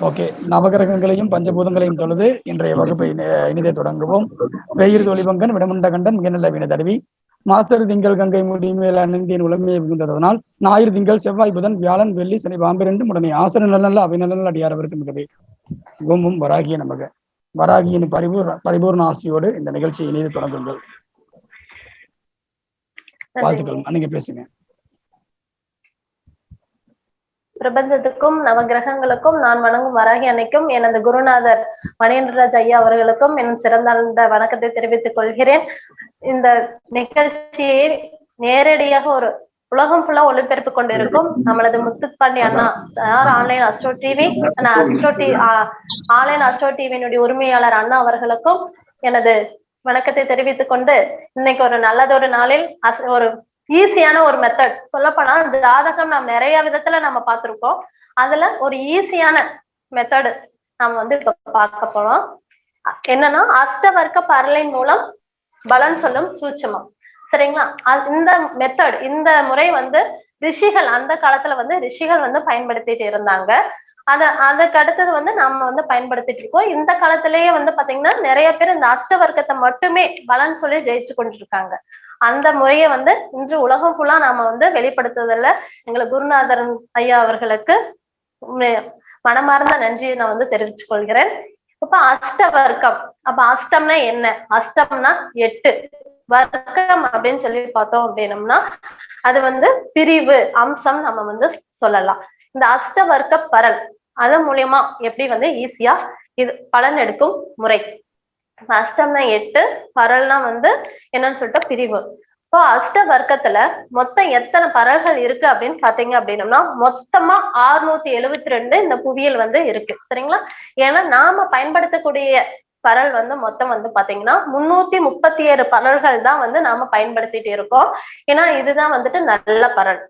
Okay, நவகிரகங்களையும் பஞ்சபூதங்களையும் தொழுது இன்றைய வகுப்பை இனிதே தொடங்குவோம். வெயிர் தொழிபங்கன் விடமுண்ட கண்டன் மிகநல்ல வினை தடவி மாஸ்டர் திங்கள் கங்கை முடிமேல் அணிந்தின் உலமையை புகுந்ததனால் ஞாயிறு திங்கள் செவ்வாய் புதன் வியாழன் வெள்ளி சனி பாம்பிரண்டும் உடனே ஆசன நல்ல அவை நல்ல அடியாரவருக்கு மிகவே ஓமும் வராகிய நமக. வராகியின் பரிபூர்ண ஆசியோடு இந்த நிகழ்ச்சியை இனிது தொடங்குங்கள். வாழ்த்துக்கள். நீங்க பேசுங்க. பிரபஞ்சத்துக்கும் நவகிரகங்களுக்கும் நான் வணங்கும் வராகி அன்னைக்கும் எனது குருநாதர் மணியன்ராஜ் ஐயா அவர்களுக்கும் என் சிறந்த வணக்கத்தை தெரிவித்துக் கொள்கிறேன். இந்த நிகழ்ச்சியை நேரடியாக ஒரு உலகம் ஃபுல்லா ஒளிபரப்பு கொண்டிருக்கும் நம்மளது முத்துப்பாண்டி அண்ணா sir online Astro TV online Astro டிவியினுடைய உரிமையாளர் அண்ணா அவர்களுக்கும் எனது வணக்கத்தை தெரிவித்துக் கொண்டு, இன்னைக்கு ஒரு நல்லதொரு நாளில் ஒரு ஈஸியான ஒரு மெத்தட் சொல்லப்போனா, ஜாதகம் நம்ம நிறைய விதத்துல நம்ம பார்த்திருக்கோம். அதுல ஒரு ஈஸியான மெத்தட் நம்ம இப்ப பார்க்க போறோம். என்னன்னா, அஷ்டவர்க்க பரலின் மூலம் பலன் சொல்லும் சூட்சமம். சரிங்களா? இந்த மெத்தட், இந்த முறை ரிஷிகள் அந்த காலத்துல ரிஷிகள் பயன்படுத்திட்டு இருந்தாங்க. அதுக்கு அடுத்தது நம்ம பயன்படுத்திட்டு இருக்கோம். இந்த காலத்திலேயே பாத்தீங்கன்னா நிறைய பேர் இந்த அஷ்டவர்க்கத்தை மட்டுமே பலன் சொல்லி ஜெயிச்சு கொண்டிருக்காங்க. அந்த முறையை இன்று உலகம் ஃபுல்லா நாம வெளிப்படுத்துவதில் எங்களை குருநாதர் ஐயா அவர்களுக்கு மனமார்ந்த நன்றியை நான் தெரிவித்துக் கொள்கிறேன். இப்ப அஷ்டவர்க்கம், அப்ப அஷ்டம்னா என்ன? அஷ்டம்னா 8, வர்க்கம் அப்படின்னு சொல்லி பார்த்தோம் அப்படின்னம்னா அது பிரிவு, அம்சம் நம்ம சொல்லலாம். இந்த அஷ்டவர்க்க பரல் அது மூலியமா எப்படி ஈஸியா இது பலன் எடுக்கும் முறை. அஷ்டம்னா 8, பரல்னா என்னன்னு சொல்லிட்டு பிரிவு. இப்போ அஷ்ட வர்க்கத்துல மொத்தம் எத்தனை பரல்கள் இருக்கு அப்படின்னு பாத்தீங்க அப்படின்னம்னா மொத்தமா 672 இந்த புவியியல் இருக்கு. சரிங்களா? ஏன்னா நாம பயன்படுத்தக்கூடிய பரல் மொத்தம் பாத்தீங்கன்னா 337 பரல்கள் தான் நாம பயன்படுத்திட்டு இருக்கோம். ஏன்னா இதுதான் நல்ல பரல்.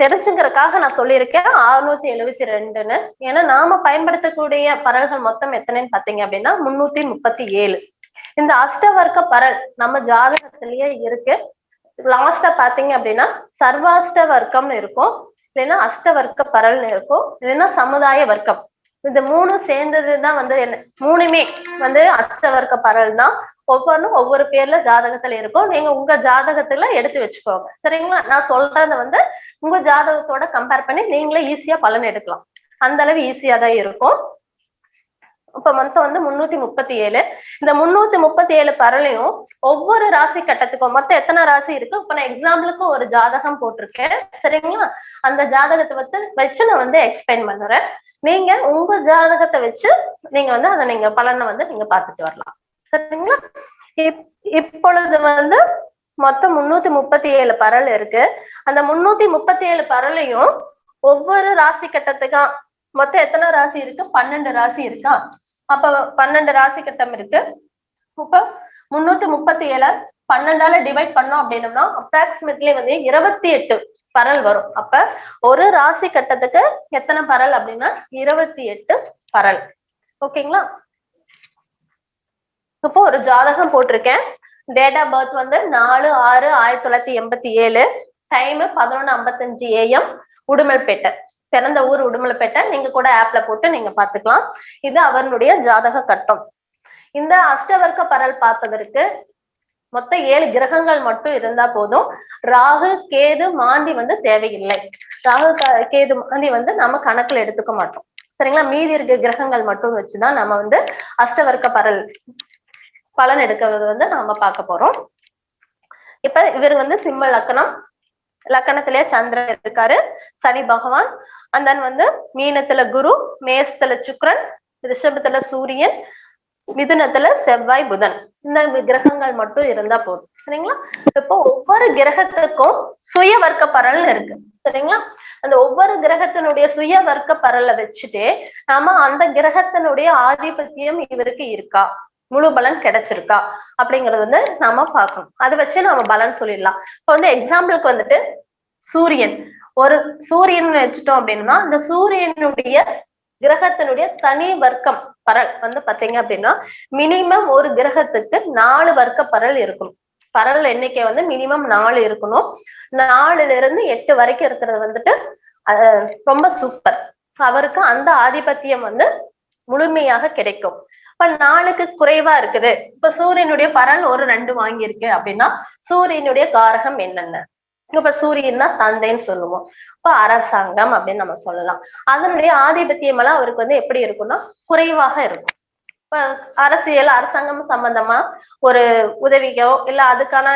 தெரிஞ்சுக்கிறதுக்காக நான் சொல்லியிருக்கேன் 672ன்னு. ஏன்னா நாம பயன்படுத்தக்கூடிய பரல்கள் மொத்தம் எத்தனைன்னு பாத்தீங்க அப்படின்னா 337. இந்த அஷ்டவர்க்க பரல் நம்ம ஜாதகத்திலேயே இருக்கு. லாஸ்டா பாத்தீங்க அப்படின்னா சர்வாஷ்ட வர்க்கம்னு இருக்கும், இல்லைன்னா அஷ்டவர்க்க பரல்னு இருக்கும், இல்லைன்னா சமுதாய வர்க்கம். இந்த 3 சேர்ந்ததுதான் என்ன, 3மே அஷ்டவர்க்க பரல் தான். ஒவ்வொன்றும் ஒவ்வொரு பேர்ல ஜாதகத்துல இருக்கும். நீங்க உங்க ஜாதகத்துல எடுத்து வச்சுக்கோங்க. சரிங்களா? நான் சொல்றத உங்க ஜாதகத்தோட கம்பேர் பண்ணி நீங்களே ஈஸியா பலன் எடுக்கலாம். அந்த அளவு ஈஸியா தான் இருக்கும். இப்ப மொத்தம் 337. இந்த 337 பரலையும் ஒவ்வொரு ராசி கட்டத்துக்கும் மொத்தம் எத்தனை ராசி இருக்கு? இப்ப நான் எக்ஸாம்பிளுக்கு ஒரு ஜாதகம் போட்டிருக்கேன். சரிங்களா? அந்த ஜாதகத்தை வச்சு நான் எக்ஸ்பிளைன் பண்றேன். நீங்க உங்க ஜாதகத்தை வச்சு நீங்க அதை நீங்க பலனை நீங்க பார்த்துட்டு வரலாம். சரிங்களா? இப்பொழுது மொத்தம் 337 பரல் இருக்கு. அந்த 337 பரலையும் ஒவ்வொரு ராசி கட்டத்துக்கும் மொத்தம் எத்தனை ராசி இருக்கு? 12 ராசி இருக்கா? அப்ப 12 ராசி கட்டம் இருக்கு. இப்ப 337 12ஆல டிவைட் பண்ணோம் அப்படின்னம்னா அப்ராக்சிமேட்லி 28 பரல் வரும். அப்ப ஒரு ராசி கட்டத்துக்கு எத்தனை பரல் அப்படின்னா 28 பரல். ஓகேங்களா? இப்போ ஒரு ஜாதகம் போட்டிருக்கேன். Date of birth 4/6/1987, time 11:55 AM, Udumalpet. பிறந்த ஊர் உடுமல்பேட்டை. நீங்க கூட ஆப்ல போட்டு நீங்க பாத்துக்கலாம். இது அவருடைய ஜாதக கட்டம். இந்த அஷ்டவர்க்க பரல் பார்ப்பதற்கு மொத்தம் 7 கிரகங்கள் மட்டும் இருந்தா போதும். ராகு கேது மாந்தி தேவையில்லை. ராகு கேது மாந்தி நம்ம கணக்குல எடுத்துக்க மாட்டோம். சரிங்களா? மீதி இருக்க கிரகங்கள் மட்டும் வச்சுதான் நம்ம அஷ்டவர்க்க பரல் பலன் எடுக்கிறது நாம பார்க்க போறோம். இப்ப இவர் சிம்ம லக்கணம். லக்கணத்திலேயே சந்திரன் இருக்காரு, சனி பகவான். அந்த மீனத்துல குரு, மேசத்துல சுக்கிரன், ரிஷபத்துல சூரியன், மிதுனத்துல செவ்வாய் புதன். இந்த கிரகங்கள் மட்டும் இருந்தா போதும். சரிங்களா? இப்போ ஒவ்வொரு கிரகத்துக்கும் சுய வர்க்க பரல் இருக்கு. சரிங்களா? அந்த ஒவ்வொரு கிரகத்தினுடைய சுய வர்க்க பரலை வச்சுட்டு நாம அந்த கிரகத்தினுடைய ஆதிபத்தியம் இவருக்கு இருக்கா, முழு பலன் கிடைச்சிருக்கா அப்படிங்கறது நாம பார்க்கணும். அதை வச்சு நாம பலன் சொல்லிடலாம். இப்ப எக்ஸாம்பிளுக்கு சூரியன், ஒரு சூரியன் வச்சுட்டோம் அப்படின்னா அந்த சூரியனுடைய கிரகத்தினுடைய தனி வர்க்கம் பரல் பாத்தீங்க அப்படின்னா மினிமம் ஒரு கிரகத்துக்கு 4 வர்க்க பரல் இருக்கணும். பரல் எண்ணிக்கை மினிமம் 4 இருக்கணும். 4ல இருந்து 8 வரைக்கும் இருக்கிறது ரொம்ப சூப்பர். அவருக்கு அந்த ஆதிபத்தியம் வந்து முழுமையாக கிடைக்கும். இப்ப நாளுக்கு குறைவா இருக்குது, இப்ப சூரியனுடைய பரல் ஒரு 2 வாங்கியிருக்கு அப்படின்னா சூரியனுடைய காரகம் என்னென்ன? இப்ப சூரியன் தான் தந்தைன்னு சொல்லுவோம். இப்ப அரசாங்கம் அப்படின்னு நம்ம சொல்லலாம். அதனுடைய ஆதிபத்தியம் எல்லாம் அவருக்கு வந்து எப்படி இருக்கும்னா குறைவாக இருக்கும். இப்ப அரசியல் அரசாங்கம் சம்பந்தமா ஒரு உதவியோ இல்ல அதுக்கான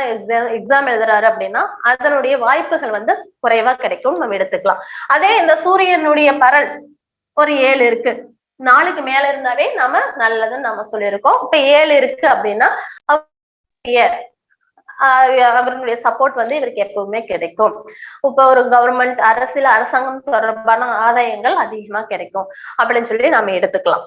எக்ஸாம் எழுதுறாரு அப்படின்னா அதனுடைய வாய்ப்புகள் வந்து குறைவா கிடைக்கும் நம்ம எடுத்துக்கலாம். அதே இந்த சூரியனுடைய பரல் ஒரு 7 இருக்கு, 4க்கு மேல இருந்தாவே நாம நல்லதுன்னு நம்ம சொல்லியிருக்கோம். இப்ப 7 இருக்கு அப்படின்னா அவர்களுடைய சப்போர்ட் வந்து இவருக்கு எப்பவுமே கிடைக்கும். இப்ப ஒரு கவர்மெண்ட் அரசியல் அரசாங்கம் தொடர்பான ஆதாயங்கள் அதிகமா கிடைக்கும் அப்படின்னு சொல்லி நம்ம எடுத்துக்கலாம்.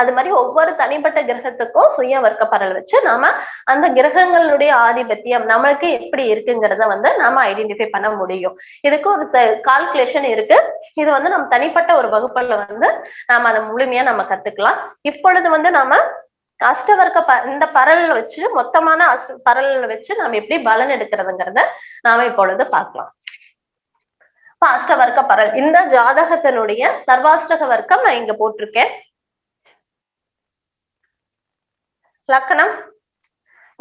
அது மாதிரி ஒவ்வொரு தனிப்பட்ட கிரகத்துக்கும் சுய வர்க்க பரல் வச்சு நாம அந்த கிரகங்களுடைய ஆதிபத்தியம் நம்மளுக்கு எப்படி இருக்குங்கிறத வந்து நாம ஐடென்டிஃபை பண்ண முடியும். இதுக்கு ஒரு கால்குலேஷன் இருக்கு. இது வந்து நம்ம தனிப்பட்ட ஒரு வகுப்புல வந்து நாம அதை முழுமையா நம்ம கத்துக்கலாம். இப்பொழுது வந்து நாம அஷ்டவர்க்க இந்த பரல் வச்சு மொத்தமான பரல் வச்சு நாம எப்படி பலன் எடுக்கிறதுங்கிறத நாம இப்பொழுது பார்க்கலாம். இப்ப அஷ்டவர்க்க பரல் இந்த ஜாதகத்தினுடைய சர்வாஷ்டக வர்க்கம் நான் இங்க போட்டிருக்கேன். லக்கணம்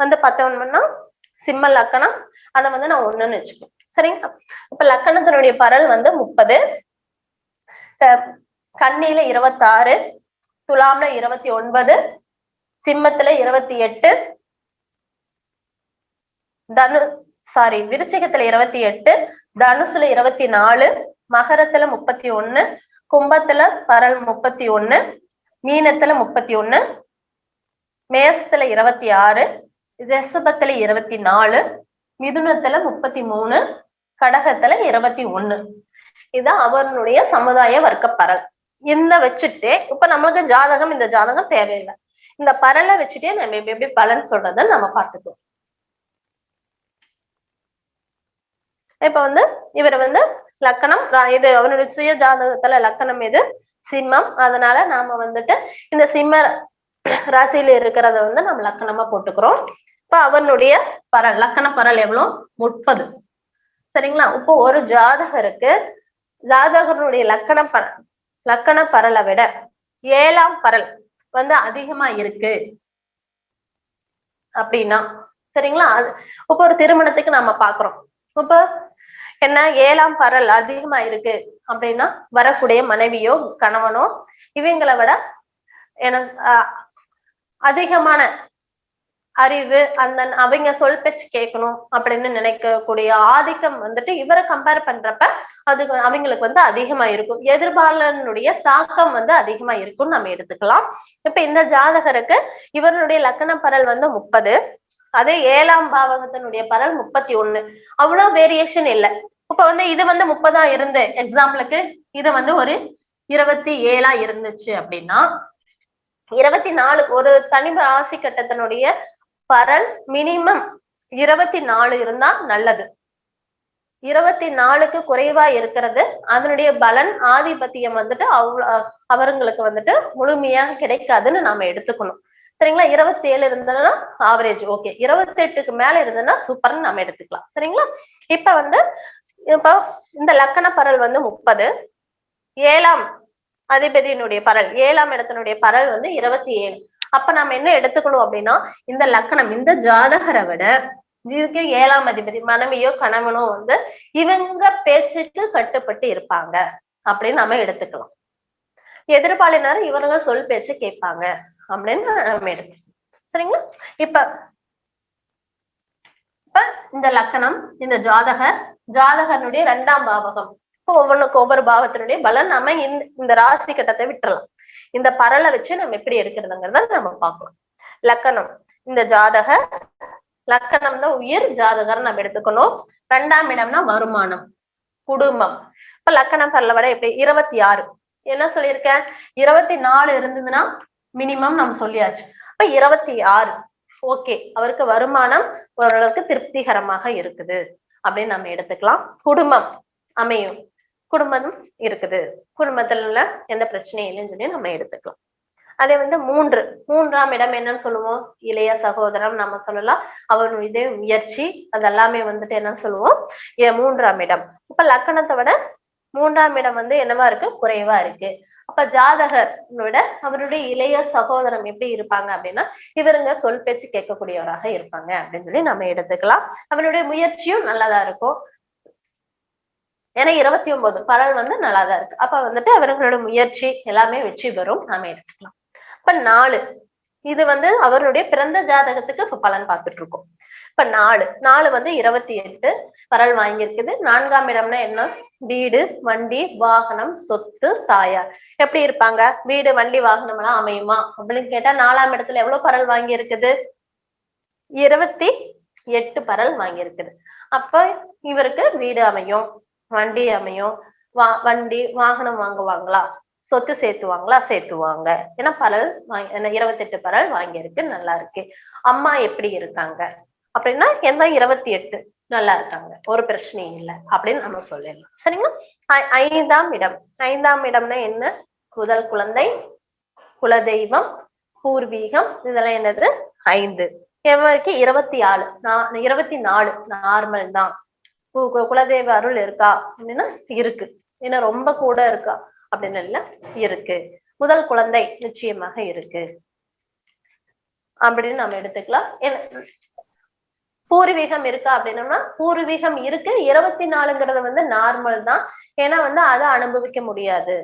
வந்து 11 சிம்ம லக்கணம், அதை வந்து நான் 1ன்னு வச்சுக்கேன். சரிங்களா? இப்ப லக்கணத்தினுடைய பரல் வந்து 30, கன்னியில 26, துலாம்ல 29, சிம்மத்துல 28, விருச்சிகத்துல 28, தனுசுல 24, மகரத்துல 31, கும்பத்துல பரல் 31, மீனத்துல 31, மேசத்துல 26, ரிஷபத்துல 24, மிதுனத்துல 33, கடகத்துல 21. இதுதான் அவனுடைய சமுதாய வர்க்க பரல். இந்த வச்சுட்டு இப்ப நமக்கு ஜாதகம், இந்த ஜாதகம் தேவையில்லை, இந்த பரலை வச்சுட்டே நம்ம எப்படி பலன் சொல்றதுன்னு நம்ம பார்த்துக்குவோம். இப்ப வந்து இவர் வந்து லக்கணம், இது அவனுடைய சுய ஜாதகத்துல லக்கணம் இது சிம்மம். அதனால நாம வந்துட்டு இந்த சிம்ம ராசியில இருக்கிறத வந்து நம்ம லக்கணமா போட்டுக்கிறோம். இப்ப அவனுடைய பரல் லக்கண பரல் எவ்வளவு? 30. சரிங்களா? இப்போ ஒரு ஜாதகருக்கு ஜாதகனுடைய லக்கண பரலை விட 7ஆம் பரல் வந்து அதிகமா இருக்கு அப்படின்னா, சரிங்களா, இப்ப ஒரு திருமணத்துக்கு நம்ம பாக்குறோம். இப்ப என்ன 7ஆம் பரல் அதிகமா இருக்கு அப்படின்னா வரக்கூடிய மனைவியோ கணவனோ இவங்களை விட என்ன அதிகமான அறிவு, அந்த அவங்க சொல் பேச்சு கேட்கணும் அப்படின்னு நினைக்கக்கூடிய ஆதிக்கம் வந்துட்டு இவரை கம்பேர் பண்றப்ப அது அவங்களுக்கு வந்து அதிகமா இருக்கும். எதிர்பாலனுடைய தாக்கம் வந்து அதிகமா இருக்கும்னு நம்ம எடுத்துக்கலாம். இப்ப இந்த ஜாதகருக்கு இவருடைய லக்கண பரல் வந்து 30, அதே 7ஆம் பாவகத்தினுடைய பரல் 31. அவ்வளவு வேரியேஷன் இல்லை. இப்ப வந்து இது வந்து 30 இருந்து எக்ஸாம்பிளுக்கு இது வந்து ஒரு 27 இருந்துச்சு அப்படின்னா 24 ஒரு தனி ராசி கட்டத்தினுடைய பரல் மினிமம் 24 இருந்தா நல்லது. 24க்கு குறைவா இருக்கிறது அதனுடைய பலன் ஆதிபத்தியம் வந்துட்டு அவங்களுக்கு வந்துட்டு முழுமையாக கிடைக்காதுன்னு நாம எடுத்துக்கணும். சரிங்களா? 27 இருந்ததுன்னா ஆவரேஜ் ஓகே, 28க்கு மேல இருந்ததுன்னா சூப்பர்னு நம்ம எடுத்துக்கலாம். சரிங்களா? இப்ப வந்து இப்போ இந்த லக்கண பரல் வந்து 30, 7ஆம் அதிபதியினுடைய பரல் 7ஆம் இடத்தினுடைய பரல் வந்து 27. அப்ப நம்ம என்ன எடுத்துக்கணும் அப்படின்னா இந்த லக்கணம் இந்த ஜாதகரை விட இதுக்கு 7ஆம் அதிபதி மனைவியோ கணவனோ வந்து இவங்க பேச்சுக்கு கட்டுப்பட்டு இருப்பாங்க அப்படின்னு நம்ம எடுத்துக்கலாம். எதிர்பாலினர் இவங்க சொல் பேச்சு கேட்பாங்க அப்படின்னு நம்ம எடுத்துக்கலாம். சரிங்களா? இப்ப இந்த லக்கணம் இந்த ஜாதகனுடைய 2ஆம் பாவகம், இப்போ ஒவ்வொரு பாவத்தினுடைய பலன் நம்ம இந்த ராசி கட்டத்தை விட்டுறலாம். இந்த பரலை வச்சு நம்ம எப்படி எடுக்கிறதுங்கிறத நம்ம பார்க்கலாம். லக்கணம் இந்த லக்கணம் தான் உயிர், ஜாதகர் நம்ம எடுத்துக்கணும். 2ஆம் இடம்னா வருமானம், குடும்பம். இப்ப லக்கணம் பரலை விட எப்படி 26 என்ன சொல்லியிருக்கேன், 24 இருந்ததுன்னா மினிமம் நம்ம சொல்லியாச்சு. அப்ப 26 ஓகே, அவருக்கு வருமானம் ஓரளவுக்கு திருப்திகரமாக இருக்குது அப்படின்னு நம்ம எடுத்துக்கலாம். குடும்பம் அமையும், குடும்பம் இருக்குது, குடும்பத்துல எந்த பிரச்சனையும் இல்லைன்னு சொல்லி நம்ம எடுத்துக்கலாம். அதே வந்து 3ஆம் இடம் என்னன்னு சொல்லுவோம், இளைய சகோதரம் நம்ம சொல்லலாம். அவருடைய முயற்சி அதெல்லாமே வந்துட்டு என்னன்னு சொல்லுவோம் 3ஆம் இடம். இப்ப லக்கணத்தை விட மூன்றாம் இடம் வந்து என்னவா இருக்கு, குறைவா இருக்கு. அப்ப ஜாதகர் விட அவருடைய இளைய சகோதரம் எப்படி இருப்பாங்க அப்படின்னா, இவருங்க சொல் பேச்சு கேட்கக்கூடியவராக இருப்பாங்க அப்படின்னு சொல்லி நம்ம எடுத்துக்கலாம். அவருடைய முயற்சியும் நல்லதா இருக்கும். ஏன்னா 29 பலன் வந்து நல்லாதான் இருக்கு. அப்ப வந்துட்டு அவர்களோட முயற்சி எல்லாமே வெற்றி பெறும் நாம எடுத்துக்கலாம். இப்ப 4 இது வந்து அவருடைய பிறந்த ஜாதகத்துக்கு இப்ப பலன் பார்த்துட்டு இருக்கோம். இப்ப 4 வந்து 28 பரல் வாங்கியிருக்குது. 4ஆம் இடம்னா என்ன, வீடு, வண்டி, வாகனம், சொத்து, தாயார். எப்படி இருப்பாங்க, வீடு, வண்டி, வாகனம் எல்லாம் அமையுமா அப்படின்னு கேட்டா 4ஆம் இடத்துல எவ்வளவு பரல் வாங்கி இருக்குது, 28 பரல் வாங்கி இருக்குது. அப்ப இவருக்கு வீடு அமையும், வண்டி அமையும், வண்டி வாகனம் வாங்குவாங்களா, சொத்து சேர்த்துவாங்களா, சேர்த்துவாங்க. ஏன்னா பரல் 28 பரல் வாங்கியிருக்கு, நல்லா இருக்கு. அம்மா எப்படி இருக்காங்க அப்படின்னா எந்த 28 நல்லா இருக்காங்க, ஒரு பிரச்சனையும் இல்லை அப்படின்னு நம்ம சொல்லிடலாம். சரிங்களா. 5ஆம் இடம், 5ஆம் இடம்னா என்ன, முதல் குழந்தை, குலதெய்வம், பூர்வீகம், இதெல்லாம் என்னது 5. எவருக்கு 24 நார்மல் தான். குலதெய்வ அருள் இருக்கா அப்படின்னா இருக்கு. ஏன்னா ரொம்ப கூட இருக்கா அப்படின்னு இல்ல, இருக்கு. முதல் குழந்தை நிச்சயமாக இருக்கு அப்படின்னு நம்ம எடுத்துக்கலாம். பூர்வீகம் இருக்கா அப்படின்னோம்னா பூர்வீகம் இருக்கு. 24ங்கிறது வந்து நார்மல் தான். ஏன்னா வந்து அதை அனுபவிக்க முடியாது.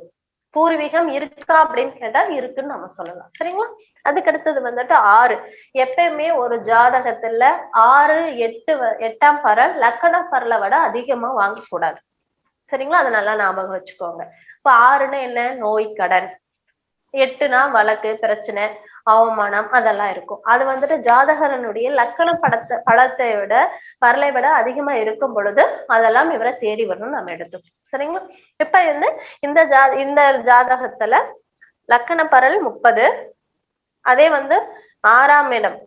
பூர்வீகம் இருக்கா அப்படின்னு கேட்டா இருக்குன்னு நம்ம சொல்லலாம். சரிங்களா. அதுக்கு அடுத்தது வந்துட்டு 6. எப்பயுமே ஒரு ஜாதகத்துல 6, 8ஆம் பரல் லக்கண பரலை விட அதிகமா வாங்கக்கூடாது. சரிங்களா. அதை நல்லா ஞாபகம் வச்சுக்கோங்க. இப்ப 6ன்னா என்ன, நோய், கடன். 8னா வழக்கு, பிரச்சனை, அவமானம், அதெல்லாம் இருக்கும். அது வந்துட்டு ஜாதகரனுடைய லக்கண படத்தை விட பரலை விட அதிகமா இருக்கும் பொழுது அதெல்லாம் இவரை தேடி வரணும்னு நம்ம எடுத்தோம். சரிங்களா. இப்ப வந்து இந்த ஜாதகத்துல லக்கண பரல் 30, அதே வந்து 6ஆம் இடம்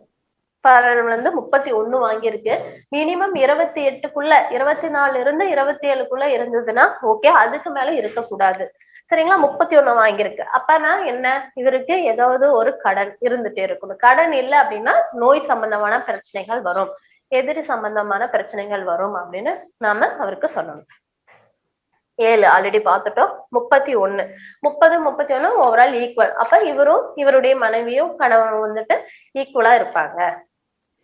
பரல் வந்து 31 வாங்கியிருக்கு. மினிமம் 28க்குள்ள 24 இருந்து 27க்குள்ள இருந்ததுன்னா ஓகே, அதுக்கு மேல இருக்கக்கூடாது. சரிங்களா. 31 வாங்கியிருக்கு. அப்பனா என்ன, இவருக்கு ஏதாவது ஒரு கடன் இருந்துட்டே இருக்கணும். கடன் இல்லை அப்படின்னா நோய் சம்பந்தமான பிரச்சனைகள் வரும், எதிரி சம்பந்தமான பிரச்சனைகள் வரும் அப்படின்னு நாம அவருக்கு சொல்லணும். 7 ஆல்ரெடி பார்த்துட்டோம். 31 31 ஓவரால் ஈக்குவல். அப்ப இவரும் இவருடைய மனைவியும் கணவன் வந்துட்டு ஈக்குவலா இருப்பாங்க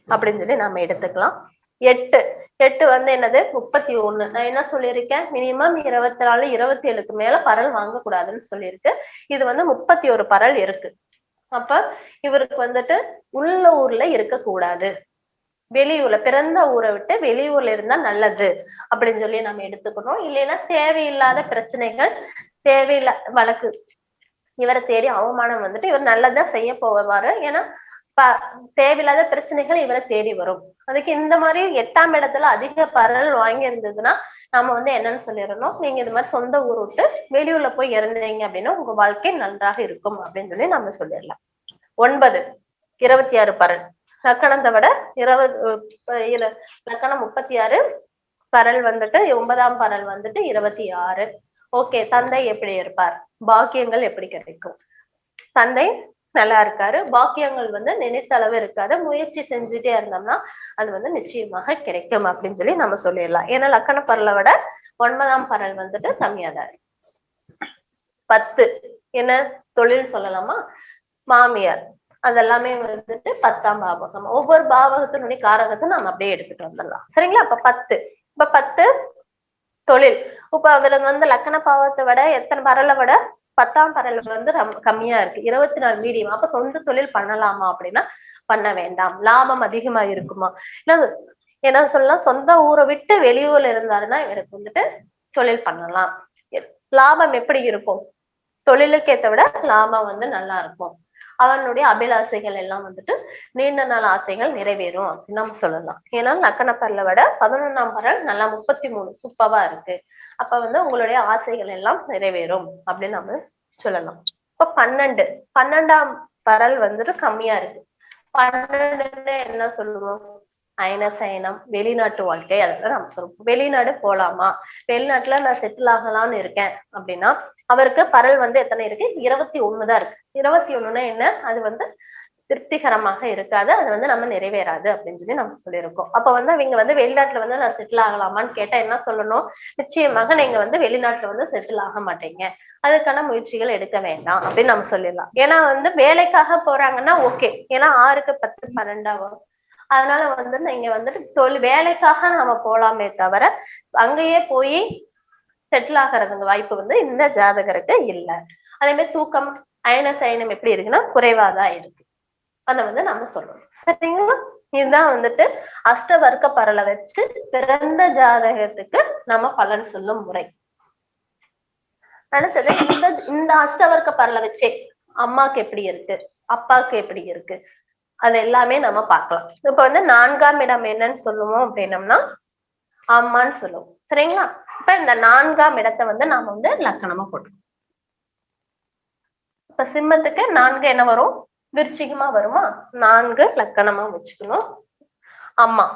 அப்படின்னு சொல்லி நாம எடுத்துக்கலாம். 8 வந்து என்னது, 31. நான் என்ன சொல்லியிருக்கேன், மினிமம் 24, 27க்கு மேல பரல் வாங்கக்கூடாதுன்னு சொல்லியிருக்கு. இது வந்து 31 பரல் இருக்கு. அப்ப இவருக்கு வந்துட்டு உள்ள ஊர்ல இருக்கக்கூடாது, வெளியூர்ல, பிறந்த ஊரை விட்டு வெளியூர்ல இருந்தா நல்லது அப்படின்னு சொல்லி நம்ம எடுத்துக்கணும். இல்லைன்னா தேவையில்லாத பிரச்சனைகள், தேவையில்லாத வழக்கு இவரை தேடி அவமானம் வந்துட்டு இவர் நல்லதான் செய்ய போவாரு. ஏன்னா தேவையில்லாத பிரச்சனைகள் இவரை தேடி வரும். அதுக்கு இந்த மாதிரி 8ஆம் இடத்துல அதிக பரல் வாங்கி இருந்ததுன்னா நாம வந்து என்னன்னு சொல்லிடணும், நீங்க இது மாதிரி சொந்த ஊர் விட்டு வெளியூர்ல போய் இறந்தீங்க அப்படின்னா உங்க வாழ்க்கை நன்றாக இருக்கும் அப்படின்னு சொல்லி நம்ம சொல்லிடலாம். 9 26 பரல் லக்கணத்தை விட லக்கணம் 36 பரல் வந்துட்டு 9ஆம் பரல் வந்துட்டு 26. ஓகே. தந்தை எப்படி இருப்பார், பாக்கியங்கள் எப்படி கிடைக்கும், தந்தை நல்லா இருக்காரு, பாக்கியங்கள் வந்து நினைத்த அளவு இருக்காது, முயற்சி செஞ்சுட்டே இருந்தோம்னா அது வந்து நிச்சயமாக கிடைக்கும் அப்படின்னு சொல்லி நம்ம சொல்லிடலாம். ஏன்னா லக்கண பரலை விட 9ஆம் பரல் வந்துட்டு கம்மியாதான் இருக்கு. 10 என்ன, தொழில் சொல்லலாமா, மாமியார், அதெல்லாமே வந்துட்டு 10ஆம் பாவகம். ஒவ்வொரு பாவகத்தினுடைய காரகத்தை நம்ம அப்படியே எடுத்துட்டு வந்துடலாம். சரிங்களா. அப்ப 10 இப்ப 10 தொழில். இப்ப அவர் வந்து லக்கண பாவத்தை விட எத்தனை பரலை விட 10ஆம் பரல் வந்து கம்மியா இருக்கு, 24 மீடியம். அப்ப சொந்த தொழில் பண்ணலாமா அப்படின்னா பண்ண வேண்டாம். லாபம் அதிகமா இருக்குமா, இல்ல என்ன சொல்லலாம், சொந்த ஊரை விட்டு வெளியூர்ல இருந்தாருன்னா இவருக்கு வந்துட்டு தொழில் பண்ணலாம். லாபம் எப்படி இருக்கும், தொழிலுக்கு ஏற்ற விட லாபம் வந்து நல்லா இருக்கும். அவனுடைய அபிலாசைகள் எல்லாம் வந்துட்டு நீண்ட நாள் ஆசைகள் நிறைவேறும் அப்படின்னு நம்ம சொல்லலாம். ஏன்னா லக்கண பரலை விட 11ஆம் பரல் நல்லா 33 சூப்பரா இருக்கு. அப்ப வந்து உங்களுடைய ஆசைகள் எல்லாம் நிறைவேறும் அப்படின்னு நம்ம சொல்லலாம். இப்ப 12ஆம் பரல் வந்துட்டு கம்மியா இருக்கு. 12 என்ன சொல்லுவோம், அயன சயனம், வெளிநாட்டு வாழ்க்கை, அதெல்லாம் நம்ம சொல்லுவோம். வெளிநாடு போலாமா, வெளிநாட்டுல நான் செட்டில் ஆகலாம்னு இருக்கேன் அப்படின்னா அவருக்கு பரல் வந்து எத்தனை இருக்கு, 21 தான் இருக்கு. 21ன்னா என்ன, அது வந்து திருப்திகரமாக இருக்காது, அது வந்து நம்ம நிறைவேறாது அப்படின்னு சொல்லி நம்ம சொல்லியிருக்கோம். அப்ப வந்து அவங்க வந்து வெளிநாட்டுல வந்து நான் செட்டில் ஆகலாமான்னு கேட்டா என்ன சொல்லணும்? நிச்சயமாக நீங்க வந்து வெளிநாட்டுல வந்து செட்டில் ஆக மாட்டீங்க, அதுக்கான முயற்சிகள் எடுக்க வேண்டாம் அப்படின்னு நம்ம சொல்லிடலாம். ஏன்னா வந்து வேலைக்காக போறாங்கன்னா ஓகே, ஏன்னா 6க்கு 10 12 வரும். அதனால வந்து நீங்க வந்துட்டு வேலைக்காக நம்ம போலாமே தவிர அங்கேயே போய் செட்டில் ஆகிறதுங்க வாய்ப்பு வந்து இந்த ஜாதகருக்கு இல்ல. அதே மாதிரி தூக்கம் அயன சயனம் எப்படி இருக்குன்னா குறைவாதான் இருக்கு. அத வந்து நம்ம சொல்லணும். சரிங்களா? இதுதான் வந்துட்டு அஷ்டவர்க்க பரலை வச்சு பிறந்த ஜாதகத்துக்கு நம்ம பலன் சொல்லும் முறை. அடுத்தது இந்த அஷ்டவர்க்க பரலை வச்சே அம்மாக்கு எப்படி இருக்கு, அப்பாவுக்கு எப்படி இருக்கு, அது எல்லாமே நம்ம பார்க்கலாம். இப்ப வந்து 4ஆம் இடம் என்னன்னு சொல்லுவோம் அப்படின்னம்னா அம்மான்னு சொல்லுவோம். சரிங்களா? இப்ப இந்த 4ஆம் இடத்தை வந்து நாம வந்து லக்கணமா போட்டுருவோம். இப்ப சிம்மத்துக்கு 4 என்ன வரும்? விருச்சிகமா வருமா? 4 லக்கணமா வச்சுக்கணும். அம்மா,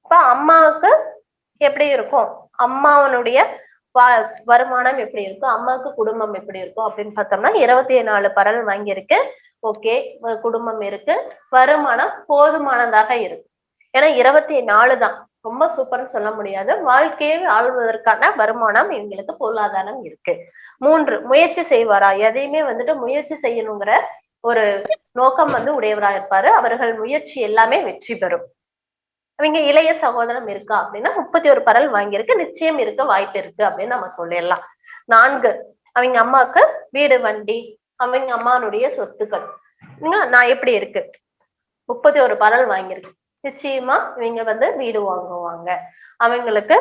இப்ப அம்மாவுக்கு எப்படி இருக்கும், அம்மாவனுடைய வருமானம் எப்படி இருக்கும், அம்மாவுக்கு குடும்பம் எப்படி இருக்கும் அப்படின்னு பார்த்தோம்னா 24 பரல் வாங்கியிருக்கு. ஓகே, குடும்பம் இருக்கு, வருமானம் போதுமானதாக இருக்கு. ஏன்னா 24 தான், ரொம்ப சூப்பர்னு சொல்ல முடியாது. வாழ்க்கையை ஆள்வதற்கான வருமானம் எங்களுக்கு பொருளாதாரம் இருக்கு. 3 முயற்சி செய்வாரா, எதையுமே வந்துட்டு முயற்சி செய்யணுங்கிற ஒரு நோக்கம் வந்து உடையவரா இருப்பாரு. அவர்கள் முயற்சி எல்லாமே வெற்றி பெறும். அவங்க இளைய சகோதரம் இருக்கா அப்படின்னா 31 பரல் வாங்கியிருக்கு, நிச்சயம் இருக்க வாய்ப்பு இருக்கு அப்படின்னு நம்ம சொல்லிடலாம். 4 அவங்க அம்மாவுக்கு வீடு வண்டி, அவங்க அம்மானுடைய சொத்துக்கள் நான் எப்படி இருக்கு, 31 பரல் வாங்கியிருக்கு, நிச்சயமா இவங்க வந்து வீடு வாங்குவாங்க. அவங்களுக்கு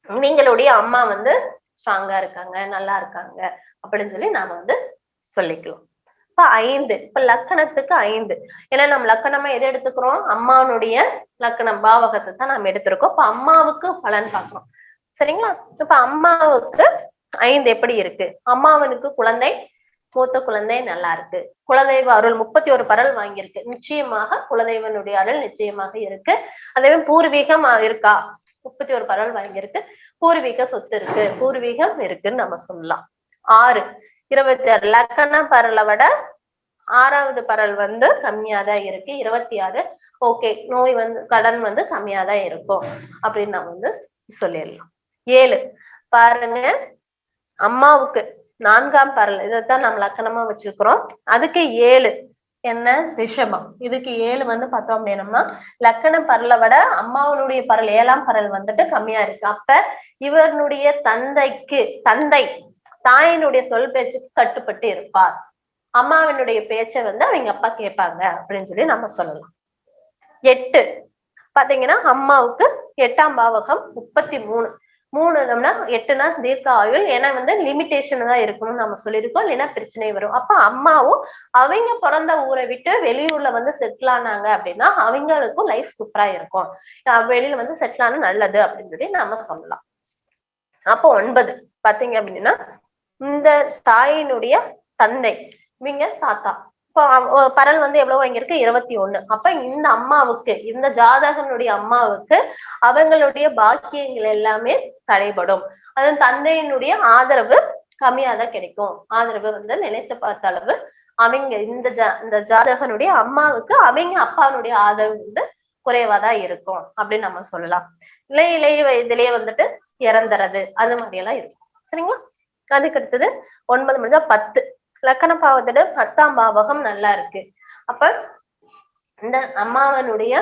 இவங்களுடைய அம்மா வந்து ஸ்ட்ராங்கா இருக்காங்க, நல்லா இருக்காங்க அப்படின்னு சொல்லி நாம வந்து சொல்லிக்கலாம். இப்ப 5, இப்ப லக்கணத்துக்கு 5, ஏன்னா நம்ம லக்கணமா எதை எடுத்துக்கிறோம், அம்மாவனுடைய லக்கணம் பாவகத்தை தான் நம்ம எடுத்திருக்கோம். இப்ப அம்மாவுக்கு பலன் பார்க்கணும். சரிங்களா? இப்ப அம்மாவுக்கு 5 எப்படி இருக்கு, அம்மாவனுக்கு குழந்தை, மூத்த குழந்தை நல்லா இருக்கு, குலதெய்வ அருள் 31 பரல் வாங்கியிருக்கு, நிச்சயமாக குலதெய்வனுடைய அருள் நிச்சயமாக இருக்கு. அதே பூர்வீகம் இருக்கா, 31 பரல் வாங்கியிருக்கு, பூர்வீக சொத்து இருக்கு, பூர்வீகம் இருக்குன்னு நம்ம சொல்லலாம். 6 26 லக்கண பரலை விட 6வது பரல் வந்து கம்மியாதான் இருக்கு, 26. ஓகே, நோய் வந்து கடன் வந்து கம்மியாதான் இருக்கும் அப்படின்னு நம்ம வந்து சொல்லிடலாம். 7 பாருங்க, அம்மாவுக்கு 4ஆம் பரல், இதைத்தான் நம்ம லக்கணமா வச்சிருக்கிறோம். அதுக்கு 7 என்ன, ரிஷபம். இதுக்கு 7 வந்து பார்த்தோம் அப்படின்னம்னா லக்கண பரலை விட அம்மாவனுடைய பரல் 7ஆம் பரல் வந்துட்டு கம்மியா இருக்கு. அப்ப இவனுடைய தந்தை தாயினுடைய சொல் பேச்சுக்கு கட்டுப்பட்டு இருப்பார், அம்மாவினுடைய பேச்சை வந்து அவங்க அப்பா கேட்பாங்க அப்படின்னு சொல்லி நம்ம சொல்லலாம். 8 பாத்தீங்கன்னா அம்மாவுக்கு 8ஆம் பாவகம் 33. 3 8னா தீர்க்க ஆயுள், ஏன்னா வந்து லிமிடேஷன் தான் இருக்கணும்னு நம்ம சொல்லியிருக்கோம், இல்லைன்னா பிரச்சனை வரும். அப்ப அம்மாவும் அவங்க பிறந்த ஊரை விட்டு வெளியூர்ல வந்து செட்டில் ஆனாங்க அப்படின்னா அவங்களுக்கும் லைஃப் சூப்பரா இருக்கும், வெளியில வந்து செட்டில் ஆனா நல்லது அப்படின்னு சொல்லி நம்ம சொல்லலாம். அப்போ 9 பாத்தீங்க அப்படின்னா இந்த தாயினுடைய தந்தை, இவங்க தாத்தா. இப்போ பரல் வந்து எவ்வளவு வாங்கியிருக்கு, 21. அப்ப இந்த அம்மாவுக்கு, இந்த ஜாதகனுடைய அம்மாவுக்கு அவங்களுடைய பாக்கியங்கள் எல்லாமே தடைபடும். அது தந்தையினுடைய ஆதரவு கம்மியாதான் கிடைக்கும். ஆதரவு வந்து நினைத்து பார்த்த அளவு அவங்க இந்த ஜாதகனுடைய அம்மாவுக்கு அவங்க அப்பாவுடைய ஆதரவு வந்து குறைவாதான் இருக்கும் அப்படின்னு நம்ம சொல்லலாம். இளைய வயதிலேயே வந்துட்டு இறந்துறது அது மாதிரி எல்லாம் இருக்கும். சரிங்களா? அதுக்கு அடுத்தது 9 முடிஞ்சா 10 லக்கண பாவத்தோட 10ஆம் பாவகம் நல்லா இருக்கு. அப்ப இந்த அம்மாவனுடைய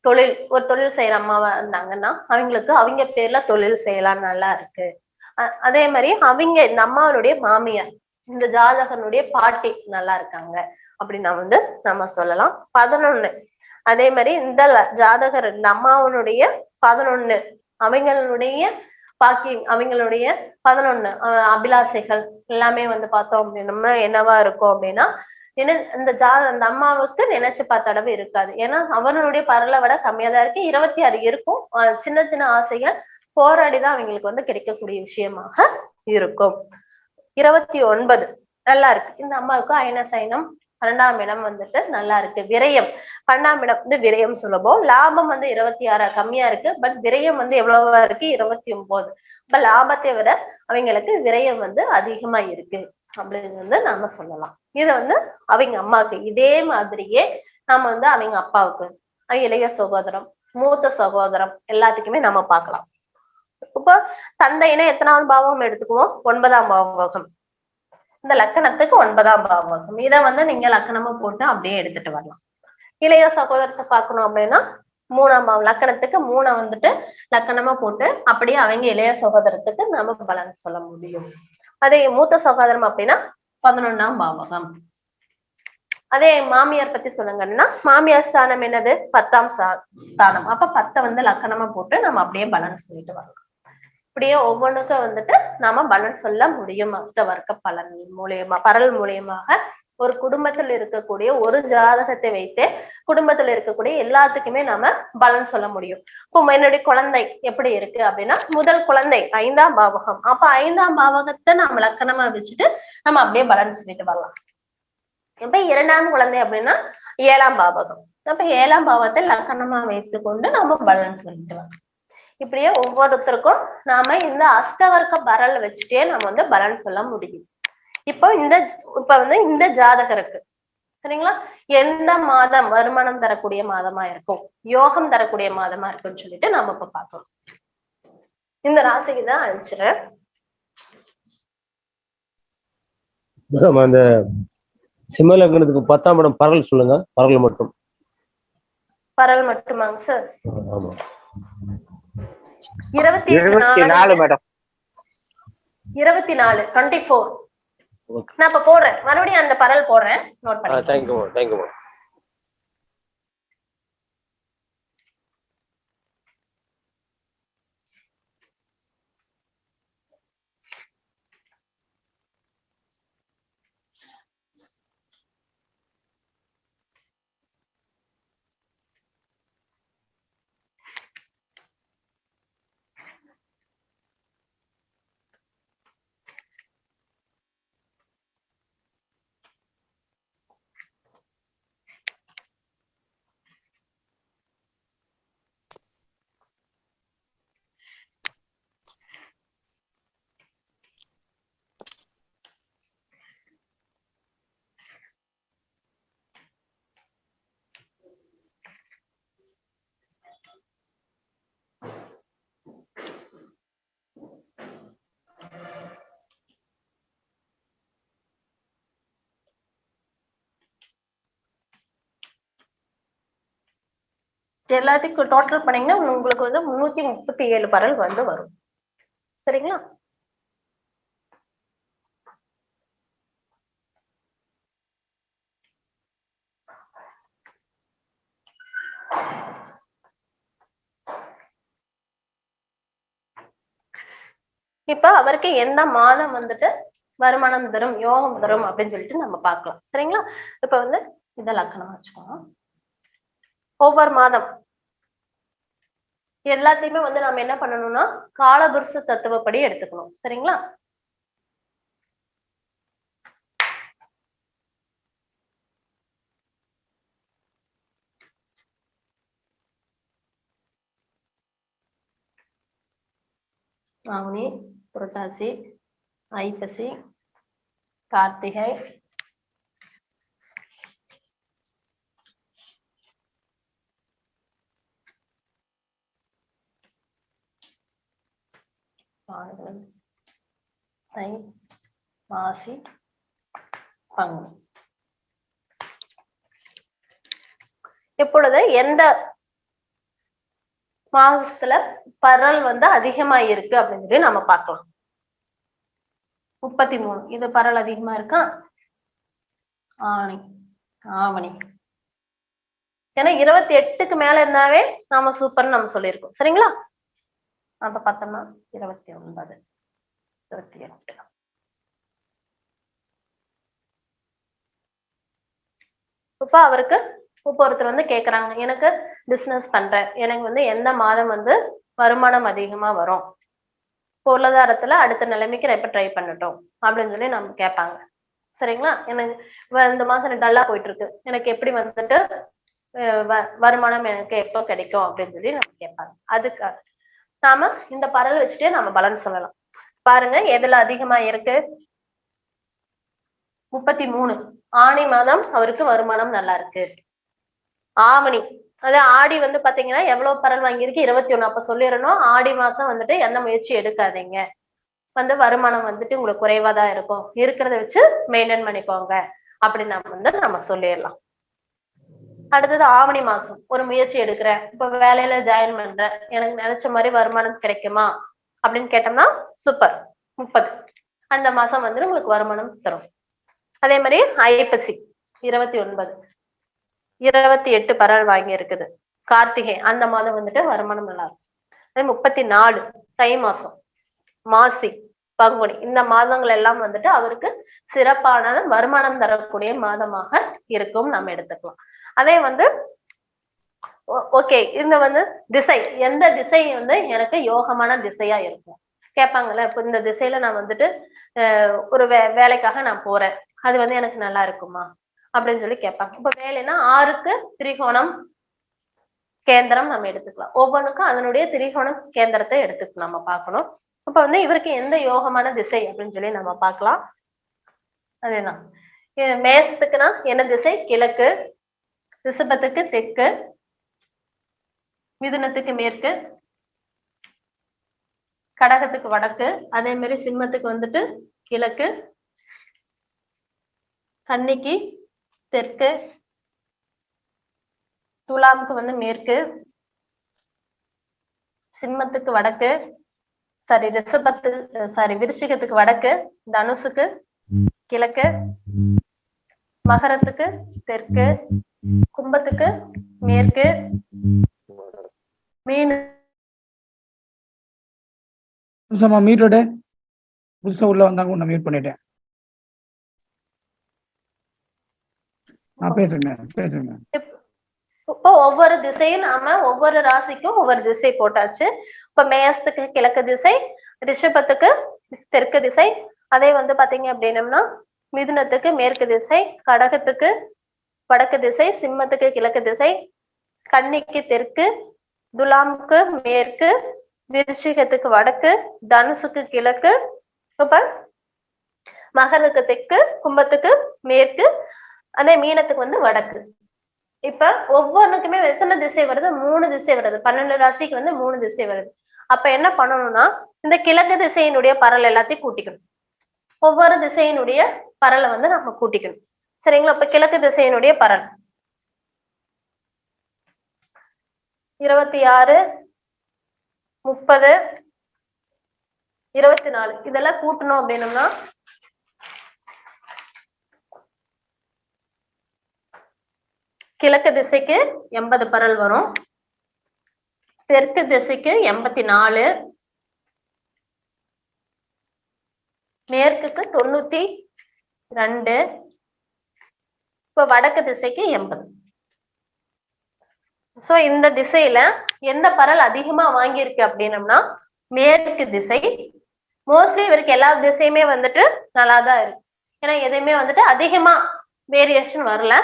தொழில், ஒரு தொழில் செய்யற அம்மாவா இருந்தாங்கன்னா அவங்களுக்கு அவங்க பேர்ல தொழில் செய்யலாம், நல்லா இருக்கு. அதே மாதிரி அவங்க இந்த அம்மாவனுடைய மாமியார், இந்த ஜாதகனுடைய பாட்டி நல்லா இருக்காங்க அப்படின்னு வந்து நம்ம சொல்லலாம். 11 அதே மாதிரி இந்த ஜாதகர் இந்த அம்மாவனுடைய 11 அவங்களுடைய பாக்கியம், அவங்களுடைய 11 அபிலாசைகள் எல்லாமே வந்து பார்த்தோம் அப்படின்னா என்னவா இருக்கும் அப்படின்னா இந்த அம்மாவுக்கு நினைச்சு பார்த்த அளவு இருக்காது. ஏன்னா அவனுடைய பரலை விட கம்மியாதான் இருக்கு. 26 இருக்கும், சின்ன சின்ன ஆசைகள் போராடிதான் அவங்களுக்கு வந்து கிடைக்கக்கூடிய விஷயமாக இருக்கும். 29 நல்லா இருக்கு, இந்த அம்மாவுக்கு அயன சயனம் 12ஆம் இடம் வந்துட்டு நல்லா இருக்கு. விரயம் 12ஆம் இடம் வந்து விரயம் சுலபம். லாபம் வந்து 26 கம்மியா இருக்கு. பட் விரயம் வந்து எவ்வளவா இருக்கு? 29. இப்ப லாபத்தை விட அவங்களுக்கு விரயம் வந்து அதிகமா இருக்கு அப்படின்னு வந்து நாம சொல்லலாம். இது வந்து அவங்க அம்மாவுக்கு. இதே மாதிரியே நம்ம வந்து அவங்க அப்பாவுக்கு, இளைய சகோதரம், மூத்த சகோதரம் எல்லாத்துக்குமே நம்ம பார்க்கலாம். இப்ப தந்தையினா எத்தனாவது பாவகம் எடுத்துக்குவோம்? 9ஆம் பாவகம். இந்த லக்கணத்துக்கு 9ஆம் பாவகம். இதை வந்து நீங்க லக்கணமா போட்டு அப்படியே எடுத்துட்டு வரலாம். இளைய சகோதரத்தை பார்க்கணும் அப்படின்னா 3ஆம் பாவம் லக்கணத்துக்கு 3 வந்துட்டு லக்கணமா போட்டு அப்படியே அவங்க இளைய சகோதரத்துக்கு நம்ம பலன் சொல்ல முடியும். அதே மூத்த சகோதரம் அப்படின்னா 11ஆம் பாவகம். அதே மாமியார் பத்தி சொல்லுங்கன்னா மாமியார் ஸ்தானம் என்னது? 10ஆம் ஸ்தானம். அப்ப 10 வந்து லக்கணமா போட்டு நம்ம அப்படியே பலன் சொல்லிட்டு வரலாம். இப்படியே ஒவ்வொன்றுக்கும் வந்துட்டு நாம பலன் சொல்ல முடியும். அஷ்ட வர்க்க பலன் மூலியமா, பரல் மூலியமாக ஒரு குடும்பத்தில் இருக்கக்கூடிய ஒரு ஜாதகத்தை வைத்து குடும்பத்தில் இருக்கக்கூடிய எல்லாத்துக்குமே நாம பலன் சொல்ல முடியும். இப்போ என்னுடைய குழந்தை எப்படி இருக்கு அப்படின்னா, முதல் குழந்தை 5ஆம் பாவகம். அப்ப 5ஆம் பாவகத்தை நம்ம லக்கணமா வச்சுட்டு நம்ம அப்படியே பலன் சொல்லிட்டு வரலாம். இப்ப 2ஆம் குழந்தை அப்படின்னா 7ஆம் பாவகம். அப்ப 7ஆம் பாவத்தை லக்கணமா வைத்துக் கொண்டு நம்ம பலன் சொல்லிட்டு வரலாம். இப்படியே ஒவ்வொருத்தருக்கும் நாம இந்த அஷ்டவர்க்க பரல் வச்சுட்டே நம்ம வந்து பலன் சொல்ல முடியும். இப்ப வந்து இந்த ஜாதகருக்கு சரிங்களா, எந்த மாதம் வருமானம் தரக்கூடிய மாதமா இருக்கும், யோகம் தரக்கூடிய மாதமா இருக்குன்னு சொல்லிட்டு நாம இப்ப பார்க்கலாம். இந்த ராசிக்கு தான் அனுப்பிச்சிடுறேன். அந்த சிம்ம லக்னத்துக்கு 10ஆம் இடம் பரல் சொல்லுங்க. பரல் மட்டும். பரல் மட்டுமாங்க சார்? ஆமா. 24 மேடம். 24 24. நான் இப்ப போடுறேன், மறுபடியும் அந்த பரல் போடுறேன், நோட் பண்ணி. Thank you thank you. எல்லாத்தையும் டோட்டல் பண்ணீங்கன்னா உங்களுக்கு வந்து 337 பரல் வந்து வரும். சரிங்களா? இப்ப அவருக்கு எந்த மாதம் வந்துட்டு வருமானம் தரும், யோகம் தரும் அப்படின்னு சொல்லிட்டு நம்ம பார்க்கலாம். சரிங்களா? இப்ப வந்து இத லக்கணமா வச்சுக்கோங்க. ஒவ்வொரு மாதம் எல்லாத்தையுமே வந்து நம்ம என்ன பண்ணணும்னா காலபுருஷ தத்துவப்படி எடுத்துக்கணும். சரிங்களா? ஆவணி, புரட்டாசி, ஐப்பசி, கார்த்திகை, தை, மாசி, பங்குனி. இப்பொழுது எந்த மாசத்துல பரல் வந்து அதிகமா இருக்கு அப்படின்னு சொல்லி நம்ம பார்க்கலாம். 33 இது பரல் அதிகமா இருக்கா? ஆணி, ஆவணி. ஏன்னா 28க்கு மேல இருந்தாவே நாம சூப்பர்னு நம்ம சொல்லியிருக்கோம். சரிங்களா? அப்ப பார்த்தோம்னா 29, 28. இப்ப அவருக்கு ஒருத்தர் வந்து கேக்குறாங்க, எனக்கு பிசினஸ் பண்றேன், எனக்கு வந்து எந்த மாதம் வந்து வருமானம் அதிகமா வரும், பொருளாதாரத்துல அடுத்த நிலைமைக்கு நான் எப்ப ட்ரை பண்ணட்டும் அப்படின்னு சொல்லி நம்ம கேட்பாங்க. சரிங்களா? எனக்கு இந்த மாசம் டல்லா போயிட்டு இருக்கு, எனக்கு எப்படி வந்துட்டு வருமானம் எனக்கு எப்போ கிடைக்கும் அப்படின்னு சொல்லி நம்ம கேட்பாங்க. அதுக்கு நாம இந்த பரல் வச்சுட்டே நம்ம பலன் சொல்லலாம். பாருங்க எதுல அதிகமா இருக்கு. 33 ஆணி மாதம் அவருக்கு வருமானம் நல்லா இருக்கு. ஆவணி, அது ஆடி வந்து பாத்தீங்கன்னா எவ்வளவு பரல் வாங்கியிருக்கு, 21. அப்ப சொல்லிடணும், ஆடி மாசம் வந்துட்டு என்ன முயற்சி எடுக்காதீங்க, வந்து வருமானம் வந்துட்டு உங்களுக்கு குறைவா தான் இருக்கும், இருக்கிறத வச்சு மெயின்டைன் பண்ணிக்கோங்க அப்படின்னு நம்ம சொல்லிடலாம். அடுத்தது ஆவணி மாசம் ஒரு முயற்சி எடுக்கிறேன், இப்ப வேலையில ஜாயின் பண்றேன், எனக்கு நினைச்ச மாதிரி வருமானம் கிடைக்குமா அப்படின்னு கேட்டோம்னா சூப்பர், 30 அந்த மாசம் வந்து உங்களுக்கு வருமானம் தரும். அதே மாதிரி ஐப்பசி 29, 28 பரல் வாங்கி இருக்குது. கார்த்திகை அந்த மாதம் வந்துட்டு வருமானம் நல்லா இருக்கும். அதே 34 தை மாசம், மாசி, பங்குனி இந்த மாதங்கள் எல்லாம் வந்துட்டு அவருக்கு சிறப்பான வருமானம் தரக்கூடிய மாதமாக இருக்கும் நம்ம எடுத்துக்கலாம். அதே வந்து ஓகே, இந்த வந்து திசை, எந்த திசை வந்து எனக்கு யோகமான திசையா இருக்கும் கேட்பாங்கல்ல. இப்ப இந்த திசையில நான் வந்துட்டு ஒரு வேலைக்காக நான் போறேன், அது வந்து எனக்கு நல்லா இருக்குமா அப்படின்னு சொல்லி கேட்பாங்க. இப்ப வேலைன்னா 6க்கு திரிகோணம் கேந்திரம் நம்ம எடுத்துக்கலாம். ஒவ்வொன்றுக்கும் அதனுடைய திரிகோணம் கேந்திரத்தை எடுத்துக்கலாம், நம்ம பார்க்கணும். இப்ப வந்து இவருக்கு எந்த யோகமான திசை அப்படின்னு சொல்லி நம்ம பார்க்கலாம். அதேதான், மேசத்துக்குன்னா என்ன திசை, கிழக்கு, ரிஷபத்துக்கு தெற்கு, மிதுனத்துக்கு மேற்கு, கடகத்துக்கு வடக்கு, அதே மாதிரி சிம்மத்துக்கு வந்துட்டு கிழக்கு, கன்னிக்கு தெற்கு, துலாமுக்கு வந்து மேற்கு, சிம்மத்துக்கு வடக்கு, விருச்சிகத்துக்கு வடக்கு, தனுசுக்கு கிழக்கு, மகரத்துக்கு தெற்கு, கும்பத்துக்கு மேற்கு, மீன் மீட்டோட புதுசா உள்ள வந்தாங்க, உன்னை மியூட் பண்ணிட்டேன். பேசுங்க. இப்போ ஒவ்வொரு திசையும் நாம ஒவ்வொரு ராசிக்கும் ஒவ்வொரு திசை போட்டாச்சு. இப்ப மேசத்துக்கு கிழக்கு திசை, ரிஷபத்துக்கு தெற்கு திசை, அதே வந்து பாத்தீங்க அப்படின்னம்னா மிதுனத்துக்கு மேற்கு திசை, கடகத்துக்கு வடக்கு திசை, சிம்மத்துக்கு கிழக்கு திசை, கன்னிக்கு தெற்கு, துலாமுக்கு மேற்கு, விருச்சிகத்துக்கு வடக்கு, தனுசுக்கு கிழக்கு, இப்ப மகருக்கு தெற்கு, கும்பத்துக்கு மேற்கு, அதே மீனத்துக்கு வந்து வடக்கு. இப்ப ஒவ்வொன்றுக்குமே எத்தனை திசை வருது, 3 திசை வருது. 12 ராசிக்கு வந்து 3 திசை வருது. அப்ப என்ன பண்ணணும்னா இந்த கிழக்கு திசையினுடைய பரல் எல்லாத்தையும் கூட்டிக்கணும், ஒவ்வொரு திசையினுடைய பரலை வந்து நம்ம கூட்டிக்கணும். சரிங்களா? இப்ப கிழக்கு திசையினுடைய பரல் 26, 30, 24 இதெல்லாம் கூட்டணும் அப்படின்னம்னா கிழக்கு திசைக்கு 80 பரல் வரும், தெற்கு திசைக்கு 84, மேற்குக்கு 92, இப்ப வடக்கு திசைக்கு 80. சோ இந்த திசையில எந்த பரல் அதிகமா வாங்கியிருக்கு அப்படின்னம்னா மேற்கு திசை. மோஸ்ட்லி இவருக்கு எல்லா திசையுமே வந்துட்டு நல்லாதான் இருக்கு, ஏன்னா எதையுமே வந்துட்டு அதிகமா வேரியேஷன் வரல.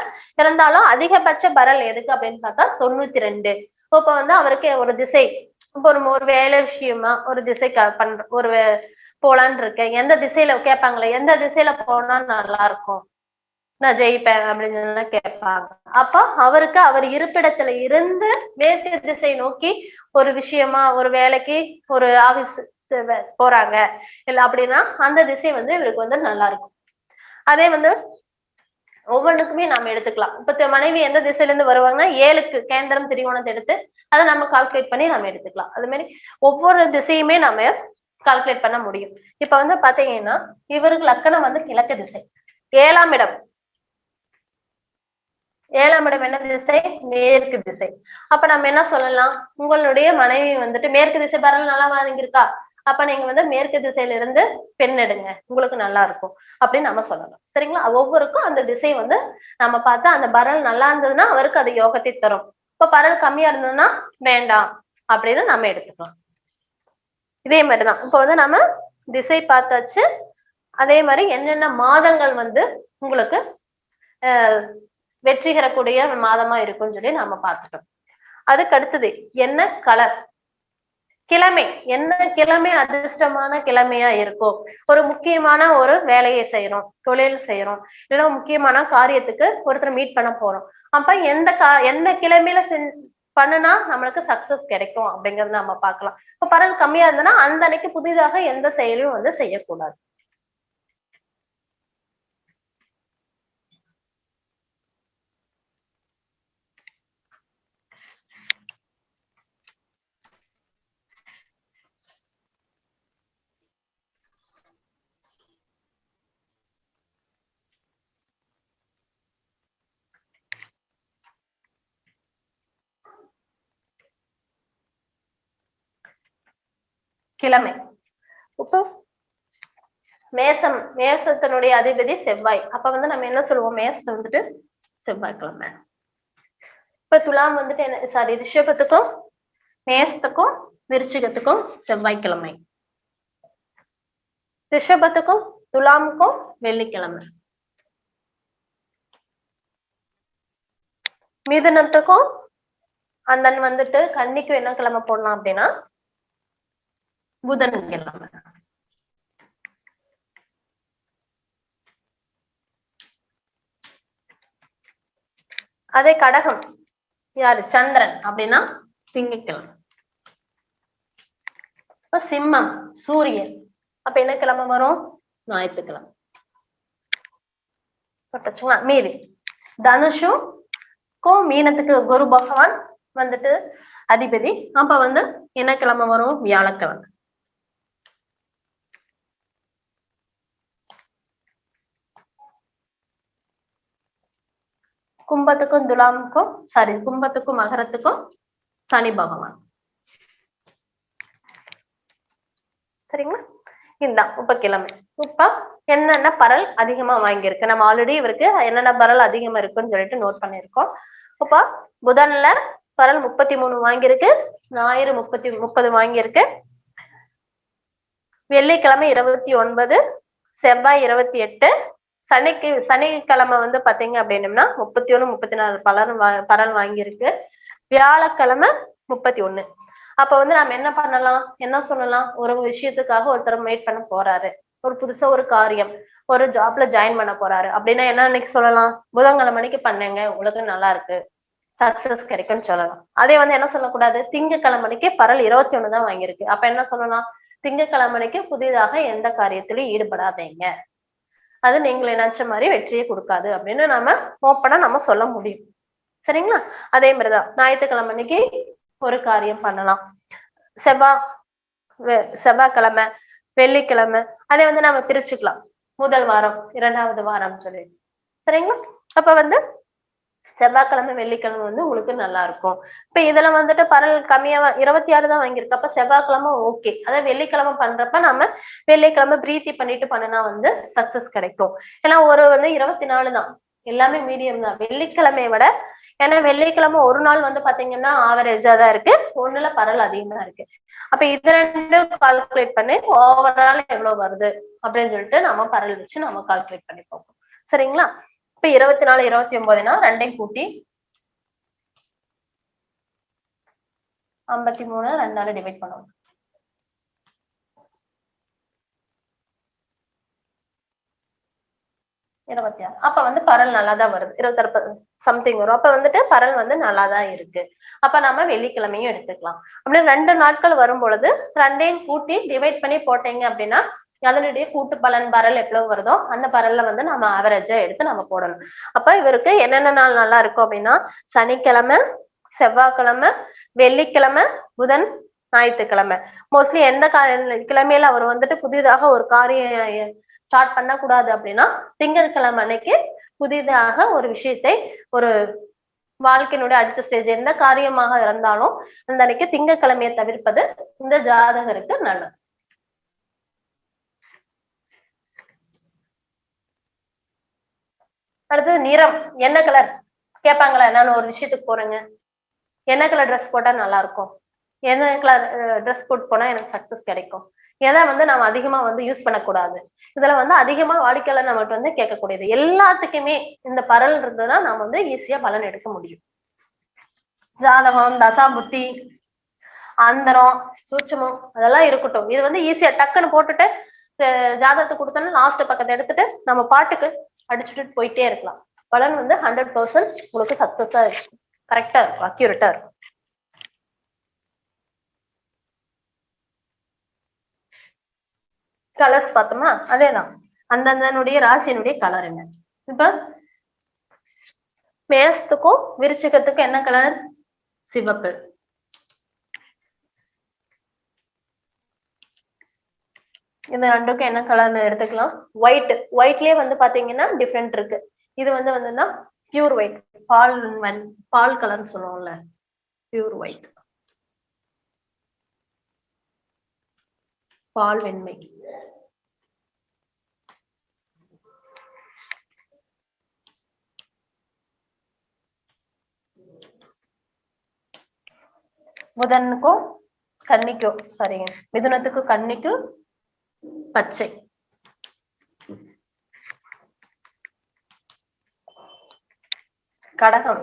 இருந்தாலும் அதிகபட்ச பரல் எதுக்கு அப்படின்னு பார்த்தா 92. இப்ப வந்து அவருக்கு ஒரு திசை, இப்போ ஒரு வேலை விஷயமா ஒரு திசை பண்ற ஒரு போலான்னு இருக்கேன், எந்த திசையில கேட்பாங்களே, எந்த திசையில போனா நல்லா இருக்கும், நான் ஜெயிப்பேன் அப்படின்னு கேட்பாங்க. அப்ப அவருக்கு அவர் இருப்பிடத்துல இருந்து மேற்கு திசை நோக்கி ஒரு விஷயமா ஒரு வேலைக்கு ஒரு ஆபீஸ் போறாங்க இல்ல அப்படின்னா அந்த திசை வந்து இவருக்கு வந்து நல்லா இருக்கும். அதே வந்து ஒவ்வொன்றுக்குமே நாம எடுத்துக்கலாம். இப்ப மனைவி எந்த திசையில இருந்து வருவாங்கன்னா 7க்கு கேந்திரம் திரிகோணத்தை எடுத்து அதை நம்ம கால்குலேட் பண்ணி நம்ம எடுத்துக்கலாம். அது மாதிரி ஒவ்வொரு திசையுமே நாம கால்குலேட் பண்ண முடியும். இப்ப வந்து பாத்தீங்கன்னா இவருக்கு லக்கணம் வந்து கிழக்கு திசை, 7ஆம் இடம் என்ன திசை, மேற்கு திசை. அப்ப நம்ம என்ன சொல்லலாம், உங்களுடைய மனைவி வந்துட்டு மேற்கு திசை பரல் நல்லா வாங்கியிருக்கா, அப்ப நீங்க வந்து மேற்கு திசையில இருந்து பெண் எடுங்க, உங்களுக்கு நல்லா இருக்கும் அப்படின்னு நம்ம சொல்லலாம். சரிங்களா? ஒவ்வொருக்கும் அந்த திசை வந்து நம்ம பார்த்தா அந்த பரல் நல்லா இருந்ததுன்னா அவருக்கு அது யோகத்தை தரும், இப்ப பரல் கம்மியா இருந்ததுன்னா வேண்டாம் அப்படின்னு நம்ம எடுத்துக்கலாம். இதே மாதிரிதான் இப்ப வந்து நம்ம திசை பார்த்தாச்சு, அதே மாதிரி என்னென்ன மாதங்கள் வந்து உங்களுக்கு வெற்றி பெறக்கூடிய மாதமா இருக்கும்னு சொல்லி நாம பார்த்துட்டோம். அதுக்கு அடுத்தது என்ன கலர், கிழமை, என்ன கிழமை அதிர்ஷ்டமான கிழமையா இருக்கும். ஒரு முக்கியமான ஒரு வேலையை செய்யறோம், தொழில் செய்யறோம், இல்லைன்னா முக்கியமான காரியத்துக்கு ஒருத்தர் மீட் பண்ண போறோம். அப்ப எந்த கிழமையில பண்ணுனா நம்மளுக்கு சக்சஸ் கிடைக்கும் அப்படிங்கறத நம்ம பார்க்கலாம். இப்ப பலன் கம்மியா இருந்ததுன்னா அந்த அன்னைக்கு புதிதாக எந்த செயலையும் வந்து செய்யக்கூடாது. கிழமை இப்போ மேசத்தினுடைய அதிபதி செவ்வாய். அப்ப வந்து நம்ம என்ன சொல்லுவோம், மேசத்தை வந்துட்டு செவ்வாய்க்கிழமை. இப்ப துலாம் வந்துட்டு என்ன, சாரி, ரிஷபத்துக்கும் மேசத்துக்கும் விருச்சிகத்துக்கும் செவ்வாய்க்கிழமை, ரிஷபத்துக்கும் துலாமுக்கும் வெள்ளிக்கிழமை, மிதுனத்துக்கும் அந்த வந்துட்டு கன்னிக்கும் என்ன கிழமை போடலாம் அப்படின்னா புதன்கிழமை. அதே கடகம் யாரு, சந்திரன் அப்படின்னா திங்கட்கிழமை. இப்ப சிம்மம் சூரியன், அப்ப என்ன கிழமை வரும், ஞாயிற்றுக்கிழமை. மீதி தனுஷுக்கும் மீனத்துக்கு குரு பகவான் வந்துட்டு அதிபதி, அப்ப வந்து என்ன கிழமை வரும், வியாழக்கிழமை. கும்பத்துக்கும் துலாமுக்கும், சாரி, கும்பத்துக்கும் மகரத்துக்கும் சனி பகவான். சரிங்களா, இதுதான் இப்ப கிழமை. இப்ப என்னென்ன பரல் அதிகமா வாங்கியிருக்கு, நம்ம ஆல்ரெடி இவருக்கு என்னென்ன பரல் அதிகமா இருக்குன்னு சொல்லிட்டு நோட் பண்ணிருக்கோம். இப்ப புதன்ல பரல் 33 வாங்கியிருக்கு, ஞாயிறு 30 வாங்கியிருக்கு, வெள்ளிக்கிழமை 29, செவ்வாய் 28, சனிக்கிழமை வந்து பாத்தீங்க அப்படின்னம்னா 31 34 பரல் வாங்கியிருக்கு, வியாழக்கிழமை 31. அப்ப வந்து நம்ம என்ன பண்ணலாம், என்ன சொல்லலாம், ஒரு விஷயத்துக்காக ஒருத்தர் வெயிட் பண்ண போறாரு, ஒரு புதுசா ஒரு காரியம், ஒரு ஜாப்ல ஜாயின் பண்ண போறாரு அப்படின்னா என்ன அன்னைக்கு சொல்லலாம், புதன்கிழமை அன்னைக்கு பண்ணுங்க, உங்களுக்கு நல்லா இருக்கு, சக்சஸ் கிடைக்கும்னு சொல்லலாம். அதே வந்து என்ன சொல்லக்கூடாது, திங்கட்கிழமை அன்னைக்கு பரல் 21 தான் வாங்கியிருக்கு, அப்ப என்ன சொல்லலாம், திங்கட்கிழமை அன்னைக்கு புதிதாக எந்த காரியத்திலையும் ஈடுபடாதீங்க, அது நீங்களை நினைச்ச மாதிரி வெற்றியை கொடுக்காது அப்படின்னு நம்ம ஓப்பனா நம்ம சொல்ல முடியும். சரிங்களா, அதே மாதிரிதான் ஞாயிற்றுக்கிழமை அன்னைக்கு ஒரு காரியம் பண்ணலாம், செவ்வாய்க்கிழமை, வெள்ளிக்கிழமை, அதை வந்து நம்ம பிரிச்சுக்கலாம், முதல் வாரம், இரண்டாவது வாரம் சொல்லி. சரிங்களா, அப்ப வந்து செவ்வாய்க்கிழமை வெள்ளிக்கிழமை வந்து உங்களுக்கு நல்லா இருக்கும். இப்ப இதுல வந்துட்டு பரல் கம்மியா 26 தான் வாங்கியிருக்கு, அப்ப செவ்வாய்க்கிழமை ஓகே. அதாவது வெள்ளிக்கிழமை பண்றப்ப நம்ம வெள்ளிக்கிழமை பிரீத்தி பண்ணிட்டு பண்ணினா வந்து சக்சஸ் கிடைக்கும். ஏன்னா ஒரு வந்து 24 தான், எல்லாமே மீடியம் தான் வெள்ளிக்கிழமையை விட. ஏன்னா வெள்ளிக்கிழமை ஒரு நாள் வந்து பாத்தீங்கன்னா ஆவரேஜா தான் இருக்கு, ஒண்ணுல பரல் அதிகமா இருக்கு. அப்ப இது ரெண்டும் கால்குலேட் பண்ணி ஓவரால் எவ்வளவு வருது அப்படின்னு சொல்லிட்டு நம்ம பரல் வச்சு நம்ம கால்குலேட் பண்ணி பார்ப்போம். சரிங்களா, இப்ப 24 29னா ரெண்டையும் கூட்டி 53 2ஆல டிவைட் பண்ணுவோம். 26. அப்ப வந்து பரல் நல்லாதான் வருது, 26 சம்திங் வரும். அப்ப வந்துட்டு பரல் வந்து நல்லாதான் இருக்கு. அப்ப நம்ம வெள்ளிக்கிழமையும் எடுத்துக்கலாம். அப்படி 2 நாட்கள் வரும் பொழுது ரெண்டையும் கூட்டி டிவைட் பண்ணி போட்டீங்க அப்படின்னா அதனுடைய கூட்டு பலன் பரல் எவ்வளவு வருதோ அந்த பரல்ல வந்து நம்ம ஆவரேஜா எடுத்து நம்ம போடணும். அப்ப இவருக்கு என்னென்ன நாள் நல்லா இருக்கும் அப்படின்னா சனிக்கிழமை, செவ்வாய்க்கிழமை, வெள்ளிக்கிழமை, புதன், ஞாயிற்றுக்கிழமை. மோஸ்ட்லி எந்த கிழமையில அவர் வந்துட்டு புதிதாக ஒரு காரியம் ஸ்டார்ட் பண்ணக்கூடாது அப்படின்னா திங்கட்கிழமை அன்னைக்கு புதிதாக ஒரு விஷயத்தை, ஒரு வாழ்க்கையினுடைய அடுத்த ஸ்டேஜ் எந்த காரியமாக இருந்தாலும் அந்த அன்னைக்கு திங்கட்கிழமையை தவிர்ப்பது இந்த ஜாதகருக்கு நல்லது. அடுத்தது நிறம், என்ன கலர் கேட்பாங்களா, நான் ஒரு விஷயத்துக்கு போறேங்க, என்ன கலர் ட்ரெஸ் போட்டா நல்லா இருக்கும், என்ன கலர் ட்ரெஸ் போட்டு போனா எனக்கு சக்சஸ் கிடைக்கும், எதை வந்து நம்ம அதிகமா வந்து யூஸ் பண்ணக்கூடாது, இதுல வந்து அதிகமா வாடிக்கையாளர் நம்மகிட்ட வந்து கேட்கக்கூடியது எல்லாத்துக்குமே இந்த பரல் இருந்ததுன்னா நம்ம வந்து ஈஸியா பலன் எடுக்க முடியும். ஜாதகம், தசா புத்தி, அந்தரம், சூட்சமம் அதெல்லாம் இருக்கட்டும். இது வந்து ஈஸியா டக்குன்னு போட்டுட்டு ஜாதகத்தை கொடுத்தோன்னா லாஸ்ட் பக்கத்தை எடுத்துட்டு நம்ம பாட்டுக்கு அடிச்சுட்டு போயிட்டே இருக்கலாம். பலன் வந்து 100% உங்களுக்கு சக்சஸா இருக்கும், கரெக்டா இருக்கும், அக்யூரேட்டா இருக்கும். கலர்ஸ் பார்த்தோம்னா அதேதான், அந்தந்தனுடைய ராசியினுடைய கலர் என்ன. இப்ப மேஷத்துக்கும் விருச்சிகத்துக்கும் என்ன கலர்? சிவப்பு. இந்த ரெண்டுக்கும் என்ன கலர்னு எடுத்துக்கலாம்? ஒயிட். ஒயிட்லயே வந்து பாத்தீங்கன்னா டிஃப்ரெண்ட் இருக்கு. இது வந்து வந்துன்னா பியூர் ஒயிட், பால் கலர்னு சொல்லுவோம்ல, பியூர் ஒயிட், பால் வெண்மை. புதனுக்கும் கன்னிக்கும், சரிங்க, மிதுனத்துக்கும் கன்னிக்கும் பச்சை. கடகம்.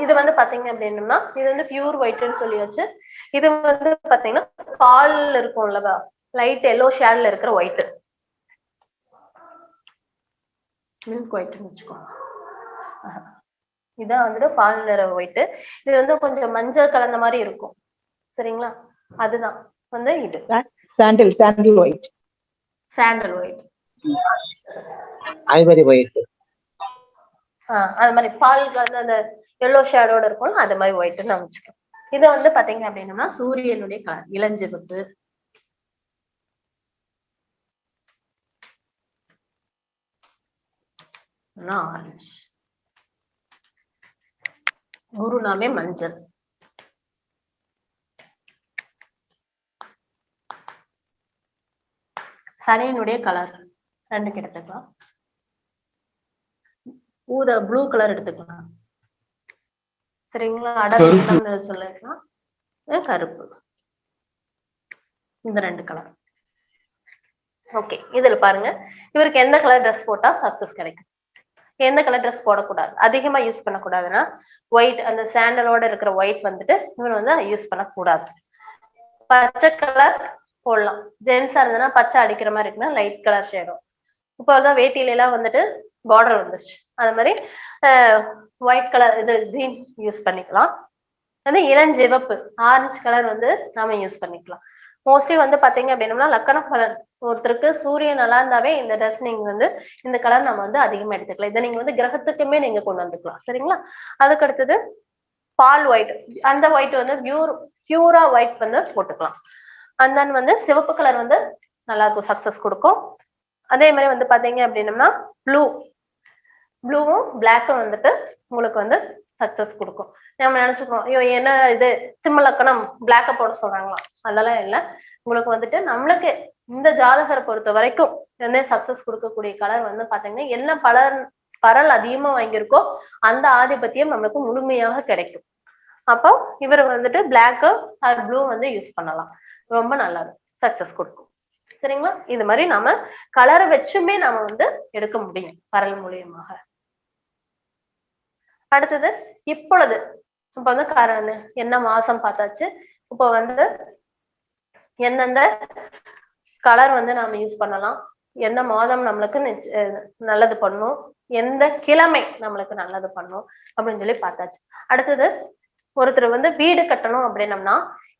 இது வந்து பாத்தீங்க அப்படின்னா இது வந்து பியூர் ஒயிட்னு சொல்லியாச்சு. இது வந்து பாத்தீங்கன்னா பால் இருக்கும்ல, லைட் எல்லோ ஷேட்ல இருக்கிற ஒயிட், மில்க் ஒயிட்னு வச்சுக்கோங்க. இதான் வந்துட்டு பால் நிற ஒயிட். இது வந்து கொஞ்சம் மஞ்சள் கலந்த மாதிரி இருக்கும், சரிங்களா? அதுதான் வந்து இது sandal white, sandal white, ivory white. அது மாதிரி பால் வந்து அந்த எல்லோ ஷேடோட இருக்கும், அது மாதிரி ஒயிட்னு வச்சுக்கோங்க. இதை வந்து பாத்தீங்க அப்படின்னா சூரியனுடைய கலர் இளஞ்சிவப்பு, ஆரஞ்சு, குருநாமே மஞ்சள், சனியினுடைய கலர் ரெண்டுக்கு எடுத்துக்கலாம். ப்ளூ கலர் எடுத்துக்கலாம், சரிங்களா? அடர் சொல்லிக்கலாம், கருப்பு. இந்த ரெண்டு கலர். ஓகே, இதுல பாருங்க இவருக்கு எந்த கலர் ட்ரெஸ் போட்டா சக்சஸ் கிடைக்கும், எந்த கலர் ட்ரெஸ் போடக்கூடாது, அதிகமா யூஸ் பண்ணக்கூடாதுன்னா ஒயிட், அந்த சாண்டலோட இருக்கிற ஒயிட் வந்துட்டு இவர் வந்து யூஸ் பண்ணக்கூடாது. பச்சை கலர் போடலாம், ஜென்ஸா இருந்ததுன்னா பச்சை அடிக்கிற மாதிரி இருக்குன்னா லைட் கலர் ஷேடும். இப்போ தான் வேட்டியில எல்லாம் வந்துட்டு பார்டர் வந்துருச்சு, அது மாதிரி ஒயிட் கலர் இது கிரீன் யூஸ் பண்ணிக்கலாம். வந்து இளஞ்சிவப்பு ஆரஞ்சு கலர் வந்து நாம யூஸ் பண்ணிக்கலாம். மோஸ்ட்லி வந்து பாத்தீங்க அப்படின்னா லக்கணம் கலர் ஒருத்தருக்கு சூரியன் நல்லா இருந்தாவே இந்த ட்ரெஸ் நீங்க வந்து இந்த கலர் நம்ம வந்து அதிகமா எடுத்துக்கலாம். இதை நீங்க வந்து கிரகத்துக்குமே நீங்க கொண்டு வந்துக்கலாம், சரிங்களா? அதுக்கு அடுத்தது பால் ஒயிட், அந்த ஒயிட் வந்து பியூரா ஒயிட் வந்து போட்டுக்கலாம். அண்ட் தென் வந்து சிவப்பு கலர் வந்து நல்லா இருக்கும், சக்சஸ் கொடுக்கும். அதே மாதிரி வந்து பாத்தீங்க அப்படின்னம்னா ப்ளூவும் பிளாக்கும் வந்துட்டு உங்களுக்கு வந்து சக்சஸ் கொடுக்கும். நம்ம நினைச்சுக்கோம், ஐயோ என்ன இது சிம்ம லக்கணம் பிளாக்க போட சொல்றாங்களா, அதெல்லாம் இல்லை. உங்களுக்கு வந்துட்டு நம்மளுக்கு இந்த ஜாதகரை பொறுத்த வரைக்கும் என்ன சக்சஸ் கொடுக்கக்கூடிய கலர் வந்து பாத்தீங்கன்னா என்ன பரல் அதிகமா வாங்கியிருக்கோ அந்த ஆதிபத்தியம் நம்மளுக்கு முழுமையாக கிடைக்கும். அப்போ இவர் வந்துட்டு பிளாக்கு அது ப்ளூ வந்து யூஸ் பண்ணலாம், ரொம்ப நல்லது, சக்சஸ் கொடுக்கும், சரிங்களா? இது மாதிரி நாம கலரை வச்சுமே நாம வந்து எடுக்க முடியும் பரல் மூலியமாக. அடுத்தது இப்பொழுது இப்ப வந்து என்ன மாசம் பார்த்தாச்சு. இப்போ வந்து எந்தெந்த கலர் வந்து நாம யூஸ் பண்ணலாம், எந்த மாதம் நம்மளுக்கு நல்லது பண்ணும், எந்த கிழமை நம்மளுக்கு நல்லது பண்ணும் அப்படின்னு சொல்லி பார்த்தாச்சு. அடுத்தது ஒருத்தர் வந்து வீடு கட்டணும் அப்படின்னம்னா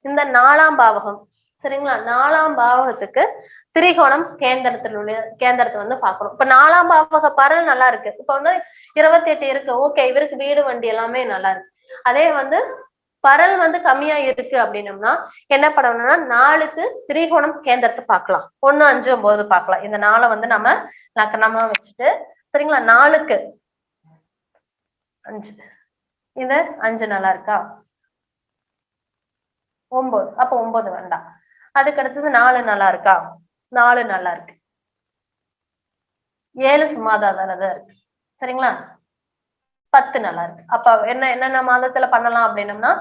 இந்த 4ஆம் பாவகம், சரிங்களா? 4ஆம் பாவகத்துக்கு திரிகோணம் கேந்திரத்தை வந்து பார்க்கணும். இப்ப 4ஆம் பாவக பரல் நல்லா இருக்கு, இப்ப வந்து 28 இருக்கு, ஓகே, இவருக்கு வீடு வண்டி எல்லாமே நல்லா இருக்கு. அதே வந்து பரல் வந்து கம்மியா இருக்கு அப்படின்னம்னா என்ன பண்ணணும்னா 4க்கு திரிகோணம் கேந்திரத்தை பார்க்கலாம், 1, 5, 9 பார்க்கலாம். இந்த 4 வந்து நம்ம லக்கணமா வச்சுட்டு, சரிங்களா? 4க்கு 5, இது 5 நல்லா இருக்கா, 9, அப்ப 9 வேண்டாம். அதுக்கு அடுத்தது 4 நல்லா இருக்கா, 4 நல்லா இருக்கு, 7 சும்மாதானதான் இருக்கு, சரிங்களா? 10 நல்லா இருக்கு. அப்ப என்னென்ன மாதத்துல பண்ணலாம் அப்படின்னம்னா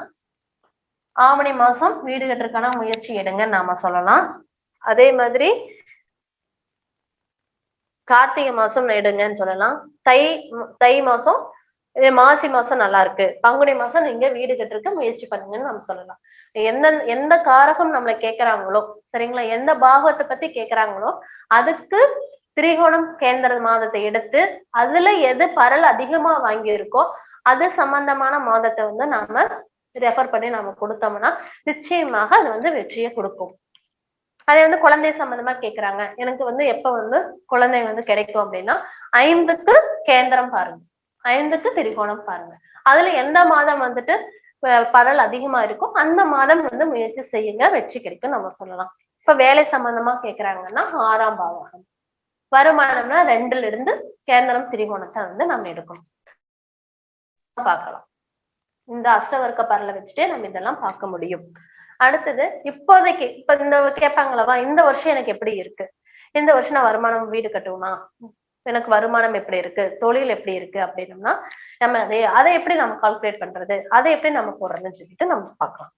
ஆவணி மாசம் வீடு கட்டுறதுக்கான முயற்சி எடுங்கன்னு நாம சொல்லலாம். அதே மாதிரி கார்த்திகை மாசம் எடுங்கன்னு சொல்லலாம். தை மாசம், மாசி மாசம் நல்லா இருக்கு, பங்குனி மாசம் நீங்க வீடு கட்டுறதுக்கு முயற்சி பண்ணுங்கன்னு நம்ம சொல்லலாம். எந்த காரகம் நம்மள கேக்குறாங்களோ, சரிங்களா, எந்த பாகத்தை பத்தி கேக்குறாங்களோ அதுக்கு திரிகோணம் கேந்திர மாதத்தை எடுத்து அதுல எது பரல் அதிகமா வாங்கி இருக்கோ அது சம்பந்தமான மாதத்தை வந்து நாம ரெஃபர் பண்ணி நாம கொடுத்தோம்னா நிச்சயமாக அது வந்து வெற்றியை கொடுக்கும். அதே வந்து குழந்தை சம்பந்தமா கேக்குறாங்க, எனக்கு வந்து எப்ப வந்து குழந்தை வந்து கிடைக்கும் அப்படின்னா 5க்கு கேந்திரம் பாருங்க, 5க்கு திரிகோணம் பாருங்க. அதுல எந்த மாதம் வந்துட்டு பரல் அதிகமா இருக்கும் அந்த மாதம் வந்து முயற்சி செய்யுங்க, வெற்றி கிடைக்கும் நம்ம சொல்லலாம். இப்ப வேலை சம்பந்தமா கேக்குறாங்கன்னா 6ஆம் பாவகம், வருமானம்னா 2ல இருந்து கேந்திரம் திரிகோணத்தை வந்து நம்ம எடுக்கணும் பார்க்கலாம். இந்த அஷ்டவர்க்க பரலை வச்சுட்டே நம்ம இதெல்லாம் பார்க்க முடியும். அடுத்தது இப்போதைக்கு இப்ப இந்த கேட்பாங்களவா, இந்த வருஷம் எனக்கு எப்படி இருக்கு, இந்த வருஷம் நான் வருமானம் வீடு கட்டுவேனா, எனக்கு வருமானம் எப்படி இருக்கு, தொழில் எப்படி இருக்கு அப்படின்னோம்னா நம்ம அதை எப்படி நம்ம கால்குலேட் பண்றது, அதை எப்படி நம்ம போடுறதுன்னு சொல்லிட்டு நம்ம பார்க்கலாம்.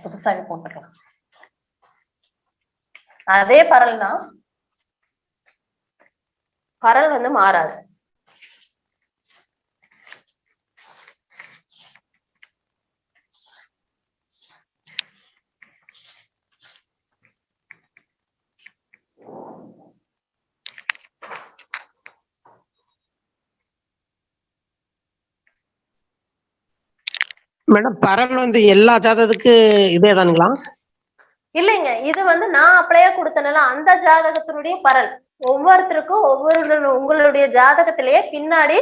புதுசாக போட்டுக்கலாம். அதே பரல் தான், பரல் வந்து மாறாது. மேடம் பரல் வந்து எல்லா ஜாதகத்துக்கு இதே தானுங்களா? இல்லைங்க, இது வந்து நான் அப்படியே கொடுத்தனால அந்த ஜாதகத்தினுடைய பரல் ஒவ்வொருத்தருக்கும் உங்களுடைய ஜாதகத்திலேயே பின்னாடி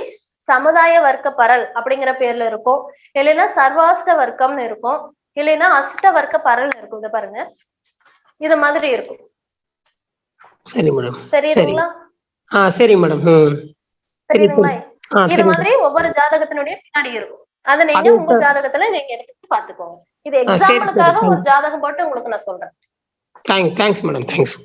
சமுதாய வர்க்க பரல் அப்படிங்கிற பேர்ல இருக்கும், இல்லைன்னா சர்வாஷ்ட வர்க்கம்னு இருக்கும், இல்லைன்னா அஷ்ட வர்க்க பரல் இருக்கும். இத பாருங்க, இது மாதிரி இருக்கும். சரி மேடம், தெரியுதுங்களா? சரி மேடம், தெரியுதுங்களா? இது மாதிரி ஒவ்வொரு ஜாதகத்தினுடைய பின்னாடி இருக்கும். அதை நீங்க உங்க ஜாதகத்துல நீங்க எடுத்து பாத்துக்கோங்க. இது எக்ஸாம்பிளுக்காக ஒரு ஜாதகம் போட்டு உங்களுக்கு நான் சொல்றேன். Thanks madam, thanks.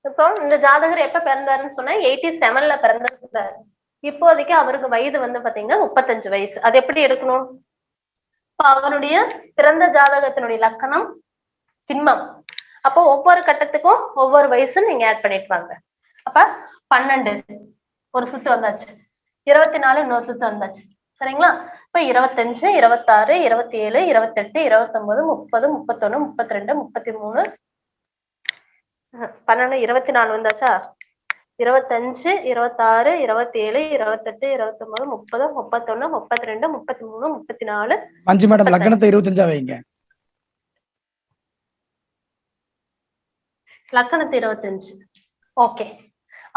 இப்போ இந்த ஜாதகர் எப்ப பிறந்தாருன்னு சொன்னா 87ல பிறந்திருக்காரு. இப்போதைக்கு அவருக்கு வயது வந்து பாத்தீங்கன்னா 35 வயசு. அது எப்படி இருக்கணும்? அவருடைய பிறந்த ஜாதகத்தினுடைய லக்கணம் சிம்மம். அப்போ ஒவ்வொரு கட்டத்துக்கும் ஒவ்வொரு வயசு நீங்க ஆட் பண்ணிட்டு வாங்க. அப்ப 12 ஒரு சுத்து வந்தாச்சு, 24 இன்னொரு சுத்து வந்தாச்சு, சரிங்களா? இப்ப 25, 26, 27, 28, 29, 30, 31, 32, 33, 12, 24 வந்தாச்சா? 25, 26, 27, 28, 29, 30, 31, 32, 33, 34. மஞ்சு மேடம் லக்னத்தை 25 வைங்க. லக்கணத்து 25. ஓகே.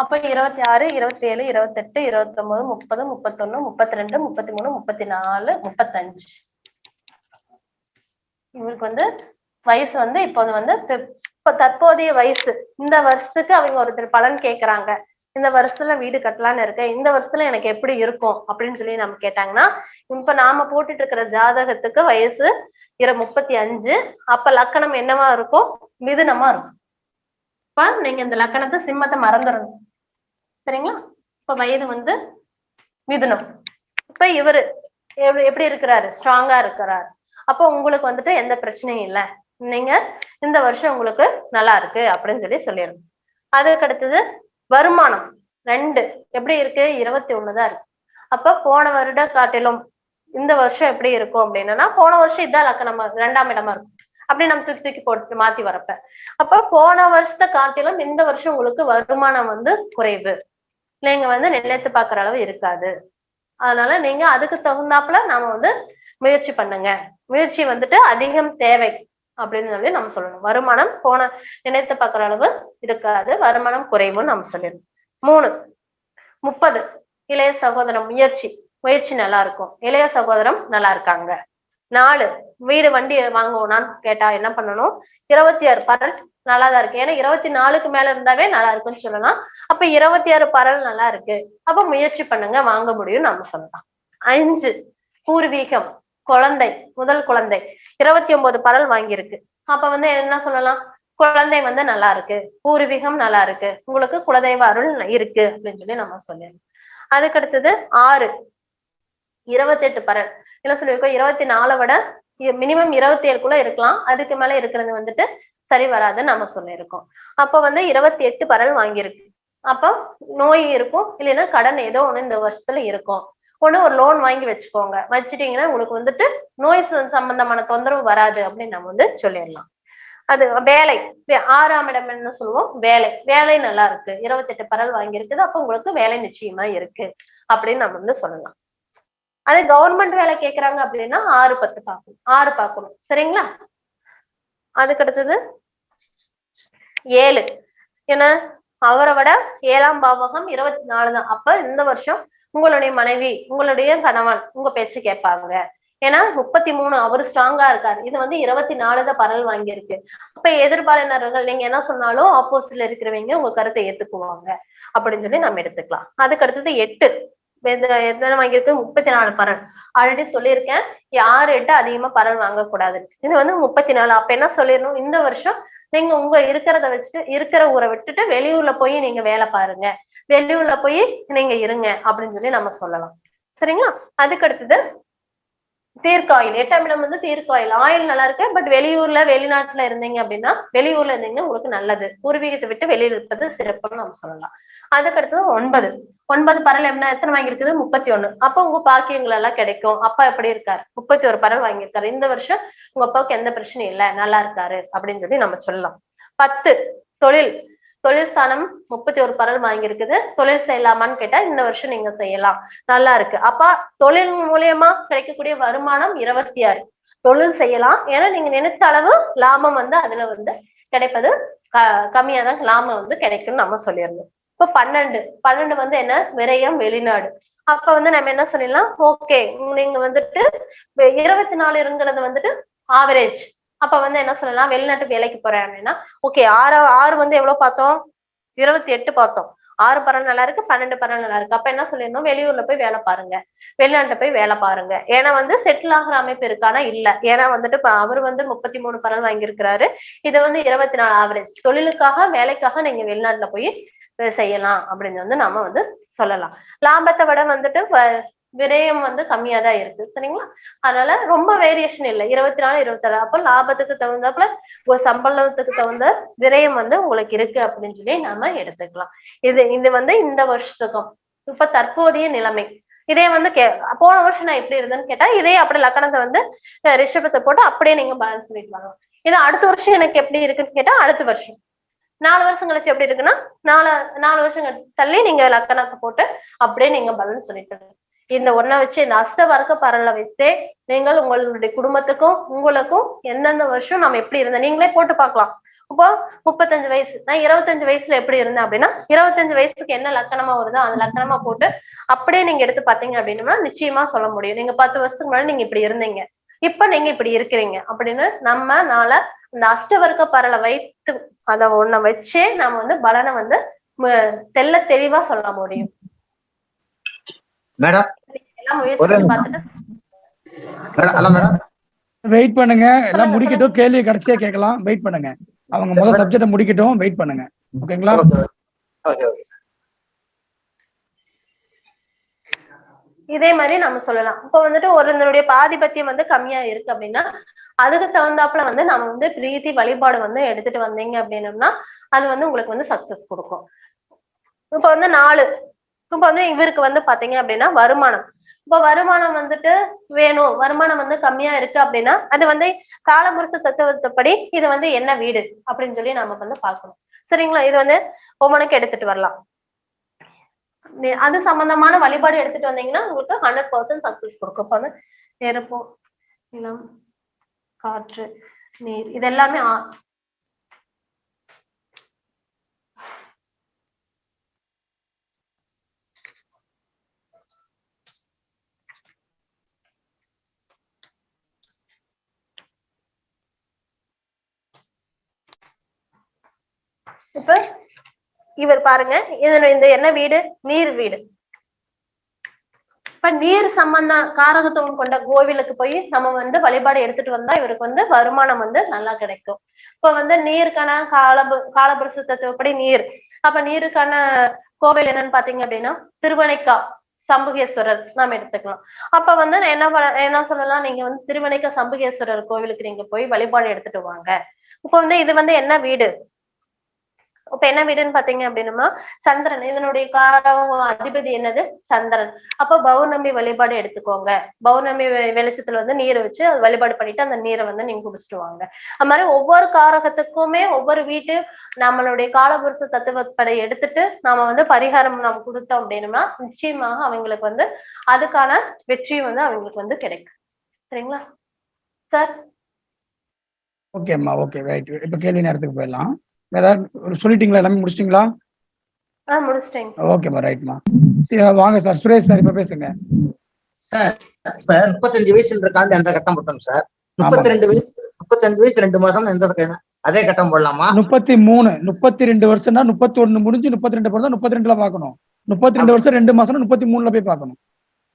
அப்ப 26, 27, 28, 29, 30, 31, 32, 33, 34, 35. இவருக்கு வந்து வயசு வந்து இப்போ வந்து தற்போதைய வயசு, இந்த வருஷத்துக்கு அவங்க ஒருத்தர் பலன் கேக்குறாங்க, இந்த வருஷத்துல வீடு கட்டலான்னு இருக்கேன், இந்த வருஷத்துல எனக்கு எப்படி இருக்கும் அப்படின்னு சொல்லி நம்ம கேட்டாங்கன்னா, இப்ப நாம போட்டுட்டு இருக்கிற ஜாதகத்துக்கு வயசு 35. அப்ப லக்கணம் என்னவா இருக்கும்? மிதுனமா இருக்கும். இப்ப நீங்க இந்த லக்கணத்தை சிம்மத்தை மறந்துடணும், சரிங்களா? இப்ப வயது வந்து மிதுனம். இப்ப இவரு எப்படி இருக்கிறாரு? ஸ்ட்ராங்கா இருக்கிறாரு. அப்போ உங்களுக்கு வந்துட்டு எந்த பிரச்சனையும் இல்லை, நீங்க இந்த வருஷம் உங்களுக்கு நல்லா இருக்கு அப்படின்னு சொல்லி சொல்லிடணும். அதுக்கு அடுத்தது வருமானம் 2 எப்படி இருக்கு? 21 தான் இருக்கு. அப்ப போன வருட காட்டிலும் இந்த வருஷம் எப்படி இருக்கும் அப்படின்னா, போன வருஷம் இதான் லக்கணமா 2ஆம் இடமா இருக்கும் அப்படி நம்ம தூக்கி போட்டு மாத்தி வரப்ப, அப்ப போன வருஷத்தை காட்டிலும் இந்த வருஷம் உங்களுக்கு வருமானம் வந்து குறைவு, நீங்க வந்து நினைத்து பார்க்குற அளவு இருக்காது. அதனால நீங்க அதுக்கு தகுந்தாப்புல நாம வந்து முயற்சி பண்ணுங்க. முயற்சி வந்துட்டு அதிகம் தேவை அப்படின்னு சொல்லி நம்ம சொல்லணும். வருமானம் நினைத்து பார்க்குற அளவு இருக்காது. வருமானம் குறைவுன்னு நம்ம சொல்லிடணும். 3 30 இளைய சகோதரம் முயற்சி நல்லா இருக்கும். இளைய சகோதரம் நல்லா இருக்காங்க. 4 வீடு வண்டி வாங்குவோம்னான்னு கேட்டா என்ன பண்ணணும்? 26 பரல் நல்லாதான் இருக்கு. ஏன்னா 24க்கு மேல இருந்தாவே நல்லா இருக்குன்னு சொல்லலாம். அப்ப 26 பரல் நல்லா இருக்கு. அப்ப முயற்சி பண்ணுங்க, வாங்க முடியும் நம்ம சொல்லலாம். 5 பூர்வீகம் முதல் குழந்தை 29 பரல் வாங்கியிருக்கு. அப்ப வந்து என்ன சொல்லலாம்? குழந்தை வந்து நல்லா இருக்கு, பூர்வீகம் நல்லா இருக்கு, உங்களுக்கு குலதெய்வ அருள் இருக்கு அப்படின்னு சொல்லி நம்ம சொல்லலாம். அதுக்கு அடுத்தது 6 28 பரல் என்ன சொல்லியிருக்கோம்? 24 விட மினிமம் 27க்குள்ள இருக்கலாம். அதுக்கு மேல இருக்கிறது வந்துட்டு சரி வராதுன்னு நம்ம சொல்லியிருக்கோம். அப்ப வந்து 28 பரல் வாங்கியிருக்கு. அப்ப நோய் இருக்கும், இல்லைன்னா கடன் ஏதோ ஒண்ணு இந்த வருஷத்துல இருக்கும். ஒரு லோன் வாங்கி வச்சுக்கோங்க. வச்சுட்டீங்கன்னா உங்களுக்கு வந்துட்டு நோய் சம்பந்தமான தொந்தரவு வராது அப்படின்னு நம்ம வந்து சொல்லிடலாம். அது வேலை 6ஆம் இடம் என்ன சொல்லுவோம்? வேலை நல்லா இருக்கு. 28 பரல் வாங்கியிருக்குது. அப்ப உங்களுக்கு வேலை நிச்சயமா இருக்கு அப்படின்னு நம்ம வந்து சொல்லலாம். அதே கவர்மெண்ட் வேலை கேக்குறாங்க அப்படின்னா 6 10 பார்க்கணும். சரிங்களா? அதுக்கு அடுத்தது 7 ஏன்னா அவரை விட 7ஆம் பாவகம் 24 தான். அப்ப இந்த வருஷம் உங்களுடைய மனைவி, உங்களுடைய கணவன் உங்க பேச்சு கேட்பாங்க. ஏன்னா 33 அவரு ஸ்ட்ராங்கா இருக்காரு. இது வந்து 24 தான் பரல் வாங்கியிருக்கு. அப்ப எதிர்பாலினர்கள் நீங்க என்ன சொன்னாலும் ஆப்போசிட்ல இருக்கிறவங்க உங்க கருத்தை ஏத்துக்குவாங்க அப்படின்னு சொல்லி நம்ம எடுத்துக்கலாம். அதுக்கு அடுத்தது 8 எத்தனை வாங்கியிருக்கு? 34 பரல். ஆல்ரெடி சொல்லியிருக்கேன் 6 8 அதிகமா பரல் வாங்கக்கூடாது. இது வந்து 34. அப்ப என்ன சொல்லிடணும்? இந்த வருஷம் நீங்க உங்க இருக்கிற ஊரை விட்டுட்டு வெளியூர்ல போய் நீங்க வேலை பாருங்க, வெளியூர்ல போய் நீங்க இருங்க அப்படின்னு சொல்லி நம்ம சொல்லலாம். சரிங்களா? அதுக்கு அடுத்தது தீர்க்காயில் 8ஆம் இடம் வந்து தீர்க்காயில். ஆயில் நல்லா இருக்கு. பட் வெளிநாட்டுல இருந்தீங்க அப்படின்னா, வெளியூர்ல இருந்தீங்கன்னா உங்களுக்கு நல்லது. பூர்வீகத்தை விட்டு வெளியில இருப்பது சிறப்புன்னு நம்ம சொல்லலாம். அதுக்கு அடுத்தது 9 பரல் என்ன எத்தனை வாங்கியிருக்குது? 31. அப்ப உங்க பாக்கியங்கள் எல்லாம் கிடைக்கும். அப்பா எப்படி இருக்காரு? 31 பரல் வாங்கியிருக்காரு. இந்த வருஷம் உங்க அப்பாவுக்கு எந்த பிரச்சனையும் இல்லை, நல்லா இருக்காரு அப்படின்னு சொல்லி நம்ம சொல்லலாம். 10 தொழில் ஸ்தானம் 31 பரல் வாங்கியிருக்குது. தொழில் செய்யலாமான்னு கேட்டா இந்த வருஷம் நீங்க செய்யலாம், நல்லா இருக்கு. அப்ப தொழில் மூலியமா கிடைக்கக்கூடிய வருமானம் 26. தொழில் செய்யலாம். ஏன்னா நீங்க நினைத்த அளவு லாபம் வந்து அதுல வந்து கிடைப்பது கம்மியா தான் லாபம் வந்து கிடைக்கும்னு நம்ம சொல்லிடணும். இப்ப 12 வந்து என்ன? விரயம் வெளிநாடு. அப்ப வந்து நம்ம என்ன சொல்லிடலாம்? ஓகே, நீங்க வந்துட்டு 24 இருங்கிறது வந்துட்டு ஆவரேஜ். அப்ப வந்து என்ன சொல்லலாம்? வெளிநாட்டுக்கு வேலைக்கு போறேன் அப்படின்னா ஓகே, 6 வந்து எவ்வளவு பார்த்தோம்? 28 பார்த்தோம். 6 பரல் நல்லா இருக்கு, 12 பரல் நல்லா இருக்கு. அப்ப என்ன சொல்லிடணும்? வெளியூர்ல போய் வேலை பாருங்க, வெளிநாட்டுல போய் வேலை பாருங்க. ஏன்னா வந்து செட்டில் ஆகிற அமைப்பு இருக்கானா? இல்ல. ஏன்னா வந்துட்டு அவர் வந்து 33 பரல் வாங்கியிருக்கிறாரு. இது வந்து 24 ஆவரேஜ். தொழிலுக்காக வேலைக்காக நீங்க வெளிநாட்டுல போய் செய்யலாம் அப்படின்னு வந்து நம்ம வந்து சொல்லலாம். லாபத்தை விட வந்துட்டு விரயம் வந்து கம்மியா தான் இருக்கு. சரிங்களா? அதனால ரொம்ப வேரியேஷன் இல்லை. 24 26. அப்போ லாபத்துக்கு தகுந்தாப்புல ஒரு சம்பளத்துக்கு தகுந்த விரயம் வந்து உங்களுக்கு இருக்கு அப்படின்னு சொல்லி நாம எடுத்துக்கலாம். இது வந்து இந்த வருஷத்துக்கும் இப்ப தற்போதைய நிலைமை. இதே வந்து போன வருஷம் நான் எப்படி இருந்தேன்னு கேட்டா இதே அப்படி லக்கணத்தை வந்து ரிஷபத்தை போட்டு அப்படியே நீங்க பலன் சொல்லிட்டு வாங்க. இது அடுத்த வருஷம் எனக்கு எப்படி இருக்குன்னு கேட்டா அடுத்த வருஷம் 4 வருஷம் கழிச்சு எப்படி இருக்குன்னா 4 வருஷம் தள்ளி நீங்க லக்கணத்தை போட்டு அப்படியே நீங்க பலன் சொல்லிட்டு இந்த ஒன்ன வச்சு இந்த அஷ்டவர்க்க பரலை வைத்தே நீங்கள் உங்களுடைய குடும்பத்துக்கும் உங்களுக்கும் எந்தெந்த வருஷம் நம்ம எப்படி இருந்தோம் நீங்களே போட்டு பார்க்கலாம். இப்போ 35 வயசு, நான் 25 வயசுல எப்படி இருந்தேன் அப்படின்னா 25 வயசுக்கு என்ன லக்கணமா வருதோ அந்த லக்கணமா போட்டு அப்படியே நீங்க எடுத்து பாத்தீங்க அப்படின்னா நிச்சயமா சொல்ல முடியும். நீங்க 10 வருஷத்துக்கு முன்னாடி நீங்க இப்படி இருந்தீங்க, இப்ப நீங்க இப்படி இருக்கிறீங்க அப்படின்னு நம்மனால இந்த அஷ்டவர்க்க பரலை வைத்து அதை ஒன்ன வச்சே நம்ம வந்து பலனை வந்து தெளிவா சொல்ல முடியும். மேடம் வெயிட் பண்ணுங்க, எல்லாம் முடிக்கட்டும். கேள்வி கடைசியா கேட்கலாம், வெயிட் பண்ணுங்க. அவங்க முதல் சப்ஜெக்ட முடிக்கட்டும், வெயிட் பண்ணுங்க. ஓகேங்களா? இதே மாதிரி நம்ம சொல்லலாம். இப்ப வந்துட்டு ஒருவருடைய பாதிபத்தியம் வந்து கம்மியா இருக்கு அப்படின்னா அதுக்கு தகுந்தாப்புல வந்து நம்ம வந்து பிரீத்தி வழிபாடு வந்து எடுத்துட்டு வந்தீங்க அப்படின்னம்னா அது வந்து உங்களுக்கு வந்து சக்சஸ் கொடுக்கும். இப்ப வந்து 4 இப்ப வந்து இவருக்கு வந்து பாத்தீங்க அப்படின்னா வருமானம். இப்ப வருமானம் வந்துட்டு வேணும், வருமானம் வந்து கம்மியா இருக்கு அப்படின்னா அது வந்து காலபுருஷ தத்துவத்தைப்படி இது வந்து என்ன வீடு அப்படின்னு சொல்லி நம்ம வந்து பார்க்கணும். சரிங்களா? இது வந்து ஒவ்வொன்றுக்கு எடுத்துட்டு வரலாம். அது சம்பந்தமான வழிபாடு எடுத்துட்டு வந்தீங்கன்னா உங்களுக்கு 100% சக்சஸ் கொடுக்கும். இப்ப வந்து நெருப்பு, நிலம், காற்று, நீர் இது எல்லாமே இப்ப இவர் பாருங்க, இந்த என்ன வீடு? நீர் வீடு. இப்ப நீர் சம்பந்த காரகத்துவம் கொண்ட கோவிலுக்கு போய் நம்ம வந்து வழிபாடு எடுத்துட்டு வந்தா இவருக்கு வந்து வருமானம் வந்து நல்லா கிடைக்கும். இப்ப வந்து நீருக்கான காலபுருஷ தத்துவப்படி நீர். அப்ப நீருக்கான கோவில் என்னன்னு பாத்தீங்க அப்படின்னா திருவனைக்கா சம்புகேஸ்வரர் நாம எடுத்துக்கலாம். அப்ப வந்து என்ன சொல்லலாம், நீங்க வந்து திருவனைக்கா சம்புகேஸ்வரர் கோவிலுக்கு நீங்க போய் வழிபாடு எடுத்துட்டு வாங்க. இப்ப வந்து இது வந்து என்ன வீடு? இப்ப என்ன வீடுன்னு பாத்தீங்க அப்படின்னா சந்திரன். இதனுடைய அதிபதி என்னது? சந்திரன். அப்ப பௌர்ணமி வழிபாடு எடுத்துக்கோங்க. பௌர்ணமி வெளிச்சத்துல வந்து நீரை வச்சு வழிபாடு பண்ணிட்டு அந்த நீரை வந்து நீங்க குடிச்சிட்டு வாங்க. அது மாதிரி ஒவ்வொரு காரகத்துக்குமே ஒவ்வொரு வீட்டு நம்மளுடைய காலபுருஷ தத்துவப்படை எடுத்துட்டு நாம வந்து பரிகாரம் நம்ம கொடுத்தோம் அப்படின்னா நிச்சயமாக அவங்களுக்கு வந்து அதுக்கான வெற்றியும் வந்து அவங்களுக்கு வந்து கிடைக்கும். சரிங்களா சார்? ஓகேம்மா, ஓகே, ரைட். இப்ப கேள்வி நேரத்துக்கு போயிடலாம். ஏதாவது சொல்லிட்டீங்களா? எல்லாமே முடிச்சிட்டீங்களா? முடிச்சிட்டேங்க. ஓகேம்மா, ரைட்மா. வாங்க சார், சுரேஷ் சார் இப்ப பேசுங்க. சார் இப்ப 35 வயசுல இருக்காண்டு எந்த கட்டம் போட்டோம் சார்? 35 வயசு 2 மாசம் எந்த அதே கட்டம் போடலாமா? 32 வருஷம்னா 31 முடிஞ்சு 32 போடுறதா 32ல பாக்கணும். 32 வருஷம் 2 மாசம் 33ல போய் பாக்கணும்.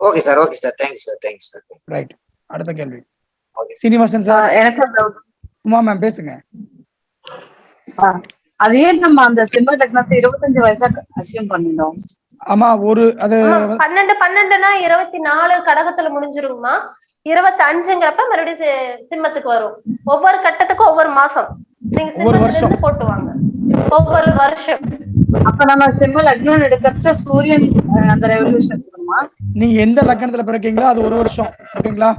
Okay sir, okay sir, thanks sir, thanks sir. Right. அடுத்த கேள்வி சீனிவாசன் சார். எனக்கு உமா மேம் பேசுங்க. அது ஏன் நம்ம அந்த சிம்ம லக்னத்தை 25 வயசா அசியூம் பண்ணிட்டோம்? ஆமா, ஒரு அது 12னா 24 கடகத்துல முடிஞ்சிருக்குமா? 25ங்கிறப்ப மறுபடியும் சிம்மத்துக்கு வரும். ஒவ்வொரு கட்டத்துக்கும் ஒவ்வொரு மாசம் நீங்க சிம்மத்துல போட்டு வாங்க. ஒவ்வொரு வருஷம். அப்ப நம்ம சிம்ம லக்னம் எடுக்கிறத சூரியன் அந்த ரெவல்யூஷன் எடுக்கணுமா? நீங்க எந்த லக்னத்துல பிறக்கீங்களோ அது ஒரு வருஷம். ஓகேங்களா?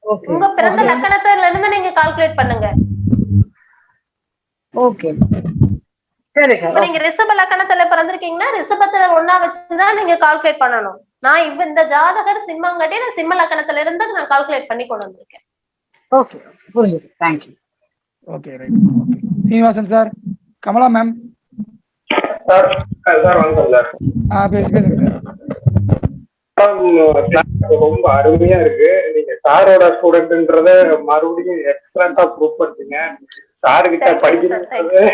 உங்க பிறந்த லக்னத்துல இருந்து நீங்க கால்குலேட் பண்ணுங்க. ஓகே, சரி சார். நீங்க ரிஷப லக்னத்துல பிறந்திருக்கீங்கன்னா ரிஷபத்துல ஒண்ணா வச்சுதான் நீங்க கால்குலேட் பண்ணணும். நான் இந்த ஜாதகர் சிம்மங்காட்டி நான் சிம்ம லக்னத்துல இருந்து நான் கால்குலேட் பண்ணி கொண்டு வந்திருக்கேன். ஓகே, புரிஞ்சுது. Thank you. Okay, right. Okay, Srinivasan sir. Kamala ma'am. Sir வணக்கம் சார். பேசுங்க சார். ரொம்ப அருமையா இருக்கு. நீங்க சாரோட ஸ்டூடெண்ட்ன்றத மறுபடியும் எக்ஸலண்டா ப்ரூவ் பண்ணீங்க. சாரு கிட்ட படிக்கிறது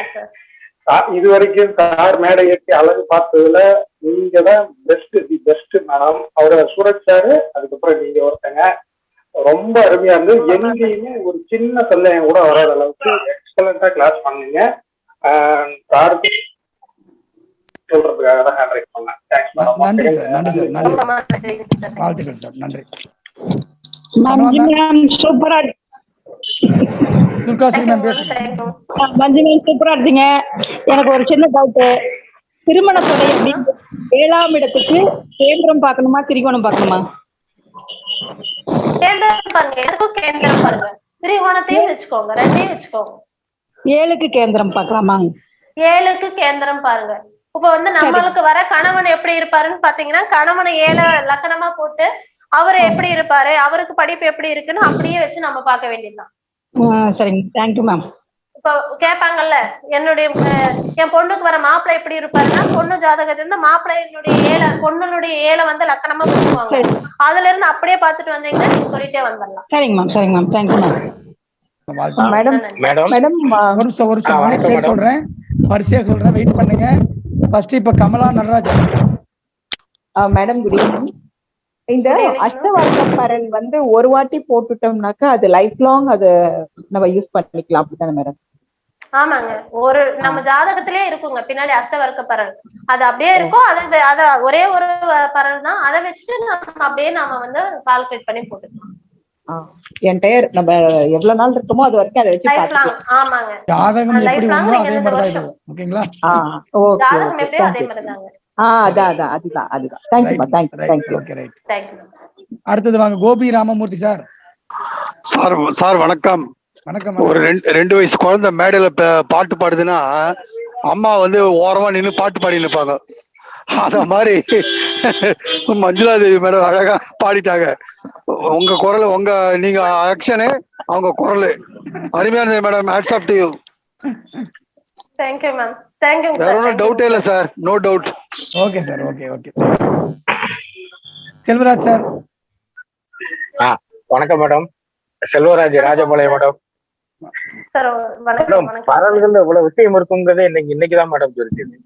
இது வரைக்கும் சார் மேடை ஏற்றி அழகு பார்த்ததுல நீங்க தான் பெஸ்ட் மேடம். அவரோட சூரஜ் சாரு, அதுக்கப்புறம் நீங்க ஒருத்தங்க ரொம்ப அருமையா இருந்து எங்கேயுமே ஒரு சின்ன சந்தேகம் கூட வராத அளவுக்கு எக்ஸலண்டா கிளாஸ் பண்ணீங்க. சாருக்கு சொல்றதுக்காக தான் ஹேண்ட் ரைஸ் பண்ணேன். Thanks madam. நன்றி சார், நன்றி சார், நன்றி சார். வாழ்த்துக்கள் சார், நன்றி. சூப்பரா சூப்பரா இருக்கீங்க. எனக்கு ஒரு சின்ன டவுட். திருமணத்தடை 7ஆம் இடத்துக்கு கேந்திரம் பார்க்கணுமா திரிகோணம் பார்க்கணுமா? கேந்திரம் பாருங்க. எதுக்கும் கேந்திரம் பாருங்க. திரிகோணத்தையும் வச்சுக்கோங்க, ரெண்டையும் வச்சுக்கோங்க. 7க்கு கேந்திரம் பார்க்கலாமா? 7க்கு கேந்திரம் பாருங்க. இப்ப வந்து நம்மளுக்கு வர கணவன் எப்படி இருப்பாருன்னு பாத்தீங்கன்னா கணவனை 7 லக்கணமா போட்டு அவரு எப்படி இருப்பாரு, அவருக்கு படிப்பு எப்படி இருக்குன்னு அப்படியே வச்சு நம்ம பார்க்க வேண்டியதுதான். சரிங்க, தேங்க்யூ மேம். இப்ப கேட்பாங்கல்ல, என் பொண்ணுக்கு வர மாப்பிள்ளை எப்படி இருப்பாருன்னா பொண்ணு ஜாதகத்துல மாப்பிள்ளையினுடைய பொண்ணுடைய 7 வந்து லக்கணமா போடுவாங்க. அதுல இருந்து அப்படியே பாத்துட்டு வந்தீங்கன்னா நீங்க சொல்லிட்டே வந்துடலாம். சரிங்க மேம், சரிங்க ma'am, thank you ma'am. Madam madam ஒரு நிமிஷம் சொல்றேன், வரிசையா சொல்றேன், வெயிட் பண்ணுங்க. ஃபர்ஸ்ட் இப்ப Kamala Natarajan. Madam good evening. இந்த அஷ்டவர்க்க பரல் வந்து ஒரு வாட்டி போட்டுட்டோம்னாக்கா அது லைஃப் லாங் அது நம்ம யூஸ் பண்ணிக்கலாம், அப்படித்தானே மேடம்? ஆமாங்க, ஒரு நம்ம ஜாதகத்திலே இருக்குங்க பின்னாடி அஷ்டவர்க்க பரல். அது அப்படியே இருக்கும். அத ஒரே ஒரு பரல் தான். அதை வச்சுட்டு நம்ம அப்படியே நாம வந்து கால்குலேட் பண்ணி போட்டுக்கலாம். என்டையர் நம்ம எவ்வளவு நாள் இருக்குமோ அது வரைக்கும் அதை வச்சு பார்த்துக்கலாம். ஆமாங்க, ஜாதகம் எப்படி வருமோ அதே மாதிரி தான் இது. ஓகேங்களா? ஓகே, ஜாதகம் எப்படியோ அதே மாதிரி தாங்க. அதுதான். தேங்க்யூ. அடுத்தது வாங்க கோபி ராமமூர்த்தி சார். சார் வணக்கம். வணக்கம். ஒரு 2 வயசு குழந்தை மேடையில பாட்டு பாடுதுன்னா அம்மா வந்து ஓரமா நின்று பாட்டு பாடி நிற்பாங்க. அத மாதிரி மஞ்சுளா தேவி மேடம் அழகா பாடிட்டாங்க. உங்க குரல், நீங்க ஆக்ஷனு, அவங்க குரல் அருமையா இருந்தது madam. Hats off to you. Thank you ma'am. Thank you வேற சார். ஒன்றும் டவுட்டே இல்லை sir. No doubt. Okay sir. Okay. Selvaraj sir. வணக்கம் madam. Selvaraj, Rajapalayam madam. Sir madam, பரல்கள்ல இவ்வளவு விஷயம் இருக்குங்கிறதே இன்னைக்குதான் மேடம் தெரிஞ்சது.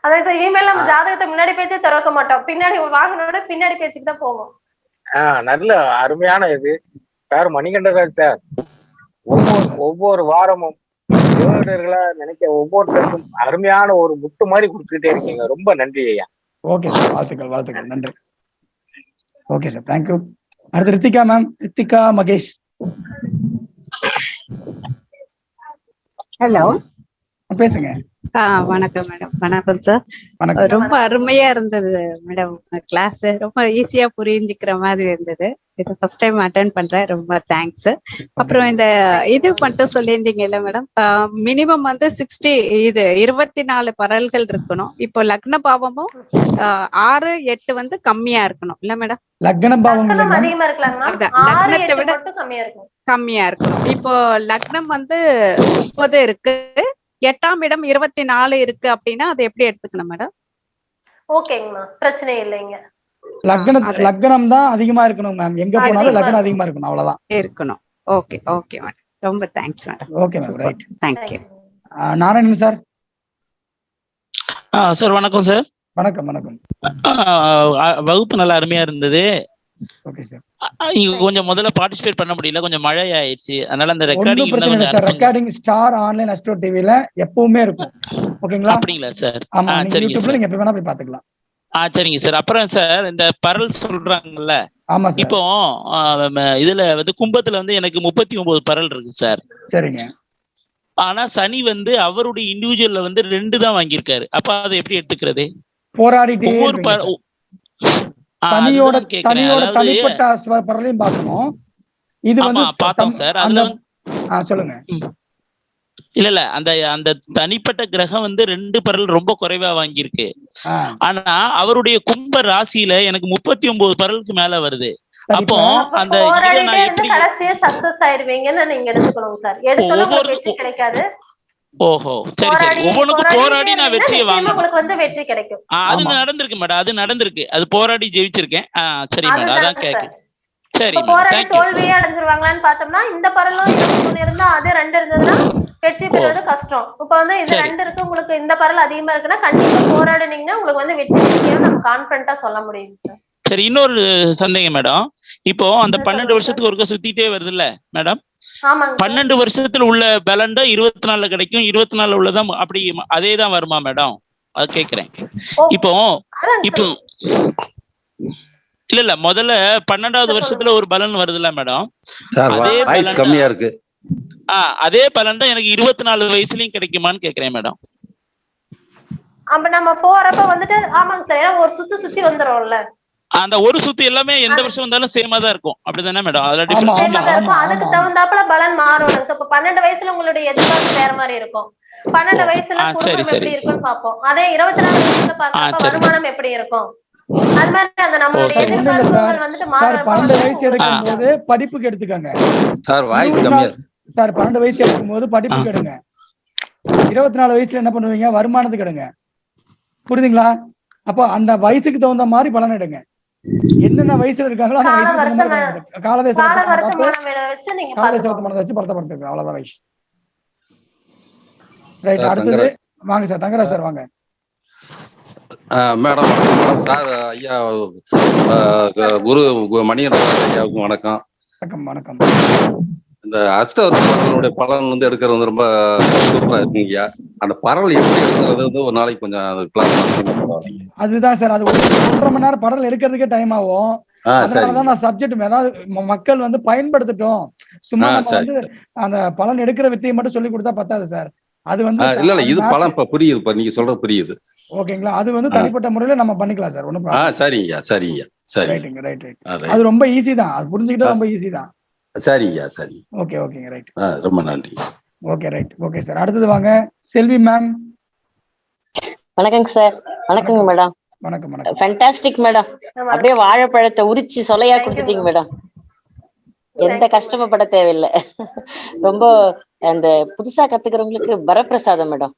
அதான் சார், இனிமேல் நம்ம ஜாதகத்தை முன்னாடி பேச்சு திறக்க மாட்டோம், பின்னாடி வாங்கினோட பின்னாடி பேச்சுக்கு தான் போவோம். நல்ல அருமையான இது சார். மணிகண்டராஜ் சார், ஒவ்வொரு வாரமும் யோகர்களா நினைக்க ஒவ்வொருத்தருக்கும் அருமையான ஒரு முட்டு மாதிரி கொடுத்துக்கிட்டே இருக்கீங்க. ரொம்ப நன்றி ஐயா. ஓகே சார், வாழ்த்துக்கள், நன்றி. Okay sir, thank you. அடுத்து ரித்திகா மேம். ரித்திகா மகேஷ். ஹலோ, பேசுங்க. வணக்கம் மேடம். வணக்கம் சார். ரொம்ப அருமையா இருந்தது மேடம். கிளாஸ் ரொம்ப ஈஸியா புரிஞ்சுக்கிற மாதிரி இருந்தது. இது ஃபர்ஸ்ட் டைம் அட்டென்ட் பண்றேன். ரொம்ப தேங்க்ஸ். அப்புறம் இந்த இது மட்டும் சொல்லியிருந்தீங்கல்ல மேடம், மினிமம் வந்து 24 பரல்கள் இருக்கணும். இப்போ லக்ன பாவமும் 6, 8 வந்து கம்மியா இருக்கணும் இல்ல மேடம்? லக்ன பாவம் அதிகமா இருக்கலாம், லக்னத்தை விட கம்மியா இருக்கணும். இப்போ லக்னம் வந்து 30 இருக்கு, 8ஆம் இடம் 24 இருக்கு அப்படின்னா அதை எப்படி எடுத்துக்கணும் மேடம்? ஓகேங்கம்மா, பிரச்சனை இல்லைங்க. லக்னம் தான் அதிகமா இருக்கணும் மேம். எங்க போனாலும் லக்னம் அதிகமா இருக்கணும், அவ்வளவுதான் இருக்கணும். ஓகே மேடம், ரொம்ப thanks madam. Okay ma'am, right. Thank you. Narayanan sir. Sir வணக்கம் சார். வணக்கம். வகுப்பு நல்லா அருமையா இருந்தது. Okay sir. கொஞ்சம் முதல்ல பார்ட்டிசிபேட் பண்ண முடியல, கொஞ்சம் மழை ஆயிடுச்சு. அதனால அந்த ரெக்கார்டிங் ஸ்டார் ஆன்லைன் அஸ்ட்ரோ டிவில எப்பவுமே இருக்கும். ஓகேங்களா? அப்படிங்களா சார்? ஆமா, நீங்க யூடியூப்ல நீங்க எப்ப வேணா போய் பாத்துக்கலாம். சரிங்க சார். அப்புறம் சார், இந்த பரல் சொல்றாங்கல்ல, ஆமா சார். இப்போ இதுல வந்து கும்பத்துல வந்து எனக்கு 39 பரல் இருக்கு சார். சரிங்க. ஆனா சனி வந்து அவருடைய இண்டிவிஜுவல்ல வந்து 2 தான் வாங்கியிருக்காரு. அப்ப அதை எப்படி எடுத்துக்கிறது? போராடிட்டே தனியோட தனிப்பட்ட பரலையும் பார்க்கணும். இது வந்து பார்த்தோம் சார். அதுல சொல்லுங்க. இல்ல அந்த தனிப்பட்ட கிரகம் வந்து 2 பரல் ரொம்ப குறைவா வாங்கியிருக்கு. ஆனா அவருடைய கும்ப ராசியில எனக்கு 39 பரலுக்கு மேல வருது. அப்போ அந்த கடைசியா சக்சஸ் ஆயிருவீங்கன்னு நீங்க எடுத்துக்கணும் சார். எடுக்கணும், வெற்றி கிடைக்காது. ஓஹோ, சரி. ஒவ்வொன்றுக்கும் போராடி நான் வெற்றியை வாங்கணும். உங்களுக்கு வந்து வெற்றி கிடைக்கும். அது நடந்திருக்கு மேடம், அது நடந்திருக்கு. அது போராடி ஜெயிச்சிருக்கேன். சரி மேடம், அதான் கேக்கு. சரி மேடம், தோல்வியே அடைஞ்சிருவாங்களான்னு பார்த்தோம்னா, இந்த பரலும் 23 இருந்தா அது 2 இருந்ததுன்னா வெற்றி பெறுவது கஷ்டம். இப்ப வந்து இது 2 இருக்கு, உங்களுக்கு இந்த பரல் அதிகமா இருக்குன்னா கண்டிப்பா போராடினீங்கன்னா உங்களுக்கு வந்து வெற்றி கிடைக்கும், நம்ம கான்பிடண்டா சொல்ல முடியும் சார். சரி, இன்னொரு சந்தேகம் மேடம். இப்போ அந்த 12 வருஷத்துக்கு ஒருக்க சுத்திட்டே வருது இல்ல மேடம்? 12 வருஷத்துல உள்ள பலன் தான் 24 கிடைக்கும். 24 உள்ளதான் அப்படி அதேதான் வருமா மேடம்? அது கேக்குறேன். இப்போ இல்ல முதல்ல 12வது வருஷத்துல ஒரு பலன் வருதுல்ல மேடம், கம்மியா இருக்கு. அதே பலன் தான் எனக்கு 24 வயசுலயும் கிடைக்குமான்னு கேக்குறேன் மேடம். அப்ப நம்ம போறப்ப வந்துட்டு ஆமாங்க சார், ஒரு சுத்தி வந்துரும்ல. அந்த ஒரு சுத்து எல்லாமே எந்த வருஷம் வந்தாலும் சேமா தான் இருக்கும், அப்படிதானே மேடம்? அதுல டிஃபரன்ஸ் அதுக்கு தகுந்தாப்புல பலன் மாறும். இப்ப 12 வயசுல உங்களுடைய எதிர்பார்ப்பு வேற மாதிரி இருக்கும். 12 வயசுல குடும்பம் எப்படி இருக்குன்னு பாப்போம். அதே 24 வயசுல பாக்க வருமானம் எப்படி இருக்கும், அது மாதிரி அந்த நம்மளுடைய எதிர்பார்ப்புகள் வந்துட்டு மாறும். 12 வயசு எடுக்கும் போது படிப்புக்கு எடுத்துக்கங்க சார். வாய்ஸ் கம்மியா சார். 12 வயசு எடுக்கும் போது படிப்புக்கு எடுங்க. 24 வயசுல என்ன பண்ணுவீங்க? வருமானத்துக்கு எடுங்க. புரியுதுங்களா? அப்போ அந்த வயசுக்கு தகுந்த மாதிரி பலன் எடுங்க. என்னென்ன வயசுல இருக்காங்களோ அந்த வயசுக்கு காலதேசத்தை வச்சு படத்தப்படுத்துங்க. அவ்வளவுதான் வயசு. ரைட். அடுத்தது வாங்க சார், தங்கராஜ் சார் வாங்க. மேடம் வணக்கம் சார். ஐயா குரு மணிகண்டன் ஐயாவுக்கும் வணக்கம். வணக்கம். இந்த அஷ்டவர்ண பலன் வந்து எடுக்கிறது வந்து ரொம்ப சூப்பரா இருக்குங்க ஐயா. அந்த பரல் எப்படி எடுக்கிறது வந்து ஒரு நாளைக்கு கொஞ்சம் கிளாஸ். அதுதான் சார், அது 1.5 மணி நேரம் பரல் எடுக்கிறதுக்கே டைம் ஆகும். அதனாலதான் நான் சப்ஜெக்ட் ஏதாவது மக்கள் வந்து பயன்படுத்தட்டும். சும்மா வந்து அந்த பலன் எடுக்கிற வித்தையை மட்டும் சொல்லி கொடுத்தா பத்தாது சார். அது வந்து இல்ல இது பலன் புரியுது, நீங்க சொல்றது புரியுது. ஓகேங்களா? அது வந்து தனிப்பட்ட முறையில நம்ம பண்ணிக்கலாம் சார். ஒண்ணும் சரிங்க சரி. ரைட். அது ரொம்ப ஈஸி தான், அது புரிஞ்சுக்கிட்டா ரொம்ப ஈஸி தான். சரிங்க சரி. ஓகேங்க ரைட். ரொம்ப நன்றி. Okay right. ஓகே சார், அடுத்தது வாங்க செல்வி மேம். வணக்கங்க சார். வணக்கங்க மேடம். வணக்கம் வணக்கம். Fantastic madam. அப்படியே வாழைப்பழத்தை உரிச்சு சொலையா கொடுத்துட்டீங்க மேடம். எந்த கஷ்டமும் பட தேவையில்லை. ரொம்ப அந்த புதுசா கத்துக்கிறவங்களுக்கு வரப்பிரசாதம் மேடம்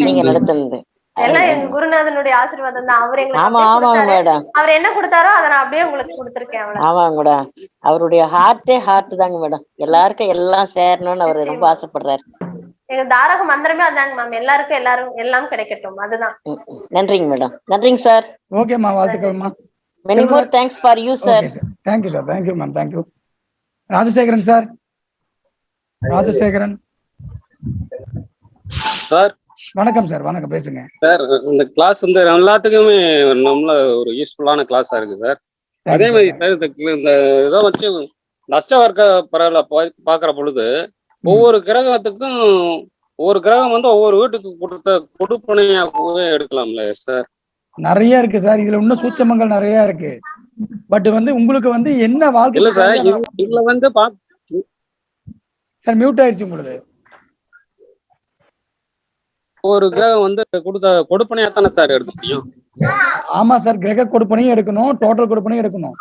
நீங்க நடத்துனது. எல்லாம் எங்க குருநாதனுடைய ஆசீர்வாதம் தான். அவர் ஆமா ஆமாங்க மேடம். அவர் என்ன கொடுத்தாரோ அதை நான் அப்படியே உங்களுக்கு கொடுத்துருக்கேன். ஆமாங்க மேடம். அவருடைய ஹார்ட் தாங்க மேடம். எல்லாருக்கும் எல்லாம் சேரணும்னு அவர் ரொம்ப ஆசைப்படுறாரு. எங்க தாரக மந்திரமே அதாங்க மேம். எல்லாருக்கும் எல்லாம் கிடைக்கட்டும். அதுதான். நன்றிங்க மேடம். நன்றிங்க சார். ஓகேம்மா, வாழ்த்துக்கள்மா. Many more thanks for you sir. Thank you sir. Thank you ma'am. Thank you. Rajasekaran sir. Rajasekaran sir. வணக்கம் சார். வணக்கம், பேசுங்க சார். இந்த கிளாஸ் வந்து எல்லாத்துக்குமே நம்மள ஒரு யூஸ்ஃபுல்லான கிளாஸா இருக்கு சார். அதே மாதிரி சார் இந்த இதை வச்சு நஷ்ட வர்க்க பரவல பாக்குற பொழுது ஒவ்வொரு கிரகத்துக்கும் ஒவ்வொரு கிரகம் வந்து ஒவ்வொரு வீட்டுக்கு கொடுத்த கொடுப்பனையாகவே எடுக்கலாம்ல சார்? நிறைய இருக்கு சார். இதுல இன்னும் சூட்சமங்கள் நிறைய இருக்கு. பட் வந்து உங்களுக்கு வந்து என்ன வாழ்க்கை இல்ல சார், இதுல வந்து சார் மியூட் ஆயிடுச்சு உங்களுக்கு. ஒரு கிரகம் வந்து கொடுத்த கொடுப்பனையா தானே சார் எடுக்க முடியும்? ஆமா சார், கிரக கொடுப்பனையும் எடுக்கணும், டோட்டல் கொடுப்பனையும் எடுக்கணும்.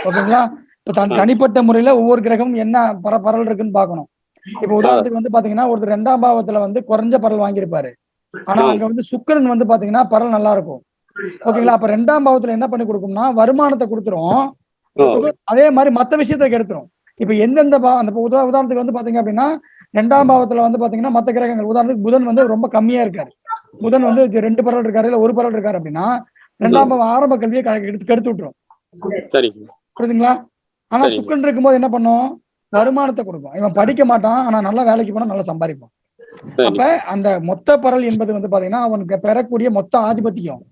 ஓகேங்களா? இப்போ தனிப்பட்ட முறையில ஒவ்வொரு கிரகமும் என்ன பரல் இருக்குன்னு பாக்கணும். இப்ப உதாரணத்துக்கு வந்து பாத்தீங்கன்னா ஒருத்தர் 2ஆம் பாவத்துல வந்து குறைஞ்ச பரல் வாங்கியிருப்பாரு. ஆனா அங்க வந்து சுக்கிரன் வந்து பாத்தீங்கன்னா பரல் நல்லா இருக்கும். ஓகேங்களா? அப்ப 2ஆம் பாவத்துல என்ன பண்ணி கொடுக்கும்னா வருமானத்தை கொடுத்துரும். அதே மாதிரி மத்த விஷயத்தை கெடுத்துரும். இப்ப எந்தெந்த அந்த உதாரணத்துக்கு வந்து பாத்தீங்க அப்படின்னா 2ஆம் பாவத்துல வந்து பாத்தீங்கன்னா மத்த கிரகங்கள் உதாரணத்துக்கு புதன் வந்து ரொம்ப கம்மியா இருக்காரு. புதன் வந்து 2 பரல் இருக்காரு, இல்ல 1 பரல் இருக்காரு அப்படின்னா 2ஆம் பாவம் ஆரம்ப கல்வியை கெடுத்து விட்டுரும். புரியுதுங்களா? ஆனா சுக்கரன் இருக்கும்போது என்ன பண்ணும்? வருமானத்தை கொடுக்கும். இவன் படிக்க மாட்டான், ஆனா நல்லா வேலைக்கு போனா நல்லா சம்பாதிப்பான். அப்ப அந்த மொத்த பரல் என்பது வந்து பாத்தீங்கன்னா அவனுக்கு பெறக்கூடிய மொத்த ஆதிபத்தியம்.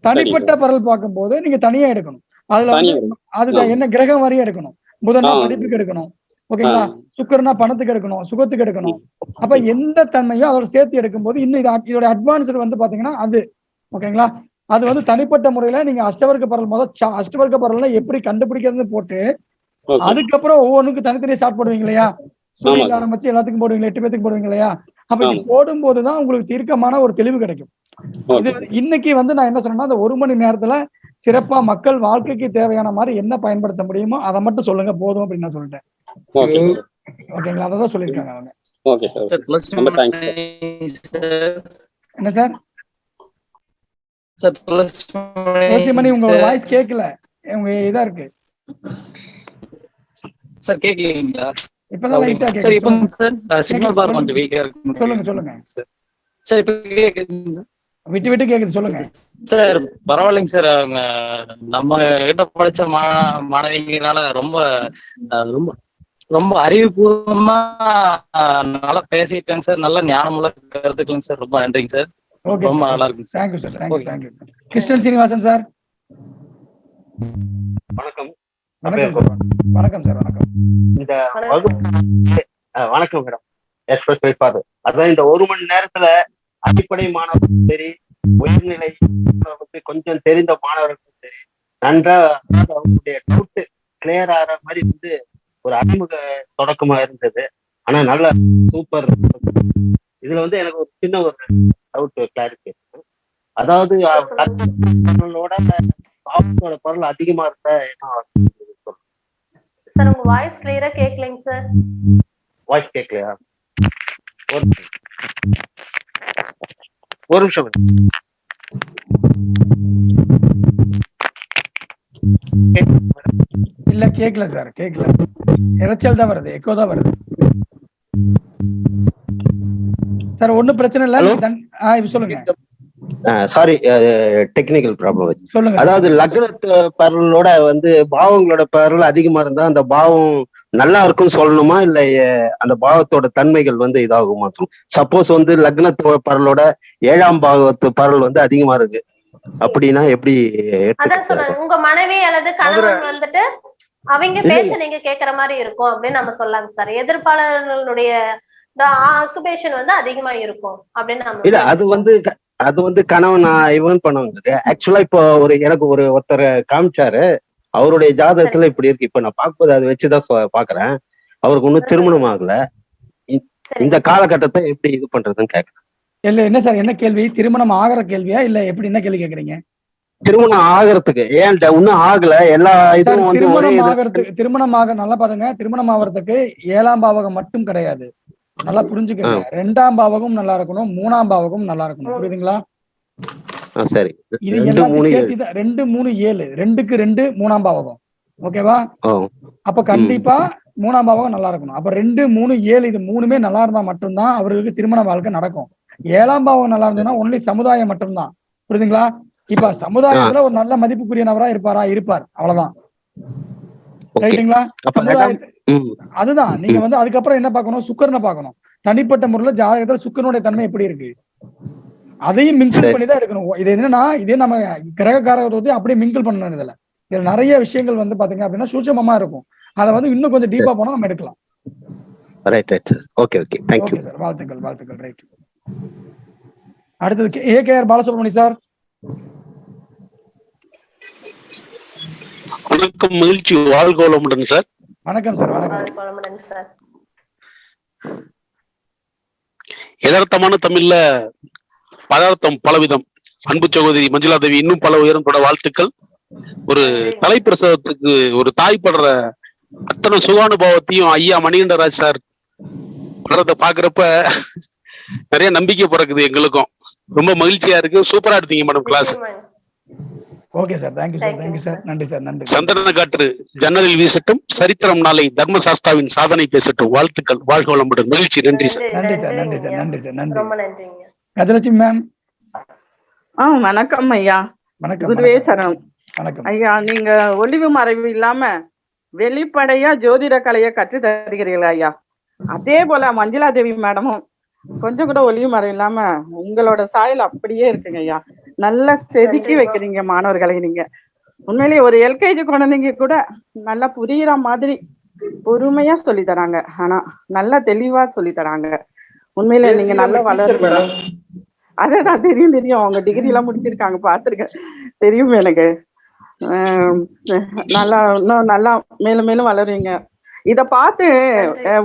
தனிப்பட்ட பரல் பார்க்கும் போது நீங்க தனியா எடுக்கணும். அதுல வந்து அதுக்கு என்ன கிரகம் வரையும் எடுக்கணும். புதனா படிப்புக்கு எடுக்கணும். ஓகேங்களா? சுக்கரனா பணத்துக்கு எடுக்கணும், சுகத்துக்கு எடுக்கணும். அப்ப எந்த தன்மையோ அதோட சேர்த்து எடுக்கும் போது இன்னும் இதோட அட்வான்ஸ்டு வந்து பாத்தீங்கன்னா அது ஓகேங்களா? அது வந்து தனிப்பட்ட முறையில நீங்க அஷ்டவர்க்க பரல் அஷ்டவர்க்க பரல்ல எப்படி கண்டுபிடிக்கிறதுன்னு போட்டு அதுக்கப்புறம் ஒவ்வொன்றுக்கும் தனித்தனியா ஸ்டார்ட் போடுவீங்க இல்லையா? சூரியன் ஆரம்பிச்சு எல்லாத்துக்கும் போடுவீங்க, 8 பேத்துக்கு போடுவீங்க இல்லையா? அப்ப இது போடும் போதுதான் உங்களுக்கு தீர்க்கமான ஒரு தெளிவு கிடைக்கும். இது இன்னைக்கு வந்து நான் என்ன சொன்னேன்னா அந்த 1 மணி நேரத்துல சிறப்பா மக்கள் வாழ்க்கைக்கு தேவையான மாதிரி என்ன பயன்படுத்த முடியுமோ அதை மட்டும் சொல்லுங்க போதும் அப்படின்னு நான் சொல்லிட்டேன். ஓகேங்களா? அதான் சொல்லியிருக்காங்க அவங்க. என்ன சார்? மணி உங்க வாய்ஸ் கேட்கல, உங்க இதா இருக்கு சார். கேக்கலீங்களா? இப்பதான் லைட்டா கேக்குது. சார் இப்போ சார் சிக்னல் பார் கொஞ்சம் வீக்கா இருக்கு. சொல்லுங்க சார். இப்போ கேக்குது, விட்டு விட்டு கேக்குது, சொல்லுங்க சார். பரவாயில்லைங்க சார். அவங்க நம்ம கிட்ட படிச்ச மாணவிங்கனால ரொம்ப ரொம்ப ரொம்ப அறிவுபூர்வமா நல்லா பேசிட்டாங்க சார். நல்ல ஞானமுள்ள கருத்துக்கங்க சார். ரொம்ப நன்றிங்க சார். ரொம்ப நல்லா இருக்குங்க sir. Thank you sir. Thank you. Krishnan Srinivasan sir. வணக்கம். வணக்கம் சார். வணக்கம் சார். வணக்கம். இந்த வணக்கம் மேடம். எக்ஸ்பிரஸ் வைப்பாது அதான் இந்த 1 மணி நேரத்துல அடிப்படை மாணவர்களுக்கும் சரி, உயர்நிலை கொஞ்சம் தெரிந்த மாணவர்களுக்கும் சரி நன்றாக அவங்களுடைய டவுட் கிளியர் ஆகிற மாதிரி வந்து ஒரு அறிமுக தொடக்கமா இருந்தது. ஆனா நல்ல சூப்பர். இதுல வந்து எனக்கு ஒரு சின்ன ஒரு டவுட் கிளாரிஃபிகேஷன். அதாவது பரலோட பரல் அதிகமா இருந்தா என்ன? சார் உங்க வாய்ஸ் கிளியரா கேட்கலைங்க சார். வாய்ஸ் கேட்கலையா? ஒரு நிமிஷம். இல்ல கேட்கல சார், கேட்கல. இரைச்சல் தான் வருது, எக்கோ தான் வருது சார். ஒண்ணும் பிரச்சனை இல்ல. இப்ப சொல்லுங்க. Sorry, technical problem. சொல்லுங்க. அதாவது லக்னத்து பரலோட வந்து பாவங்களோட பரல் அதிகமா இருந்தா அந்த பாவம் நல்லா இருக்கும்னு சொல்லணுமா, இல்ல அந்த பாவத்தோட தன்மைகள் வந்து இதாகுமா? சப்போஸ் வந்து லக்னத்தோட பரலோட 7ஆம் பாவத்து பரல் வந்து அதிகமா இருக்கு அப்படின்னா எப்படி? அதான் சொல்றேன், உங்க மனைவி அல்லது கணவன் வந்துட்டு அவங்க பேச்ச நீங்க கேக்குற மாதிரி இருக்கும் அப்படின்னு நம்ம சொல்லலாம் சார். எதிர்ப்பாளர்களுடைய ஆக்குபேஷன் வந்து அதிகமா இருக்கும் அப்படின்னு நம்ம இல்ல. அது வந்து கணவன் இவன் பண்ணுவாங்க. ஆக்சுவலா இப்போ எனக்கு ஒருத்தர் காமிச்சாரு. அவருடைய ஜாதகத்துல இப்படி இருக்கு. இப்ப நான் பார்க்கும்போது அதை வச்சுதான் பாக்குறேன். அவருக்கு ஒன்னும் திருமணம் ஆகல. இந்த காலகட்டத்தை எப்படி இது பண்றதுன்னு கேட்கறேன். இல்ல என்ன சார் என்ன கேள்வி? திருமணம் ஆகிற கேள்வியா இல்ல எப்படி என்ன கேள்வி கேக்குறீங்க? திருமணம் ஆகிறதுக்கு ஏன் இன்னும் ஆகல, எல்லா இதுவும் வந்து ஒரே திருமணம் ஆகிறதுக்கு திருமணமாக நல்லா பாருங்க, திருமணம் ஆகிறதுக்கு 7ஆம் பாவகம் மட்டும் கிடையாது, நல்லா புரிஞ்சுக்கங்க. 2ஆம் பாவகம் நல்லா இருக்கணும், 3ஆம் பாவகம் நல்லா இருக்கணும். புரியுதுங்களா? சரி. இது எல்லாத்தையும் சேர்த்து 2 3 7 2க்கு 2 3ஆம் பாவகம். ஓகேவா? அப்ப கண்டிப்பா 3ஆம் பாவகம் நல்லா இருக்கணும். அப்ப 2 3 7 இது 3மே நல்லா இருந்தா மட்டும்தான் அவர்களுக்கு திருமண வாழ்க்கை நடக்கும். 7ஆம் பாவகம் நல்லா இருந்ததுன்னா ஒன்லி சமுதாயம் மட்டும்தான். புரியுதுங்களா? இப்ப சமுதாயத்துல ஒரு நல்ல மதிப்புக்குரிய நபரா இருப்பாரா? இருப்பார், அவ்வளவுதான். ரைட்டுங்களா? அதுதான் நீங்க வந்து அதுக்கப்புறம் என்ன பார்க்கணும்? சுக்கிரனை பார்க்கணும். தனிப்பட்ட முறையில ஜாதகத்துல சுக்கிரனுடைய தன்மை எப்படி இருக்கு அதையும் மிங்கிள் பண்ணி தான் எடுக்கணும். இது என்னன்னா இதே நம்ம கிரகக்காரகத்தை அப்படியே மிங்கிள் பண்ணணும். இதுல நிறைய விஷயங்கள் வந்து பாத்தீங்க அப்படின்னா சூட்சமமா இருக்கும். அதை வந்து இன்னும் கொஞ்சம் டீப்பா போனா நம்ம எடுக்கலாம். Right right sir. Okay okay, thank you sir. வாழ்த்துக்கள் வாழ்த்துக்கள். ரைட். அடுத்தது ஏகேஆர் பாலசுப்ரமணி சார். வணக்கம், மகிழ்ச்சி, வாழ்க வளமுடன் சார். வணக்கம் சார். வணக்கம் சார். யதார்த்தமான தமிழ்ல பதார்த்தம் பலவிதம். அன்பு சகோதரி மஞ்சுளா தேவி இன்னும் பல உயரம் தொட வாழ்த்துக்கள். ஒரு தலைப்பிரசவத்துக்கு ஒரு தாய் படுற அத்தனை சுகானுபவத்தையும் ஐயா மணிகண்டராஜ் சார் படுறத பாக்குறப்ப நிறைய நம்பிக்கை பிறக்குது எங்களுக்கும். ரொம்ப மகிழ்ச்சியா இருக்கு. சூப்பரா எடுத்தீங்க madam class. Okay sir. Thank you sir. Thank you sir. நன்றி சார். நன்றி. சந்தன காற்று ஜன்னலில் வீசட்டும், சரித்திரம் நாளை தர்மசாஸ்தாவின் சாதனை பேசட்டும். வாழ்த்துக்கள், வாழ்க வளமுடன். மகிழ்ச்சி. நன்றி சார். நன்றி சார். நன்றி சார். நன்றி சார். நன்றி. ரொம்ப நன்றிங்க. கஜலட்சுமி மேம். வணக்கம் ஐயா. வணக்கம். குருவே சரணம். வணக்கம் ஐயா. நீங்க ஒளிவு மறைவு இல்லாம வெளிப்படையா ஜோதிட கலையை கற்று தருகிறீர்கள் ஐயா. அதே போல மஞ்சுளா தேவி மேடமும் கொஞ்சம் கூட ஒளிவு மறைவு இல்லாம உங்களோட சாயல் அப்படியே இருக்குங்க ஐயா. நல்லா செதுக்கி வைக்கிறீங்க மாணவர்களை. நீங்க உண்மையிலேயே ஒரு எல்கேஜி குழந்தைங்க கூட நல்லா புரியுற மாதிரி பொறுமையா சொல்லி தராங்க. ஆனா நல்லா தெளிவா சொல்லி தராங்க. உண்மையில நீங்க நல்லா வளர்ந்து. அதேதான் தெரியும் தெரியும். அவங்க டிகிரி எல்லாம் முடிச்சிருக்காங்க, பாத்துருக்கேன், தெரியும் எனக்கு. நல்லா இன்னும் நல்லா மேலும் மேலும் வளருவீங்க. இத பார்த்து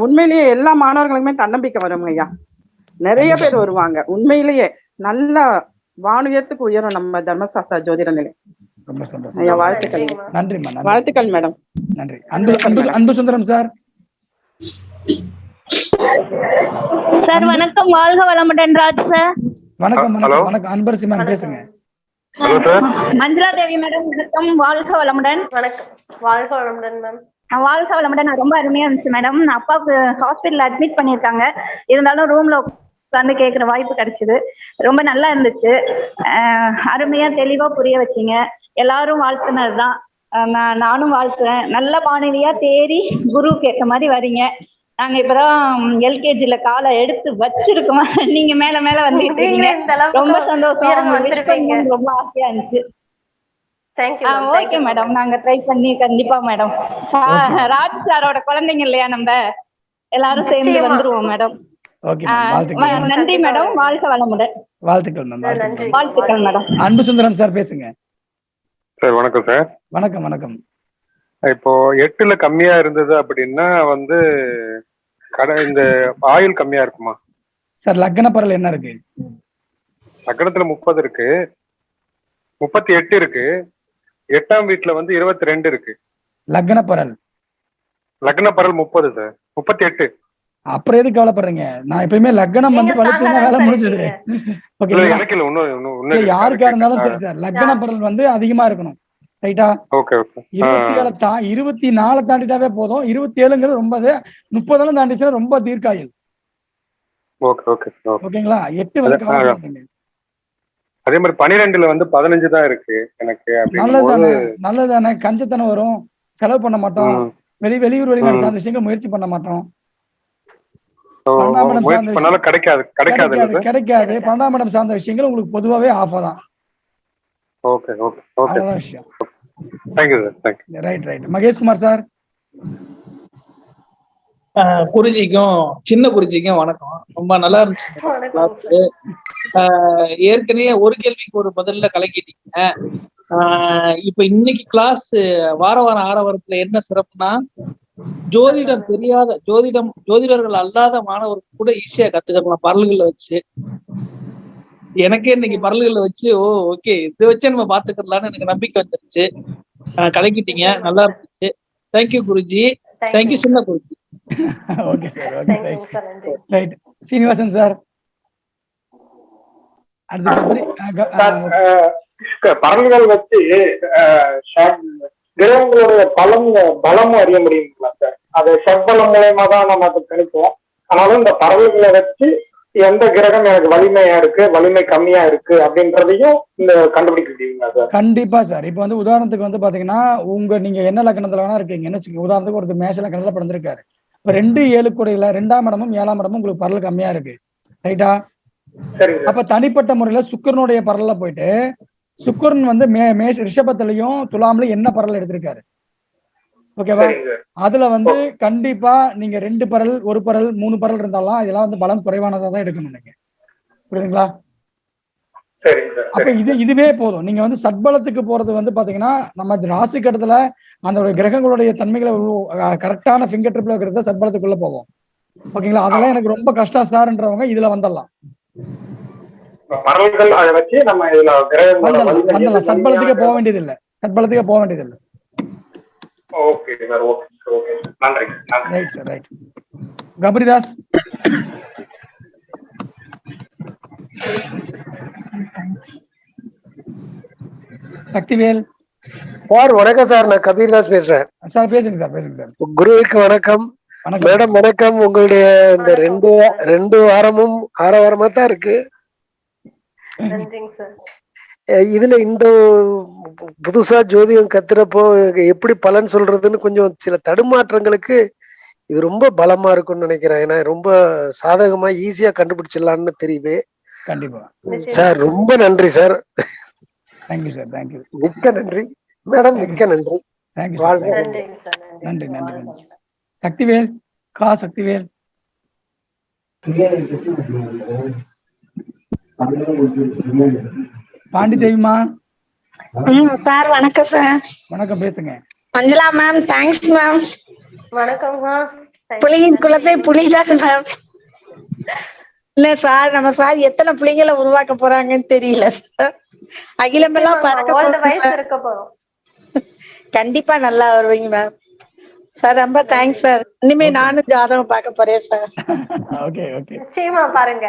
உண்மையிலேயே எல்லா மாணவர்களுக்குமே தன்னம்பிக்கை வரும் ஐயா. நிறைய பேர் வருவாங்க. உண்மையிலேயே நல்ல வானுயரத்துக்கு உயரும் நம்ம தர்மசாஸ்திரா ஜோதிட நிலை. ரொம்ப சந்தோஷம் ஐயா. வாழ்த்துக்கள். நன்றி. வாழ்த்துக்கள் மேடம். நன்றி. அன்பு சுந்தரம் சார். சார் வணக்கம், வாழ்க வளமுடன். ராஜ் சார். வணக்கம். வணக்கம். அன்பர் சிமன் பேசுங்க. மஞ்சுளா தேவி மேடம் வணக்கம், வாழ்க வளமுடன். வணக்கம், வாழ்க வளமுடன் மேம். வாழ்க வளமுடன். ரொம்ப அருமையா இருந்துச்சு மேடம். அப்பாவுக்கு ஹாஸ்பிட்டல் அட்மிட் பண்ணியிருக்காங்க, இருந்தாலும் ரூம்ல உட்காந்து கேட்குற வாய்ப்பு கிடைச்சிது. ரொம்ப நல்லா இருந்துச்சு. அருமையா தெளிவா புரிய வச்சிங்க. எல்லாரும் வாழ்த்துனது தான். நானும் வாழ்த்துறேன். நல்ல மாணவியா தேறி குருவுக்கு ஏற்ற மாதிரி வரீங்க. நாங்க இப்பதான் எல்கேஜில காலை எடுத்து வச்சிருக்கோம். நீங்க மேல மேல வந்துட்டு இருக்கீங்க. ரொம்ப சந்தோஷம். ரொம்ப ஆசையா இருந்துச்சு. ஓகே மேடம், நாங்க ட்ரை பண்ணி கண்டிப்பா மேடம். ராஜ் சாரோட குழந்தைங்க இல்லையா, நம்ம எல்லாரும் சேர்ந்து வந்துருவோம் மேடம். நன்றி மேடம். வாழ்க வளமுடன். வாழ்த்துக்கள் மேம். வாழ்த்துக்கள் மேடம். அன்பு சுந்தரம் சார் பேசுங்க. சார் வணக்கம் சார். வணக்கம். வணக்கம். இப்போ 8ல கம்மியா இருந்தது அப்படின்னா வந்து இந்த ஆயுள் கம்மியா இருக்குமா சார்? லக்ன பரல் என்ன இருக்கு? லக்னத்துல 30 இருக்கு, 38 இருக்கு, 8ஆம் வீட்டுல வந்து 22 இருக்கு. லக்ன பரல் 30 சார், 38. அப்புறம் எதுக்கு கவலைப்படுறீங்க? நான் எப்பயுமே லக்னம் வந்து வளர்த்துனா வேலை முடிஞ்சது. யாருக்கா இருந்தாலும் சரி சார், லக்ன பரல் வந்து அதிகமா இருக்கணும். ரைட்டா? 24 தாண்டிட்டாவே போதும். 27ங்கிறது ரொம்ப, 30 தாண்டிச்சுன்னா ரொம்ப தீர்க்காயுள். ஓகேங்களா? 8 வந்து கவலைப்படுறீங்க. அதே மாதிரி 12ல வந்து 15 தான் இருக்கு எனக்கு. நல்லதானே. கஞ்சத்தனம் வரும், செலவு பண்ண மாட்டோம், வெளியூர் வெளிநாடு சார்ந்த விஷயங்கள் முயற்சி பண்ண மாட்டோம். 12ஆம் இடம் கிடைக்காது. 12ஆம் இடம் சார்ந்த விஷயங்கள் உங்களுக்கு பொதுவாவே ஆஃப் தான். விஷயம். ரைட். மகேஷ்குமார் சார். குருஜிக்கும் சின்ன குருஜிக்கும் வணக்கம். ரொம்ப நல்லா இருந்துச்சு. ஏற்கனவே ஒரு கேள்விக்கு ஒரு பதில கலக்கிட்டீங்க. இப்ப இன்னைக்கு கிளாஸ் வாரம் ஆரவாரத்துல என்ன சிறப்புனா, ஜோதிடம் தெரியாத ஜோதிடர்கள் அல்லாத மாணவர்கள் கூட ஈஸியா கத்துக்கலாம் பரல்களை வச்சு. எனக்கே இன்னைக்கு பரல்களை வச்சு ஓகே இதை வச்சு நம்ம பாத்துக்கலாம்னு எனக்கு நம்பிக்கை வந்துருச்சு. கலக்கிட்டீங்க, நல்லா இருந்துச்சு. தேங்க்யூ குருஜி, தேங்க்யூ சின்ன Guruji. Okay sir, okay right. Srinivasan sir பரல்கள் வச்சு கிரகங்களுடைய பலமும் அறிய முடியுங்களா சார்? அது ஷட்பலம் மூலயமா தான் நம்ம அதை கணிப்போம். ஆனாலும் இந்த பரல்களை வச்சு எந்த கிரகம் எனக்கு வலிமையா இருக்கு, வலிமை கம்மியா இருக்கு அப்படின்றதையும் இந்த கண்டுபிடிக்க முடியுங்களா சார்? கண்டிப்பா சார். இப்ப வந்து உதாரணத்துக்கு வந்து பாத்தீங்கன்னா, நீங்க என்ன லக்னத்துல வேணா இருக்கீங்கன்னு வச்சுக்கோங்க. உதாரணத்துக்கு ஒரு மேஷ லக்னத்துல பிறந்திருக்காரு. இப்ப 2 7 கூடையில 2ஆம் இடமும் 7ஆம் இடமும் உங்களுக்கு பரல் கம்மியா இருக்கு, ரைட்டா? அப்ப தனிப்பட்ட முறையில சுக்கிரனுடைய பரல்ல போயிட்டு சுக்கிரன் வந்து ரிஷபத்திலையும் துலாம்லயும் என்ன பரல் எடுத்திருக்காரு, ஓகேவா? அதுல வந்து கண்டிப்பா நீங்க 2 பரல் 1 பரல் 3 பரல் இருந்தாலும் இதெல்லாம் வந்து பலம் குறைவானதா தான் எடுக்கணும் நீங்க, புரியுதுங்களா? அப்ப இதுவே போதும். நீங்க வந்து சட்பலத்துக்கு போறது வந்து பாத்தீங்கன்னா நம்ம ராசி கட்டத்துல அந்த கிரகங்களுடைய தன்மைகளை கரெக்டான ஃபிங்கர் ட்ரிப்ல இருக்கிறத சட்பலத்துக்குள்ள போவோம், ஓகேங்களா? அதெல்லாம் எனக்கு ரொம்ப கஷ்டம் சார்ன்றவங்க இதுல வந்துடலாம். சட்பலத்துக்கே போக வேண்டியது இல்லை, சட்பலத்துக்கே போக வேண்டியது இல்லை. ஓகே சார், ஓகே ஓகே, நன்றி. Right sir, right. Kabaridas. Sakthivel sir வணக்கம் சார், நான் கபீர்தாஸ் பேசுறேன் சார். பேசுங்க சார், பேசுங்க சார். குருவுக்கு வணக்கம். மேடம் வணக்கம். உங்களுடைய இந்த ரெண்டு வாரமும் ஆரவாரமா தான் இருக்கு. இதுல இந்த புதுசா ஜோதிடம் கத்துறப்போ எப்படி பலன் சொல்றதுன்னு கொஞ்சம் சில தடுமாற்றங்களுக்கு இது ரொம்ப பலமா இருக்கும்னு நினைக்கிறேன். ஏன்னா ரொம்ப சாதகமா ஈஸியா கண்டுபிடிச்சிடலாம்னு தெரியுது. கண்டிப்பா சார், ரொம்ப நன்றி சார். Thank you sir, thank you. மிக்க நன்றி மேடம், மிக்க நன்றி. நன்றி நன்றி நன்றி. சக்திவேல் சக்திவேல். பாண்டி தேவிமா. சார் வணக்கம் சார். வணக்கம், பேசுங்க. Manjula ma'am, thanks ma'am. வணக்கம். புலியின் குலத்தை புலிதான் மேம். இல்ல சார், நம்ம சார் எத்தனை பிள்ளைங்களை உருவாக்க போறாங்கன்னு தெரியல சார். அகிலமெல்லாம் பறக்க கண்டிப்பா நல்லா வருவீங்க மேம். சார் ரொம்ப தேங்க்ஸ் சார். இனிமே நானும் ஜாதகம் பார்க்க போறேன் சார். ஓகே ஓகே, நிச்சயமா பாருங்க.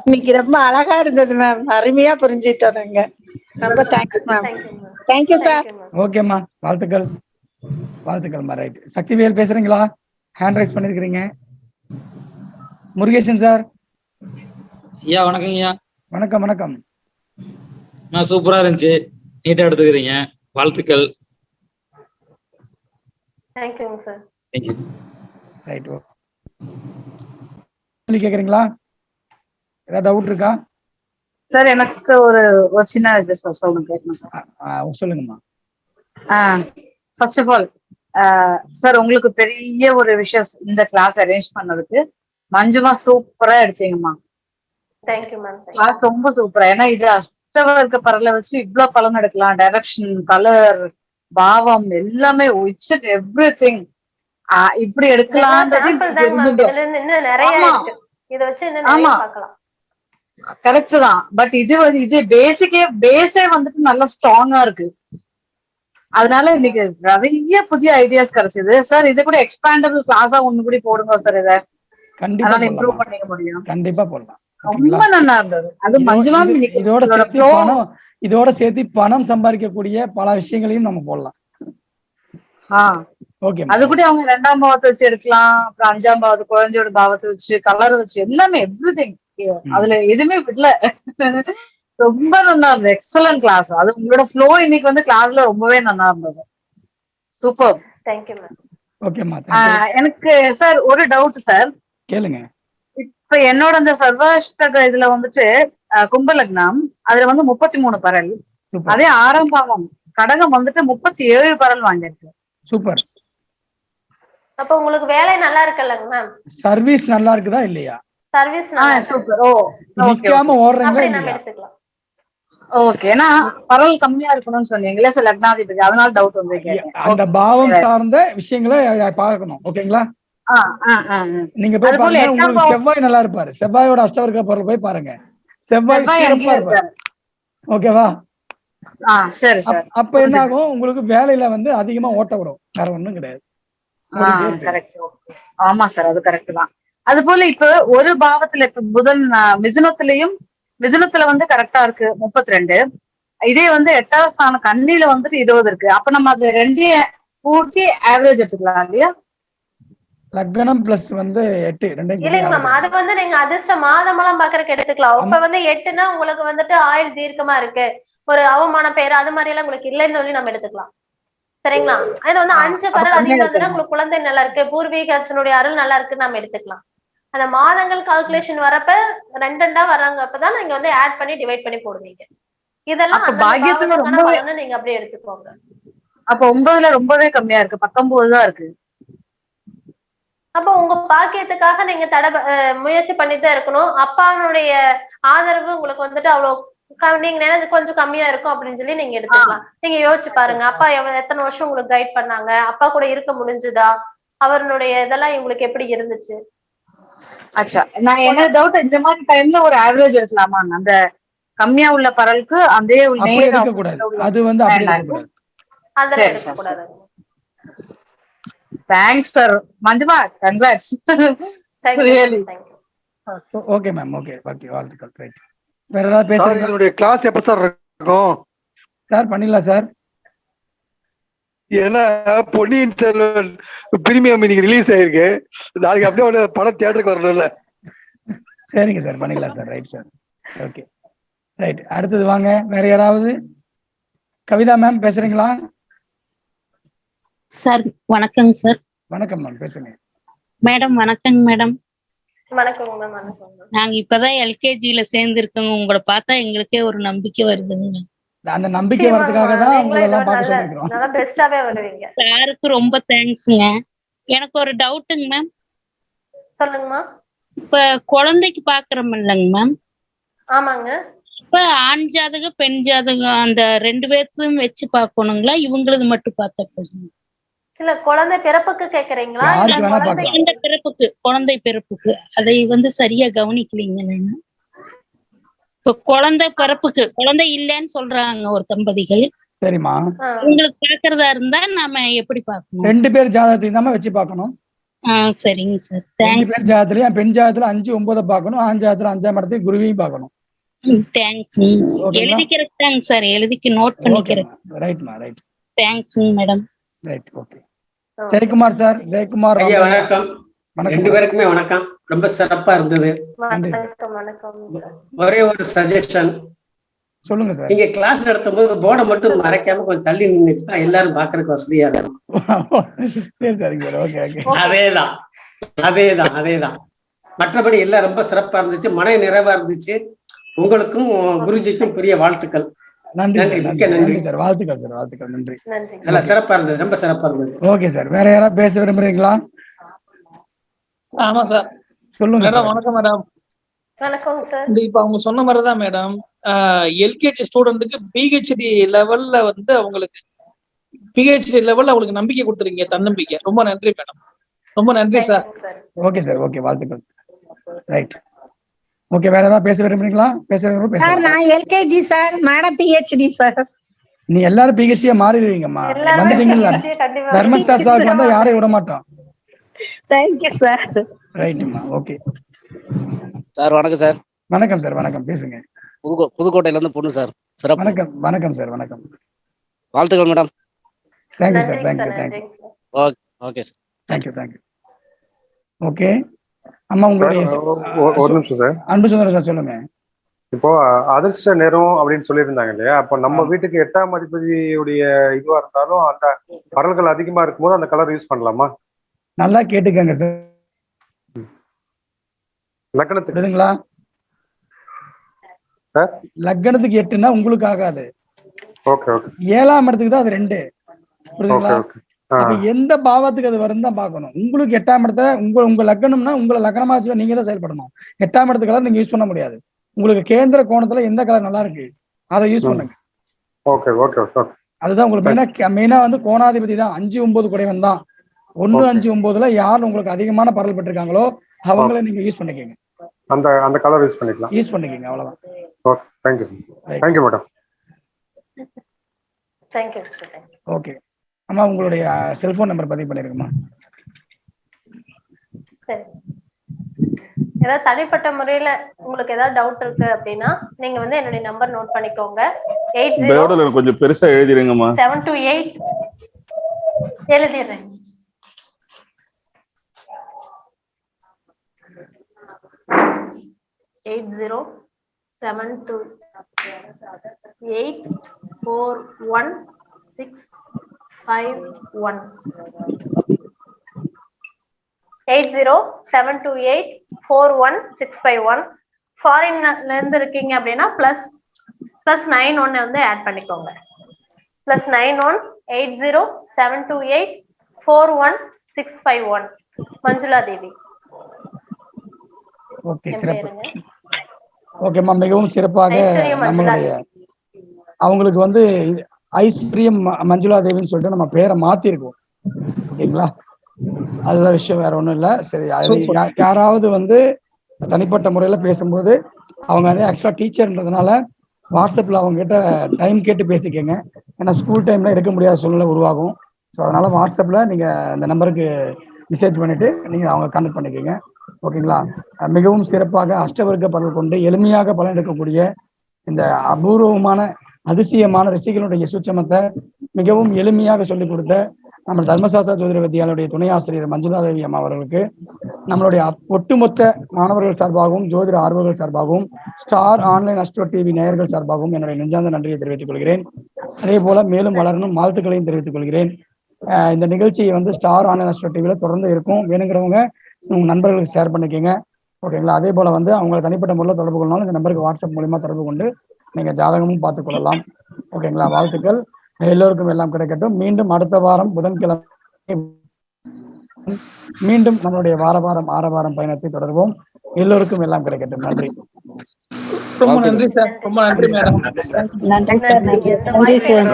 இன்னைக்கு ரொம்ப அழகா இருந்தது மேம், அருமையா புரிஞ்சுட்டோம் நாங்க. ரொம்ப தேங்க்ஸ் மேம். Thank you sir. ஓகேம்மா, வாழ்த்துக்கள் வாழ்த்துக்கள்மா. ரைட். சக்திவேல் பேசுறீங்களா? ஹேண்ட் ரைஸ் பண்ணிருக்கீங்க. முருகேசன் சார். ஐயா வணக்கம். ஐயா வணக்கம். வணக்கம். நான் சூப்பரா இருந்துச்சு, நீட்டா எடுத்துக்கிறீங்க, வாழ்த்துக்கள். Thank you sir. ரைட். கேக்குறீங்களா? ஏதாவது டவுட் இருக்கா சார்? எனக்கு ஒரு சின்ன இது சார் கேட்கணும் சார். சொல்லுங்கம்மா. ஃபர்ஸ்ட் ஆஃப் ஆல் சார், உங்களுக்கு பெரிய ஒரு விஷயம் இந்த கிளாஸ் அரேஞ்ச் பண்ணதுக்கு மஞ்சுமா சூப்பரா எடுத்தீங்கம்மா. Thank you ma'am. கிளாஸ் ரொம்ப சூப்பரா. ஏன்னா இது அஷ்டவர்க்க பரல வச்சு இவ்வளவு பலன் எடுக்கலாம். டைரக்ஷன், கலர், பாவம் எல்லாமே எவ்ரிதிங் இப்படி எடுக்கலாம்ன்றது. கரெக்ட் தான். பட் இது பேஸே வந்துட்டு நல்லா ஸ்ட்ராங்கா இருக்கு. அதனால இன்னைக்கு நிறைய புதிய ஐடியாஸ் கிடைச்சது சார். இது கூட எக்ஸ்பாண்டபிள் கிளாஸா ஒண்ணு கூட போடுங்க சார். இதை கண்டிப்பா இம்ப்ரூவ் பண்ணிக்க முடியும். கண்டிப்பா போடலாம். ரொம்ப நல்லா இருந்தது. அது மஞ்சுளா இதோட சேர்த்து பணம் சம்பாதிக்கக்கூடிய பல விஷயங்களையும் நம்ம போடலாம். அது கூட அவங்க 2ஆம் பாவத்தை வச்சு எடுக்கலாம். அப்புறம் 5ஆம் பாவத்து குழந்தையோட பாவத்தை வச்சு, கலர் வச்சு, எல்லாமே எவ்ரிதிங். அதுல எதுவுமே விடல. ரொம்ப நல்லா இருந்தது. Excellent class. அது உங்களோட ஃப்ளோ இன்னைக்கு வந்து கிளாஸ்ல ரொம்பவே நல்லா இருந்தது. சூப்பர். Thank you ma'am. ஓகேம்மா. எனக்கு சார் ஒரு டவுட் சார். கேளுங்க. இப்ப என்னோட அந்த சர்வாஷ்டக இதுல வந்துட்டு கும்ப லக்னம், அதுல வந்து 33 பரல். அதே 6ஆம் பாவம் கடகம் வந்துட்டு 37 பரல் வாங்கியிருக்கு. சூப்பர். அப்ப உங்களுக்கு வேலை நல்லா இருக்குல்லங்க மேம்? சர்வீஸ் நல்லா இருக்குதா இல்லையா? சர்வீஸ் நல்லா சூப்பர். ஓ நிக்காம ஓடுறீங்களா இல்லையா? ஓகே. ஏன்னா பரல் கம்மியா இருக்கணும்னு சொன்னீங்களே சார், லக்னாதிபதி, அதனால டவுட் வந்து கேட்டேன். அந்த பாவம் சார்ந்த விஷயங்களை பார்க்கணும், ஓகேங்களா? நீங்க போய் பாருங்க, உங்களுக்கு செவ்வாய் நல்லா இருப்பாரு. செவ்வாயோட அஷ்டவர்க்க பொருள் போய் பாருங்க. செவ்வாய் செவ்வாய் சிறப்பா அங்கேயே இருப்பார். இருக்காரு. ஓகேவா? சரி சார். அப்ப என்ன ஆகும், உங்களுக்கு வேலையில வந்து அதிகமா ஓட்ட வரும், வேற ஒண்ணும் கிடையாது. கரெக்ட். ஆமா சார், அது கரெக்ட் தான். அது போல இப்ப ஒரு பாவத்துல இப்ப புதன் மிதுனத்துல வந்து கரெக்டா இருக்கு 32. இதே வந்து 8வது ஸ்தானம் கன்னியில வந்துட்டு 20 இருக்கு. அப்ப நம்ம அது ரெண்டையும் கூட்டி ஆவரேஜ் எடுத்துக்கலாம் இல்லையா? லக்னம் பிளஸ் வந்து 8 ரெண்டையும் இல்லைங்க மேம், அது வந்து நீங்க அதிர்ஷ்ட மாதமெல்லாம் பாக்குறதுக்கு எடுத்துக்கலாம். இப்ப வந்து 8னா உங்களுக்கு வந்துட்டு ஆயுள் தீர்க்கமா இருக்கு, ஒரு அவமான பேர் அது மாதிரி எல்லாம் உங்களுக்கு இல்லைன்னு சொல்லி நம்ம எடுத்துக்கலாம். சரிங்களா? இது வந்து 5 பரல் அதிகமா இருந்ததுன்னா உங்களுக்கு குழந்தை நல்லா இருக்கு, பூர்வீகத்தினுடைய அருள் நல்லா இருக்குன்னு நம்ம எடுத்துக்கலாம். அந்த மாதங்கள் கால்குலேஷன் வரப்ப 2 வர்றாங்க, அப்பதான் நீங்க வந்து ஆட் பண்ணி டிவைட் பண்ணி போடுவீங்க. இதெல்லாம் பாக்கியத்துல ரொம்ப நீங்க அப்படியே எடுத்துக்கோங்க. அப்ப 9ல ரொம்பவே கம்மியா இருக்கு, 19 தான் இருக்கு. அப்ப உங்க பாக்கியத்துக்காக நீங்க முயற்சி பண்ணிதான் இருக்கணும். அப்பாவுடைய ஆதரவு உங்களுக்கு வந்துட்டு அவ்வளவு நீங்க நினைச்சு கொஞ்சம் கம்மியா இருக்கும் அப்படின்னு சொல்லி நீங்க எடுத்துக்கலாம். நீங்க யோசிச்சு பாருங்க, அப்பா எத்தனை வருஷம் உங்களுக்கு கைட் பண்ணாங்க, அப்பா கூட இருக்க முடிஞ்சுதா, அவருடைய இதெல்லாம் உங்களுக்கு எப்படி இருந்துச்சு? அச்சா, நான் என்ன டவுட், இந்த மாதிரி டைம்ல ஒரு ஆவரேஜ் எடுக்கலாமா? அந்த கம்மியா உள்ள பரலுக்கு அதே அது வந்து அப்படி எடுக்கக்கூடாது. அதெல்லாம் எடுக்கக்கூடாது. Thanks sir. மஞ்சுமா, கங்க்ராட்ஸ். ஓகே மேம், ஓகே, வாழ்த்துக்கள். ரைட். வேற ஏதாவது பேசுறீங்க? என்னுடைய கிளாஸ் எப்ப சார் இருக்கும் சார்? பண்ணிடலாம் சார். ஏன்னா பொன்னியின் செல்வன் பிரீமியம் இன்னைக்கு ரிலீஸ் ஆயிருக்கு, நாளைக்கு அப்படியே ஒரு படம் தியேட்டருக்கு வரணும்ல. சரிங்க சார், பண்ணிடலாம் sir. Right sir, okay right. அடுத்தது வாங்க, வேற யாராவது? கவிதா மேம் பேசுறீங்களா? சார் வணக்கங்க சார். வணக்கம் மேம், பேசுங்க. மேடம் வணக்கங்க மேடம். வணக்கம் மேம். வணக்கம். நாங்க இப்பதான் எல்கேஜில சேர்ந்திருக்கோங்க, உங்களை பார்த்தா எங்களுக்கே ஒரு நம்பிக்கை வருதுங்க. அந்த நம்பிக்கை வரதுக்காக தான் உங்களை எல்லாம் பார்க்க சொல்லிருக்கோம். நல்லா பெஸ்டாவே வருவீங்க. சாருக்கு ரொம்ப தேங்க்ஸ்ங்க. எனக்கு ஒரு டவுட்டுங்க மேம். சொல்லுங்கம்மா. இப்ப குழந்தைக்கு பாக்குறோம் இல்லைங்க மேம்? ஆமாங்க. இப்ப ஆண் ஜாதகம் பெண் ஜாதகம் அந்த 2 பேர்த்தையும் வச்சு பார்க்கணுங்களா, இவங்களது மட்டும் பார்த்தா போதும்? இல்ல, குழந்தை பிறப்புக்கு கேக்குறீங்களா? குழந்தை பிறப்புக்கு அதை வந்து சரியா கவனிக்கலீங்க நான். இப்ப குழந்தை பிறப்புக்கு குழந்தை இல்லைன்னு சொல்றாங்க ஒரு தம்பதிகள். சரிம்மா. உங்களுக்கு பாக்குறதா இருந்தா நாம எப்படி பார்க்கணும்? 2 பேர் ஜாதகத்தையும் தான் வச்சு பார்க்கணும். சரிங்க சார், 2 பேர் ஜாதகத்திலயும் பெண் ஜாதகத்துல 5, 9 பார்க்கணும், ஆண் ஜாதகத்துல 5ஆம் இடத்தையும் குருவையும் பார்க்கணும். தேங்க்ஸ். எழுதிக்கிறேன் சார், எழுதிக்கு நோட் பண்ணிக்கிறேன். ரைட்மா, right. Thanks madam. Right, okay. Jayakumar sir. Jayakumar ஐயா வணக்கம். 2 பேருக்குமே வணக்கம். ரொம்ப சிறப்பா இருந்தது. ஒரே ஒரு சஜஷன் சொல்லுங்க சார். நீங்க கிளாஸ் நடத்தும் போது போர்டை மட்டும் மறைக்காம கொஞ்சம் தள்ளி நின்னுட்டா எல்லாரும் பாக்குறதுக்கு வசதியா இருக்கும். அதேதான். மற்றபடி எல்லாம் ரொம்ப சிறப்பா இருந்துச்சு, மன நிறைவா இருந்துச்சு. உங்களுக்கும் குருஜிக்கும் பெரிய வாழ்த்துக்கள். நன்றி, மிக்க நன்றி சார். வாழ்த்துக்கள் சார், வாழ்த்துக்கள். நன்றி. நல்லா சிறப்பா இருந்தது, ரொம்ப சிறப்பா இருந்தது. Okay sir. வேற யாராவது பேச விரும்புறீங்களா? ஆமா சார், சொல்லுங்க மேடம். வணக்கம் மேடம். வணக்கம் சார். இப்ப அவங்க சொன்ன மாதிரிதான் மேடம், எல்கேஜி ஸ்டூடெண்ட்டுக்கு பிஹெச்டி லெவல்ல வந்து அவங்களுக்கு நம்பிக்கை கொடுத்துருக்கீங்க, தன்னம்பிக்கை. ரொம்ப நன்றி மேடம், ரொம்ப நன்றி சார். ஓகே சார், ஓகே, வாழ்த்துக்கள். Right, okay. வேற ஏதாவது பேச விரும்புறீங்களா? சார் நான் LKG sir, madam PhD sir. நீ எல்லாரும் பிஹெச்டியா மாறிடுவீங்கம்மா. வந்துட்டீங்களா? தர்மஸ்தா சார் வந்தா யாரையும் விட மாட்டோம். Thank you sir. ரைட்மா, ஓகே சார். வணக்கம் சார். வணக்கம் சார், வணக்கம். பேசுங்க. புதுக்கோட்டையில இருந்து பொண்ணு சார். சிறப்பு. வணக்கம். வணக்கம் சார், வணக்கம். வாழ்த்துக்கள் madam. Thank you sir, thank you. Okay sir, thank you. Okay அம்மா, உங்களுடைய ஒரு நிமிஷம் சார். அன்பு சுந்தரம் சார், சொல்லுங்க. இப்போ அதிர்ஷ்ட நேரம் அப்படின்னு சொல்லியிருந்தாங்க இல்லையா? அப்போ நம்ம வீட்டுக்கு 8ஆம் அதிபதியுடைய இதுவா இருந்தாலும் அந்த பரல்கள் அதிகமா இருக்கும்போது அந்த கலர் யூஸ் பண்ணலாமா? நல்லா கேட்டுக்கங்க சார். லக்னத்துக்கு புரியுதுங்களா சார்? லக்னத்துக்கு 8னா உங்களுக்கு ஆகாது. Okay, okay. 7ஆம் இடத்துக்கு தான் அது 2. புரியுதுங்களா? அப்ப எந்த பாவத்துக்கு அது வரும் தான் பார்க்கணும். உங்களுக்கு 8ஆம் இடத்துல உங்க லக்னம்னா உங்களை லக்னமா வச்சு நீங்க தான் செயல்படணும். 8ஆம் இடத்து கலர் நீங்க யூஸ் பண்ண முடியாது. உங்களுக்கு கேந்திர கோணத்துல எந்த கலர் நல்லா இருக்கு அதை யூஸ் பண்ணுங்க. Okay, okay, okay. அதுதான் உங்களுக்கு மெயினா வந்து கோணாதிபதி தான். 5, 9 குடைவன் தான். 1, 5, 9ல யார் உங்களுக்கு அதிகமான பரல் பெற்றிருக்காங்களோ அவங்கள நீங்க யூஸ் பண்ணிக்கங்க. அந்த கலர் யூஸ் பண்ணிக்கலாம். யூஸ் பண்ணிக்கங்க, அவ்வளவுதான். Okay, thank you sir. Thank you madam. Thank you. Okay அம்மா, உங்களுடைய செல்போன் நம்பர் பதிவு பண்ணிருக்கமா? சரி, ஏதாவது தனிப்பட்ட முறையில உங்களுக்கு ஏதாவது டவுட் இருக்கு அப்படின்னா நீங்க வந்து என்னுடைய நம்பர் நோட் பண்ணிக்கோங்க. 80 கொஞ்சம் பெருசா எழுதிருங்கம்மா. 728 எழுதிடுறேன். 8072841651 8072841651. ஃபாரின்ல இருந்து இருக்கீங்க அப்படின்னா +91 வந்து ஆட் பண்ணிக்கோங்க. +91 8072841651. மஞ்சுளா தேவி. ஓகே, சிறப்பு. ஓகேம்மா, மிகவும் சிறப்பாக நம்மளுடைய அவங்களுக்கு வந்து ஐஸ்பிரியம் மஞ்சுளா தேவின்னு சொல்லிட்டு நம்ம பேரை மாத்திருக்கோம். ஓகேங்களா, அதுதான் விஷயம், வேற ஒண்ணும் இல்ல. சரி, அது யாராவது வந்து தனிப்பட்ட முறையில பேசும்போது அவங்க வந்து ஆக்சுவலா டீச்சர்ன்றதுனால வாட்ஸ்அப்ல அவங்க கிட்ட டைம் கேட்டு பேசிக்கங்க. ஏன்னா ஸ்கூல் டைம்ல எடுக்க முடியாத சூழ்நிலை உருவாகும். ஸோ அதனால வாட்ஸ்அப்ல நீங்க இந்த நம்பருக்கு மெசேஜ் பண்ணிட்டு நீங்க அவங்க கான்டக்ட் பண்ணிக்கோங்க. ஓகேங்களா, மிகவும் சிறப்பாக அஷ்டவர்க்க பலன் கொண்டு எளிமையாக பலன் எடுக்கக்கூடிய இந்த அபூர்வமான அதிசயமான ரிஷிகளுடைய சூட்சமத்தை மிகவும் எளிமையாக சொல்லிக் கொடுத்த நம்ம தர்மசாஸ்திர ஜோதிட வித்யாலயுடைய துணை ஆசிரியர் மஞ்சுளா தேவி அம்மா அவர்களுக்கு நம்மளுடைய ஒட்டுமொத்த மாணவர்கள் சார்பாகவும் ஜோதிட ஆர்வலர்கள் சார்பாகவும் ஸ்டார் ஆன்லைன் அஸ்ட்ரோ டிவி நேயர்கள் சார்பாகவும் என்னுடைய நெஞ்சார்ந்த நன்றியை தெரிவித்துக் கொள்கிறேன். அதே போல மேலும் வளரணும் வாழ்த்துக்களையும் தெரிவித்துக் கொள்கிறேன். இந்த நிகழ்ச்சியை வந்து ஸ்டார் ஆன்லைன் அஸ்ட்ரோ டிவியில தொடர்ந்து இருக்கும். வேணுங்கிறவங்க உங்க நண்பர்களுக்கு ஷேர் பண்ணிக்கோங்க. ஓகேங்களா, அதே போல வந்து அவங்களை தனிப்பட்ட முறையில் தொடர்பு கொள்ளனாலும் இந்த நம்பருக்கு வாட்ஸ்அப் மூலியமா தொடர்பு கொண்டு நீங்க ஜாதகமும் பார்த்துக் கொள்ளலாம். ஓகேங்களா, வாழ்த்துக்கள் எல்லோருக்கும் எல்லாம் கிடைக்கட்டும். மீண்டும் அடுத்த வாரம் புதன்கிழமை மீண்டும் நம்மளுடைய வாரம் ஆரவாரம் பயணத்தை தொடர்வோம். எல்லோருக்கும் எல்லாம் கிடைக்கட்டும். நன்றி. ரொம்ப நன்றி சார். ரொம்ப நன்றி மேடம். நன்றி சார். நன்றி சார்.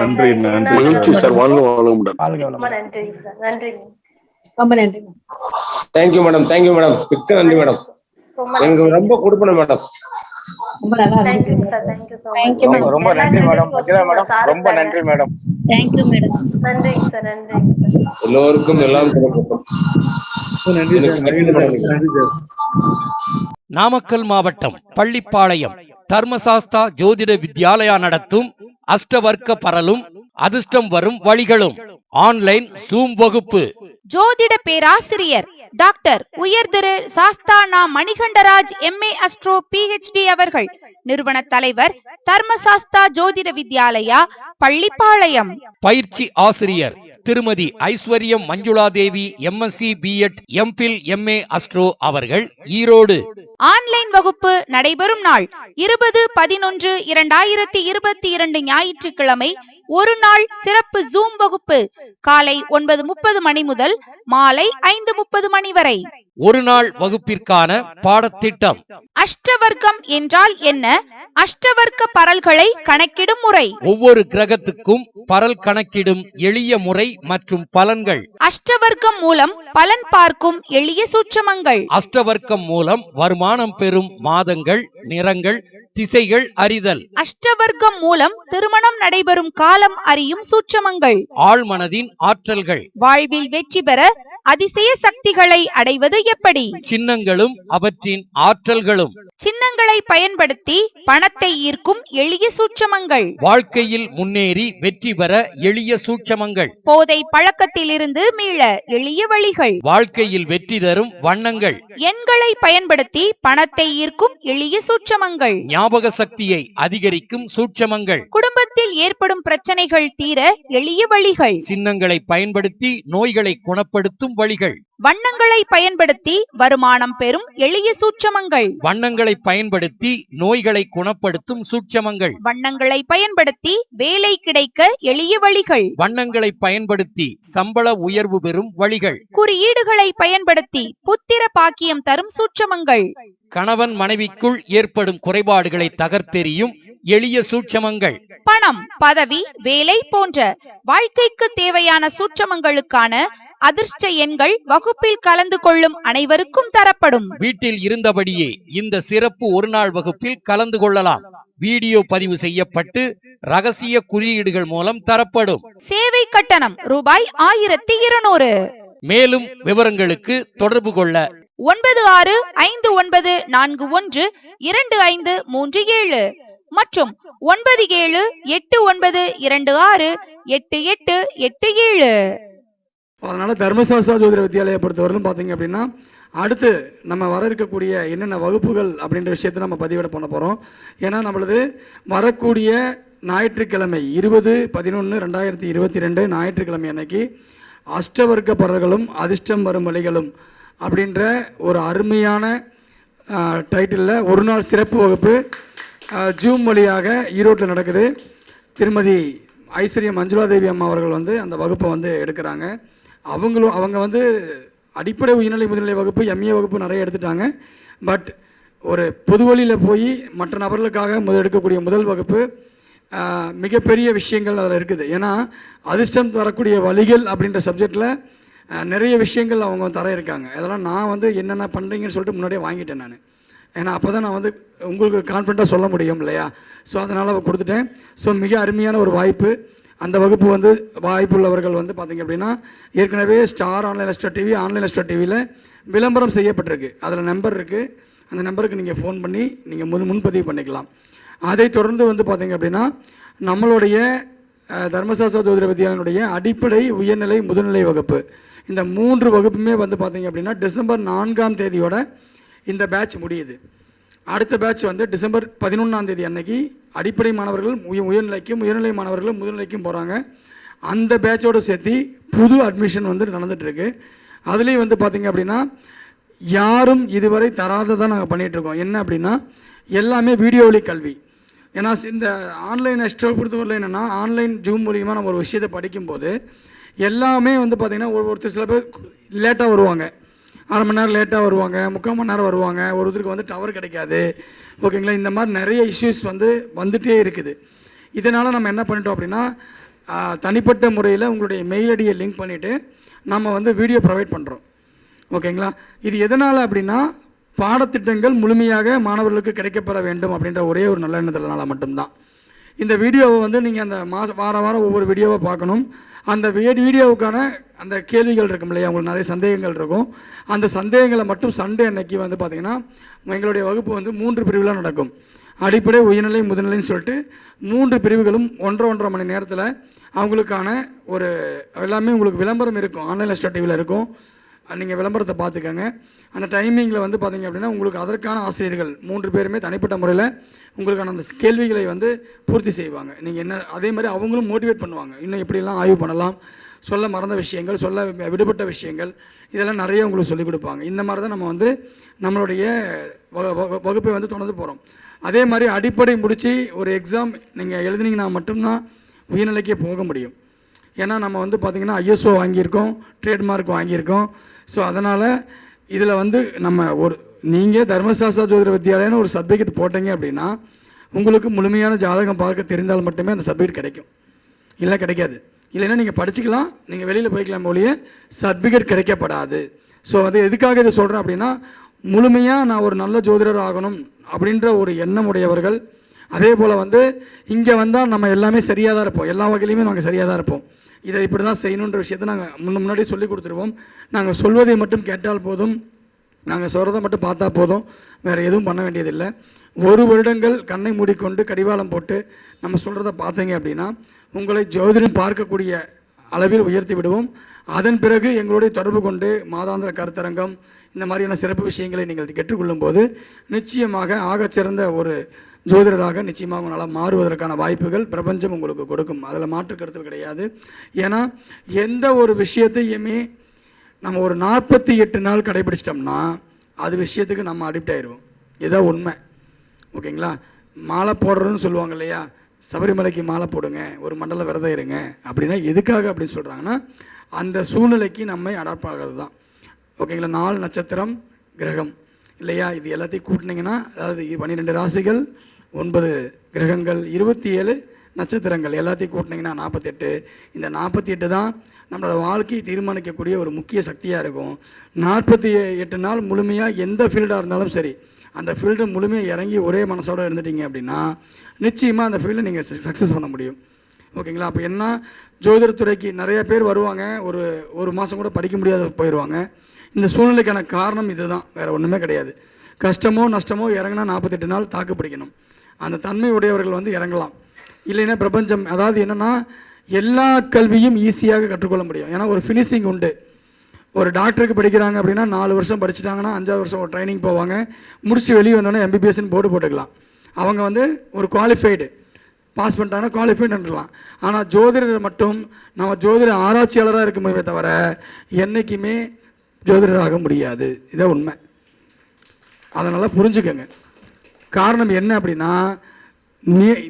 மகிழ்ச்சி சார். வாழ்க வளமுடன். நன்றி சார். நன்றி. ரொம்ப நன்றி. Thank you madam. Thank you madam. மிக்க நன்றி மேடம். எனக்கு ரொம்ப கொடுக்கணும் மேடம். ரொம்ப நல்லா தேங்க்யூ இருந்துச்சு. Sir. Thank you so Thank you, much. madam. ரொம்ப நன்றி மேடம். மகிழா மேடம், ரொம்ப நன்றி மேடம். Thank you madam. நன்றி சார். நன்றி. எல்லோருக்கும் எல்லாம் கிடைக்கட்டும். நாமக்கல் மாவட்டம் பள்ளிப்பாளையம் தர்மசாஸ்தா ஜோதிட வித்யாலயா நடத்தும் அஷ்டவர்க்க பரலும் அதிர்ஷ்டம் வரும் வழிகளும் ஆன்லைன் ஜூம் வகுப்பு. ஜோதிட பேராசிரியர் டாக்டர் உயர் திரு சாஸ்தானா மணிகண்டராஜ் MA அஸ்ட்ரோ PhD அவர்கள், நிறுவன தலைவர் தர்மசாஸ்தா ஜோதிட வித்யாலயா பள்ளிப்பாளையம். பயிற்சி ஆசிரியர் திருமதி ஐஸ்வர்யம் மஞ்சுளா தேவி MSc B.Ed MPhil MA astro அவர்கள், ஈரோடு. ஆன்லைன் வகுப்பு நடைபெறும் நாள் 20-11-2022 ஞாயிற்றுக்கிழமை. ஒரு நாள் சிறப்பு ஜூம் வகுப்பு காலை 9:30 மணி முதல் மாலை 5:30 மணி வரை. ஒரு நாள் வகுப்பிற்கான பாடத்திட்டம். அஷ்டவர்க்கம் என்றால் என்ன? அஷ்டவர்க்க பரல்களை கணக்கிடும் முறை. ஒவ்வொரு கிரகத்துக்கும் பரல் கணக்கிடும் எளிய முறை மற்றும் பலன்கள். அஷ்டவர்க்கம் மூலம் பலன் பார்க்கும் எளிய சூட்சமங்கள். அஷ்டவர்க்கம் மூலம் வருமானம் பெறும் மாதங்கள், நிறங்கள், திசைகள் அறிதல். அஷ்டவர்க்கம் மூலம் திருமணம் நடைபெறும் காலம் அறியும் சூட்சமங்கள். ஆழ்மனதின் ஆற்றல்கள். வாழ்வில் வெற்றி பெற அதிசய சக்திகளை அடைவது எப்படி? சின்னங்களும் அவற்றின் ஆற்றல்களும். சின்னங்களை பயன்படுத்தி பணத்தை ஈர்க்கும் எளிய சூட்சமங்கள். வாழ்க்கையில் முன்னேறி வெற்றி பெற எளிய சூட்சமங்கள். போதை பழக்கத்திலிருந்து மீள எளிய வழிகள். வாழ்க்கையில் வெற்றி தரும் வண்ணங்கள். எண்களை பயன்படுத்தி பணத்தை ஈர்க்கும் எளிய சூட்சமங்கள். ஞாபக சக்தியை அதிகரிக்கும் சூட்சமங்கள். குடும்பத்தில் ஏற்படும் பிரச்சனைகள் தீர எளிய வழிகள். சின்னங்களை பயன்படுத்தி நோய்களை குணப்படுத்தும் வழிகள். வண்ணங்களை பயன்படுத்தி வருமானம் பெறும் எளிய சூட்சமங்கள். வண்ணங்களை பயன்படுத்தி நோய்களை குணப்படுத்தும் சூட்சமங்கள். வண்ணங்களை பயன்படுத்தி வேலை கிடைக்க எளிய வழிகள். வண்ணங்களை பயன்படுத்தி சம்பள உயர்வு பெறும் வழிகள். குறியீடுகளை பயன்படுத்தி புத்திர பாக்கியம் தரும் சூட்சமங்கள். கணவன் மனைவிக்குள் ஏற்படும் குறைபாடுகளை தகர்த்தெறியும் எளிய சூட்சமங்கள். பணம், பதவி, வேலை போன்ற வாழ்க்கைக்கு தேவையான சூட்சமங்களுக்கான அதிர்ஷ்ட எண்கள் வகுப்பில் கலந்து கொள்ளும் அனைவருக்கும் தரப்படும். வீட்டில் இருந்தபடியே இந்த சிறப்பு ஒரு நாள் வகுப்பில் கலந்து கொள்ளலாம். வீடியோ பதிவு செய்யப்பட்டு ரகசிய குறியீடுகள் மூலம் தரப்படும். சேவை கட்டணம் ரூபாய் 1200. மேலும் விவரங்களுக்கு தொடர்பு கொள்ள 9659412537 மற்றும் 9789268887. அதனால தர்மசாஸ்தா ஜோதிட வித்யாலயை பொறுத்தவரையிலும் பார்த்தீங்க அப்படின்னா அடுத்து நம்ம வர இருக்கக்கூடிய என்னென்ன வகுப்புகள் அப்படின்ற விஷயத்தை நம்ம பதிவிட பண்ண போகிறோம். ஏன்னா நம்மளது வரக்கூடிய ஞாயிற்றுக்கிழமை 20/11/2022 ஞாயிற்றுக்கிழமை அன்னைக்கு அஷ்டவர்க்க பரல்களும் அதிர்ஷ்டம் வரும் வழிகளும் அப்படின்ற ஒரு அருமையான டைட்டிலில் ஒரு நாள் சிறப்பு வகுப்பு ஜூம் வழியாக ஈரோட்டில் நடக்குது. திருமதி ஐஸ்வர்யா மஞ்சுளா தேவி அம்மா அவர்கள் வந்து அந்த வகுப்பை வந்து எடுக்கிறாங்க. அவங்க வந்து அடிப்படை உயர்நிலை முதுநிலை வகுப்பு எம்ஏ வகுப்பு நிறைய எடுத்துட்டாங்க. பட் ஒரு பொது வழியில் போய் மற்ற நபர்களுக்காக எடுக்கக்கூடிய முதல் வகுப்பு மிகப்பெரிய விஷயங்கள் அதில் இருக்குது. ஏன்னா அதிர்ஷ்டம் வரக்கூடிய வழிகள் அப்படின்ற சப்ஜெக்டில் நிறைய விஷயங்கள் அவங்க தர இருக்காங்க. அதெல்லாம் நான் வந்து என்னென்ன பண்ணுறீங்கன்னு சொல்லிட்டு முன்னாடியே வாங்கிட்டேன் நான். ஏன்னா அப்போ தான் நான் வந்து உங்களுக்கு கான்ஃபிடண்ட்டாக சொல்ல முடியும் இல்லையா. ஸோ அதனால் கொடுத்துட்டேன். ஸோ மிக அருமையான ஒரு வாய்ப்பு. அந்த வகுப்பு வந்து வாய்ப்புள்ளவர்கள் வந்து பார்த்திங்க அப்படின்னா ஏற்கனவே star online extra TV online extra டிவியில் விளம்பரம் செய்யப்பட்டிருக்கு. அதில் நம்பர் இருக்குது. அந்த நம்பருக்கு நீங்கள் ஃபோன் பண்ணி நீங்கள் முன்பதிவு பண்ணிக்கலாம். அதை தொடர்ந்து வந்து பார்த்திங்க அப்படின்னா நம்மளுடைய தர்மசாஸ்தா ஜோதிட வித்யாலயனுடைய அடிப்படை உயர்நிலை முதுநிலை வகுப்பு இந்த 3 வகுப்புமே வந்து பார்த்திங்க அப்படின்னா டிசம்பர் 4ஆம் தேதியோட இந்த பேட்ச் முடியுது. அடுத்த பேட்ச் வந்து டிசம்பர் 11ஆம் தேதி அன்னைக்கு அடிப்படை மாணவர்கள் உயர்நிலைக்கும் உயர்நிலை மாணவர்கள் முதுநிலைக்கும் போகிறாங்க. அந்த பேட்சோடு சேர்த்து புது அட்மிஷன் வந்து நடந்துகிட்ருக்கு. அதுலேயும் வந்து பார்த்திங்க அப்படின்னா யாரும் இதுவரை தராததான் நாங்கள் பண்ணிகிட்ருக்கோம். என்ன அப்படின்னா எல்லாமே வீடியோ வழி கல்வி. ஏன்னா இந்த ஆன்லைன் எக்ஸ்ட்ரா பொறுத்தவரையில் என்னென்னா ஆன்லைன் ஜூம் மூலியமாக நம்ம ஒரு விஷயத்தை படிக்கும்போது எல்லாமே வந்து பார்த்திங்கன்னா ஒருத்தர் சில பேர் லேட்டாக வருவாங்க, அரை மணி நேரம் லேட்டாக வருவாங்க, 3/4 மணி நேரம் வருவாங்க, ஒருத்தருக்கு வந்து டவர் கிடைக்காது. ஓகேங்களா, இந்த மாதிரி நிறைய இஷ்யூஸ் வந்துகிட்டே இருக்குது. இதனால் நம்ம என்ன பண்ணிட்டோம் அப்படின்னா தனிப்பட்ட முறையில் உங்களுடைய மெயில் ஐடியை லிங்க் பண்ணிவிட்டு நம்ம வந்து வீடியோ ப்ரொவைட் பண்ணுறோம். ஓகேங்களா, இது எதனால் அப்படின்னா பாடத்திட்டங்கள் முழுமையாக மாணவர்களுக்கு கிடைக்கப்பெற வேண்டும் அப்படின்ற ஒரே ஒரு நல்ல எண்ணத்தினால மட்டும்தான். இந்த வீடியோவை வந்து நீங்கள் அந்த வாரம் ஒவ்வொரு வீடியோவை பார்க்கணும். அந்த வீடியோவுக்கான அந்த கேள்விகள் இருக்கும் இல்லையா, உங்களுக்கு நிறைய சந்தேகங்கள் இருக்கும். அந்த சந்தேகங்களை மட்டும் சண்டே அன்னைக்கு வந்து பார்த்திங்கன்னா எங்களுடைய வகுப்பு வந்து 3 பிரிவுலாம் நடக்கும். அடிப்படை உயர்நிலை முதுநிலைன்னு சொல்லிட்டு 3 பிரிவுகளும் 1.5 மணி நேரத்தில் அவங்களுக்கான ஒரு எல்லாமே உங்களுக்கு விளம்பரம் இருக்கும். ஆன்லைன் எஸ்ட்ரா டிவியில் இருக்கும். நீங்கள் விளம்பரத்தை பார்த்துக்கோங்க. அந்த டைமிங்கில் வந்து பார்த்திங்க அப்படின்னா உங்களுக்கு அதற்கான ஆசிரியர்கள் 3 பேருமே தனிப்பட்ட முறையில் உங்களுக்கான அந்த கேள்விகளை வந்து பூர்த்தி செய்வாங்க. நீங்கள் என்ன அதே மாதிரி அவங்களும் மோட்டிவேட் பண்ணுவாங்க. இன்னும் எப்படிலாம் ஆய்வு பண்ணலாம், சொல்ல மறந்த விஷயங்கள், சொல்ல விடுபட்ட விஷயங்கள், இதெல்லாம் நிறைய உங்களுக்கு சொல்லிக் கொடுப்பாங்க. இந்த மாதிரி தான் நம்ம வந்து நம்மளுடைய வகுப்பை வந்து தொடர்ந்து போகிறோம். அதே மாதிரி அடிப்படை முடித்து ஒரு எக்ஸாம் நீங்கள் எழுதுனீங்கன்னா மட்டும்தான் உயர்நிலைக்கே போக முடியும். ஏன்னா நம்ம வந்து பார்த்திங்கன்னா ஐஎஸ்ஓ வாங்கியிருக்கோம், ட்ரேட்மார்க் வாங்கியிருக்கோம். ஸோ அதனால் இதில் வந்து நம்ம நீங்கள் தர்மசாஸ்தா ஜோதிட வித்யாலயன்னு ஒரு சர்டிஃபிகேட் போட்டீங்க அப்படின்னா உங்களுக்கு முழுமையான ஜாதகம் பார்க்க தெரிந்தால் மட்டுமே அந்த சர்டிஃபிகேட் கிடைக்கும், இல்லை கிடைக்காது. இல்லைன்னா நீங்கள் படிச்சுக்கலாம், நீங்கள் வெளியில் போய்க்கலாம், ஒழிய சர்டிஃபிகேட் கிடைக்கப்படாது. ஸோ அது எதுக்காக இதை சொல்கிறேன் அப்படின்னா முழுமையாக நான் ஒரு நல்ல ஜோதிடர் ஆகணும் அப்படின்ற ஒரு எண்ணம் உடையவர்கள், அதே போல் வந்து இங்கே வந்தால் நம்ம எல்லாமே சரியாக தான் இருப்போம், எல்லா வகையிலையுமே நாங்கள் சரியாக தான் இருப்போம், இதை இப்படி தான் செய்யணுன்ற விஷயத்தை நாங்கள் முன்னாடியே சொல்லி கொடுத்துருவோம். நாங்கள் சொல்வதை மட்டும் கேட்டால் போதும், நாங்கள் சொல்கிறத மட்டும் பார்த்தா போதும், வேறு எதுவும் பண்ண வேண்டியதில்லை. 1 வருடங்கள் கண்ணை மூடிக்கொண்டு கடிவாளம் போட்டு நம்ம சொல்கிறத பார்த்தீங்க அப்படின்னா உங்களை ஜோதிடம் பார்க்கக்கூடிய அளவில் உயர்த்தி விடுவோம். அதன் பிறகு எங்களுடைய தொடர்பு கொண்டு மாதாந்திர கருத்தரங்கம் இந்த மாதிரியான சிறப்பு விஷயங்களை நீங்கள் கேட்டுக்கொள்ளும் போது நிச்சயமாக ஆகச்சிறந்த ஒரு ஜோதிடராக நிச்சயமாக உங்களால் மாறுவதற்கான வாய்ப்புகள் பிரபஞ்சம் உங்களுக்கு கொடுக்கும். அதில் மாற்று கருத்து கிடையாது. ஏன்னா எந்த ஒரு விஷயத்தையுமே நம்ம ஒரு 48 நாள் கடைபிடிச்சிட்டோம்னா அது விஷயத்துக்கு நம்ம அடிக்ட் ஆயிடுவோம். இதுதான் உண்மை. ஓகேங்களா, மாலை போடுறதுன்னு சொல்லுவாங்க இல்லையா, சபரிமலைக்கு மாலை போடுங்க, ஒரு மண்டல விரதம் இருங்க அப்படின்னா எதுக்காக அப்படின்னு சொல்கிறாங்கன்னா அந்த சூழ்நிலைக்கு நம்மை அடாப்ட் ஆகிறது தான். ஓகேங்களா, 4 நட்சத்திரம் கிரகம் இல்லையா, இது எல்லாத்தையும் கூட்டினீங்கன்னா அதாவது 12 ராசிகள், 9 கிரகங்கள், 27 நட்சத்திரங்கள் எல்லாத்தையும் கூட்டினீங்கன்னா 48. இந்த 48 தான் நம்மளோட வாழ்க்கையை தீர்மானிக்கக்கூடிய ஒரு முக்கிய சக்தியாக இருக்கும். 48 நாள் முழுமையாக எந்த ஃபீல்டாக இருந்தாலும் சரி, அந்த ஃபீல்டு முழுமையாக இறங்கி ஒரே மனசோடு இருந்துட்டீங்க அப்படின்னா நிச்சயமாக அந்த ஃபீல்டை நீங்கள் சக்ஸஸ் பண்ண முடியும். ஓகேங்களா? அப்போ என்ன, ஜோதிடத்துறைக்கு நிறைய பேர் வருவாங்க, ஒரு மாதம் கூட படிக்க முடியாத போயிடுவாங்க. இந்த சூழ்நிலைக்கான காரணம் இதுதான், வேறு ஒன்றுமே கிடையாது. கஷ்டமோ நஷ்டமோ இறங்கினா 48 நாள் தாக்கு பிடிக்கணும். அந்த தன்மை உடையவர்கள் வந்து இறங்கலாம். இல்லைன்னா பிரபஞ்சம், அதாவது என்னென்னா எல்லா கல்வியும் ஈஸியாக கற்றுக்கொள்ள முடியும். ஏன்னா ஒரு ஃபினிஷிங் உண்டு. ஒரு டாக்டருக்கு படிக்கிறாங்க அப்படின்னா 4 வருஷம் படிச்சுட்டாங்கன்னா 5ஆவது வருஷம் ஒரு ட்ரைனிங் போவாங்க, முடிச்சு வெளியே வந்தோடனே MBBSன்னு போர்டு போட்டுக்கலாம். அவங்க வந்து ஒரு குவாலிஃபைடு பாஸ் பண்ணிட்டாங்கன்னா குவாலிஃபைடுன்றலாம். ஆனால் ஜோதிடர் மட்டும் நம்ம ஜோதிட ஆராய்ச்சியாளராக இருக்க முடியுமே தவிர என்றைக்குமே ஜோதிடராக முடியாது. இதான் உண்மை. அதனால் புரிஞ்சுக்கங்க. காரணம் என்ன அப்படின்னா,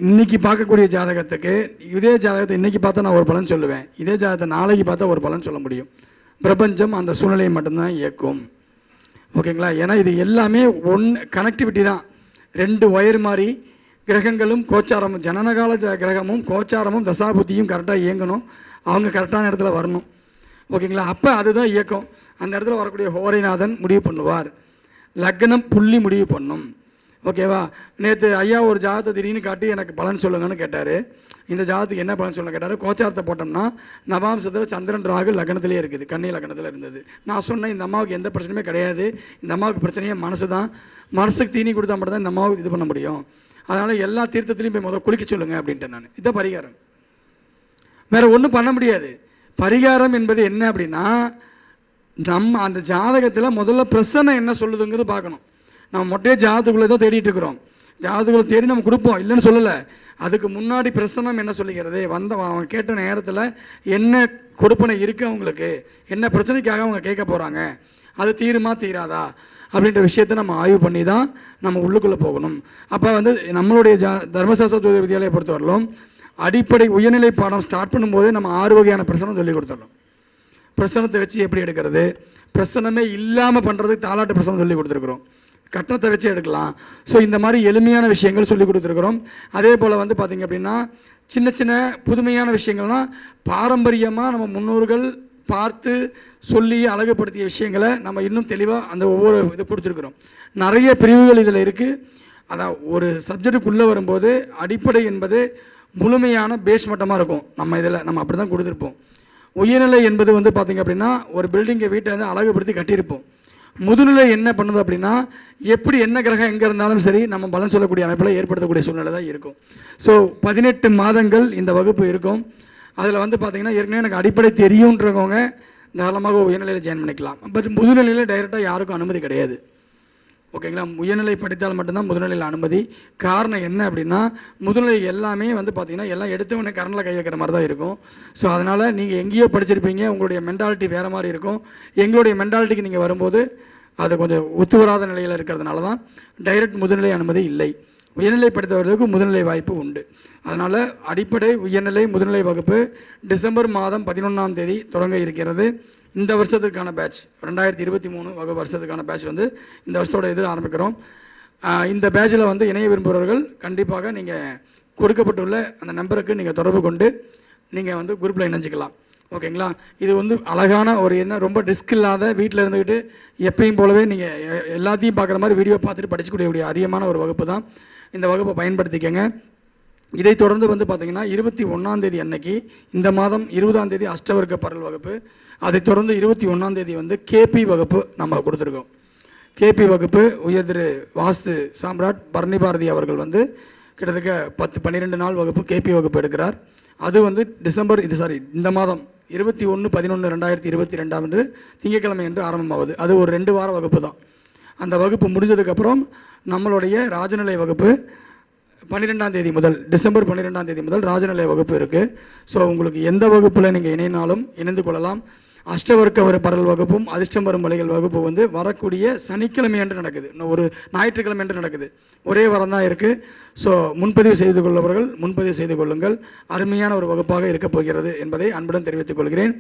இன்னைக்கு பார்க்கக்கூடிய ஜாதகத்துக்கு இதே ஜாதகத்தை இன்னைக்கு பார்த்தா நான் ஒரு பலன் சொல்லுவேன், இதே ஜாதகத்தை நாளைக்கு பார்த்தா ஒரு பலன் சொல்ல முடியும். பிரபஞ்சம் அந்த சூழ்நிலையை மட்டும்தான் இயக்கும். ஓகேங்களா? ஏன்னா இது எல்லாமே கனெக்டிவிட்டி தான். 2 ஒயர் மாதிரி கிரகங்களும் கோச்சாரமும், ஜனனகால கிரகமும் கோச்சாரமும் தசாபுத்தியும் கரெக்டாக இயங்கணும், அவங்க கரெக்டான இடத்துல வரணும். ஓகேங்களா? அப்போ அதுதான் இயக்கம். அந்த இடத்துல வரக்கூடிய ஹோரைநாதன் முடிவு பண்ணுவார், லக்னம் புள்ளி முடிவு பண்ணும். ஓகேவா? நேற்று ஐயா ஒரு ஜாதகத்தை திடீர்னு காட்டி எனக்கு பலன் சொல்லுங்கன்னு கேட்டார். இந்த ஜாதத்துக்கு என்ன பலன் சொல்ல கேட்டார். கோச்சாரத்தை போட்டோம்னா நவாம்சத்தில் சந்திரன் ராகு லக்னத்திலே இருக்குது, கன்னி லக்னத்தில் இருந்தது. நான் சொன்னேன் இந்த அம்மாவுக்கு எந்த பிரச்சனையுமே கிடையாது, இந்த அம்மாவுக்கு பிரச்சனையே மனசு தான், மனசுக்கு தீனி கொடுத்தா மட்டும் தான் இந்த அம்மாவுக்கு இது பண்ண முடியும், அதனால் எல்லா தீர்த்தத்துலையும் போய் முதல் குளிக்க சொல்லுங்க அப்படின்ட்டு. நான் இதை பரிகாரம், வேறு ஒன்றும் பண்ண முடியாது. பரிகாரம் என்பது என்ன அப்படின்னா, நம்ம அந்த ஜாதகத்தில் முதல்ல பிரசனை என்ன சொல்லுதுங்கிறது பார்க்கணும். நம்ம மொட்டையே ஜாதகத்துக்குள்ளே தான் தேடிட்டு இருக்கிறோம், ஜாதகத்துக்குள்ளே தேடி நம்ம கொடுப்போம், இல்லைன்னு சொல்லலை. அதுக்கு முன்னாடி பிரசனம் என்ன சொல்லிக்கிறது, அவங்க கேட்ட நேரத்தில் என்ன கொடுப்பனை இருக்குது, அவங்களுக்கு என்ன பிரச்சனைக்காக அவங்க கேட்க போகிறாங்க, அது தீருமா தீராதா அப்படின்ற விஷயத்தை நம்ம ஆய்வு பண்ணி தான் நம்ம உள்ளுக்குள்ளே போகணும். அப்போ வந்து நம்மளுடைய தர்மசாஸ்திர ஜோதிட வித்யாலயை பொறுத்தவரையிலும் அடிப்படை உயர்நிலை பாடம் ஸ்டார்ட் பண்ணும்போதே நம்ம 6 வகையான பிரசனம் சொல்லி கொடுத்துடணும். பிரசனத்தை வச்சு எப்படி எடுக்கிறது, பிரசனமே இல்லாமல் பண்ணுறதுக்கு தாலாட்டு பிரசனம் சொல்லி கொடுத்துருக்குறோம், கட்டணத்தை வச்சு எடுக்கலாம். ஸோ இந்த மாதிரி எளிமையான விஷயங்கள் சொல்லி கொடுத்துருக்குறோம். அதே போல் வந்து பார்த்திங்க அப்படின்னா சின்ன சின்ன புதுமையான விஷயங்கள்லாம் பாரம்பரியமாக நம்ம முன்னோர்கள் பார்த்து சொல்லி அழகுபடுத்திய விஷயங்களை நம்ம இன்னும் தெளிவாக அந்த ஒவ்வொரு இது கொடுத்துருக்குறோம். நிறைய பிரிவுகள் இதில் இருக்குது. அதான் ஒரு சப்ஜெக்டுக்குள்ளே வரும்போது அடிப்படை என்பது முழுமையான பேஸ் மட்டமாக இருக்கும். நம்ம இதில் நம்ம அப்படி தான் கொடுத்துருப்போம். உயர்நிலை என்பது வந்து பார்த்திங்க அப்படின்னா ஒரு பில்டிங்கை வீட்டை வந்து அழகுபடுத்தி கட்டியிருப்போம். முதுநிலை என்ன பண்ணுது அப்படின்னா எப்படி என்ன கிரகம் எங்கே இருந்தாலும் சரி நம்ம பலன் சொல்லக்கூடிய அமைப்பில் ஏற்படுத்தக்கூடிய சூழ்நிலை தான் இருக்கும். ஸோ 18 மாதங்கள் இந்த வகுப்பு இருக்கும். அதில் வந்து பார்த்திங்கன்னா ஏற்கனவே எனக்கு அடிப்படை தெரியுன்றவங்க தாராளமாக உயர்நிலையில் ஜாயின் பண்ணிக்கலாம். பட் முதுநிலையில் டைரெக்டாக யாருக்கும் அனுமதி கிடையாது. ஓகேங்களா? உயர்நிலை படித்தால் மட்டும்தான் முதுநிலையில் அனுமதி. காரணம் என்ன அப்படின்னா முதுநிலை எல்லாமே வந்து பார்த்திங்கன்னா எல்லாம் எடுத்தவொடனே கரண்டில் கை வைக்கிற மாதிரி தான் இருக்கும். ஸோ அதனால் நீங்கள் எங்கேயோ படிச்சிருப்பீங்க, உங்களுடைய மென்டாலிட்டி வேறு மாதிரி இருக்கும். எங்களுடைய மென்டாலிட்டிக்கு நீங்கள் வரும்போது அது கொஞ்சம் ஒத்து வராத நிலையில் இருக்கிறதுனால தான் டைரக்ட் முதுநிலை அனுமதி இல்லை. உயர்நிலை படித்தவர்களுக்கு முதுநிலை வாய்ப்பு உண்டு. அதனால் அடிப்படை உயர்நிலை முதுநிலை வகுப்பு டிசம்பர் மாதம் 11ஆம் தேதி தொடங்க இருக்கிறது. இந்த வருஷத்துக்கான பேட்ச் 2023 வருஷத்துக்கான பேட்ச் வந்து இந்த வருஷத்தோட இதில் ஆரம்பிக்கிறோம். இந்த பேட்சில் வந்து இணைய விரும்புகிறவர்கள் கண்டிப்பாக நீங்கள் கொடுக்கப்பட்டுள்ள அந்த நம்பருக்கு நீங்கள் தொடர்பு கொண்டு நீங்கள் வந்து குரூப்பில் இணைஞ்சிக்கலாம். ஓகேங்களா? இது வந்து அழகான ஒரு என்ன ரொம்ப ரிஸ்க் இல்லாத வீட்டில் இருந்துக்கிட்டு எப்பயும் போலவே நீங்கள் எல்லாத்தையும் பார்க்குற மாதிரி வீடியோ பார்த்துட்டு படிச்சுக்கூடிய அரியமான ஒரு வகுப்பு தான். இந்த வகுப்பை பயன்படுத்திக்கங்க. இதை தொடர்ந்து வந்து பார்த்திங்கன்னா 21ஆம் தேதி அன்னைக்கு இந்த மாதம் 20ஆம் தேதி அஷ்டவர்க்க பரல் வகுப்பு, அதைத் தொடர்ந்து 21ஆம் தேதி வந்து கேபி வகுப்பு நம்ம கொடுத்துருக்கோம். கேபி வகுப்பு உயர் திரு வாஸ்து சாம்ராட் பரணி பாரதி அவர்கள் வந்து கிட்டத்தட்ட 10-12 நாள் வகுப்பு கேபி வகுப்பு எடுக்கிறார். அது வந்து இந்த மாதம் 21/11/2022 அன்று திங்கட்கிழமை என்று ஆரம்பமாகுது. அது ஒரு 2 வார வகுப்பு தான். அந்த வகுப்பு முடிஞ்சதுக்கப்புறம் நம்மளுடைய ராஜநிலை வகுப்பு 12ஆம் தேதி முதல் டிசம்பர் 12ஆம் தேதி முதல் ராஜநிலை வகுப்பு இருக்குது. ஸோ உங்களுக்கு எந்த வகுப்பில் நீங்கள் இணைனாலும் இணைந்து கொள்ளலாம். அஷ்டவர்க்க பரல் வகுப்பும் அதிர்ஷ்டம் வரும் வழிகள் வகுப்பு வந்து வரக்கூடிய சனிக்கிழமை என்று நடக்குது, ஒரு ஞாயிற்றுக்கிழமை என்று நடக்குது. ஒரே வாரம் தான் இருக்குது. ஸோ முன்பதிவு செய்து கொள்ளவர்கள் முன்பதிவு செய்து கொள்ளுங்கள். அருமையான ஒரு வகுப்பாக இருக்கப் போகிறது என்பதை அன்புடன் தெரிவித்துக் கொள்கிறேன்.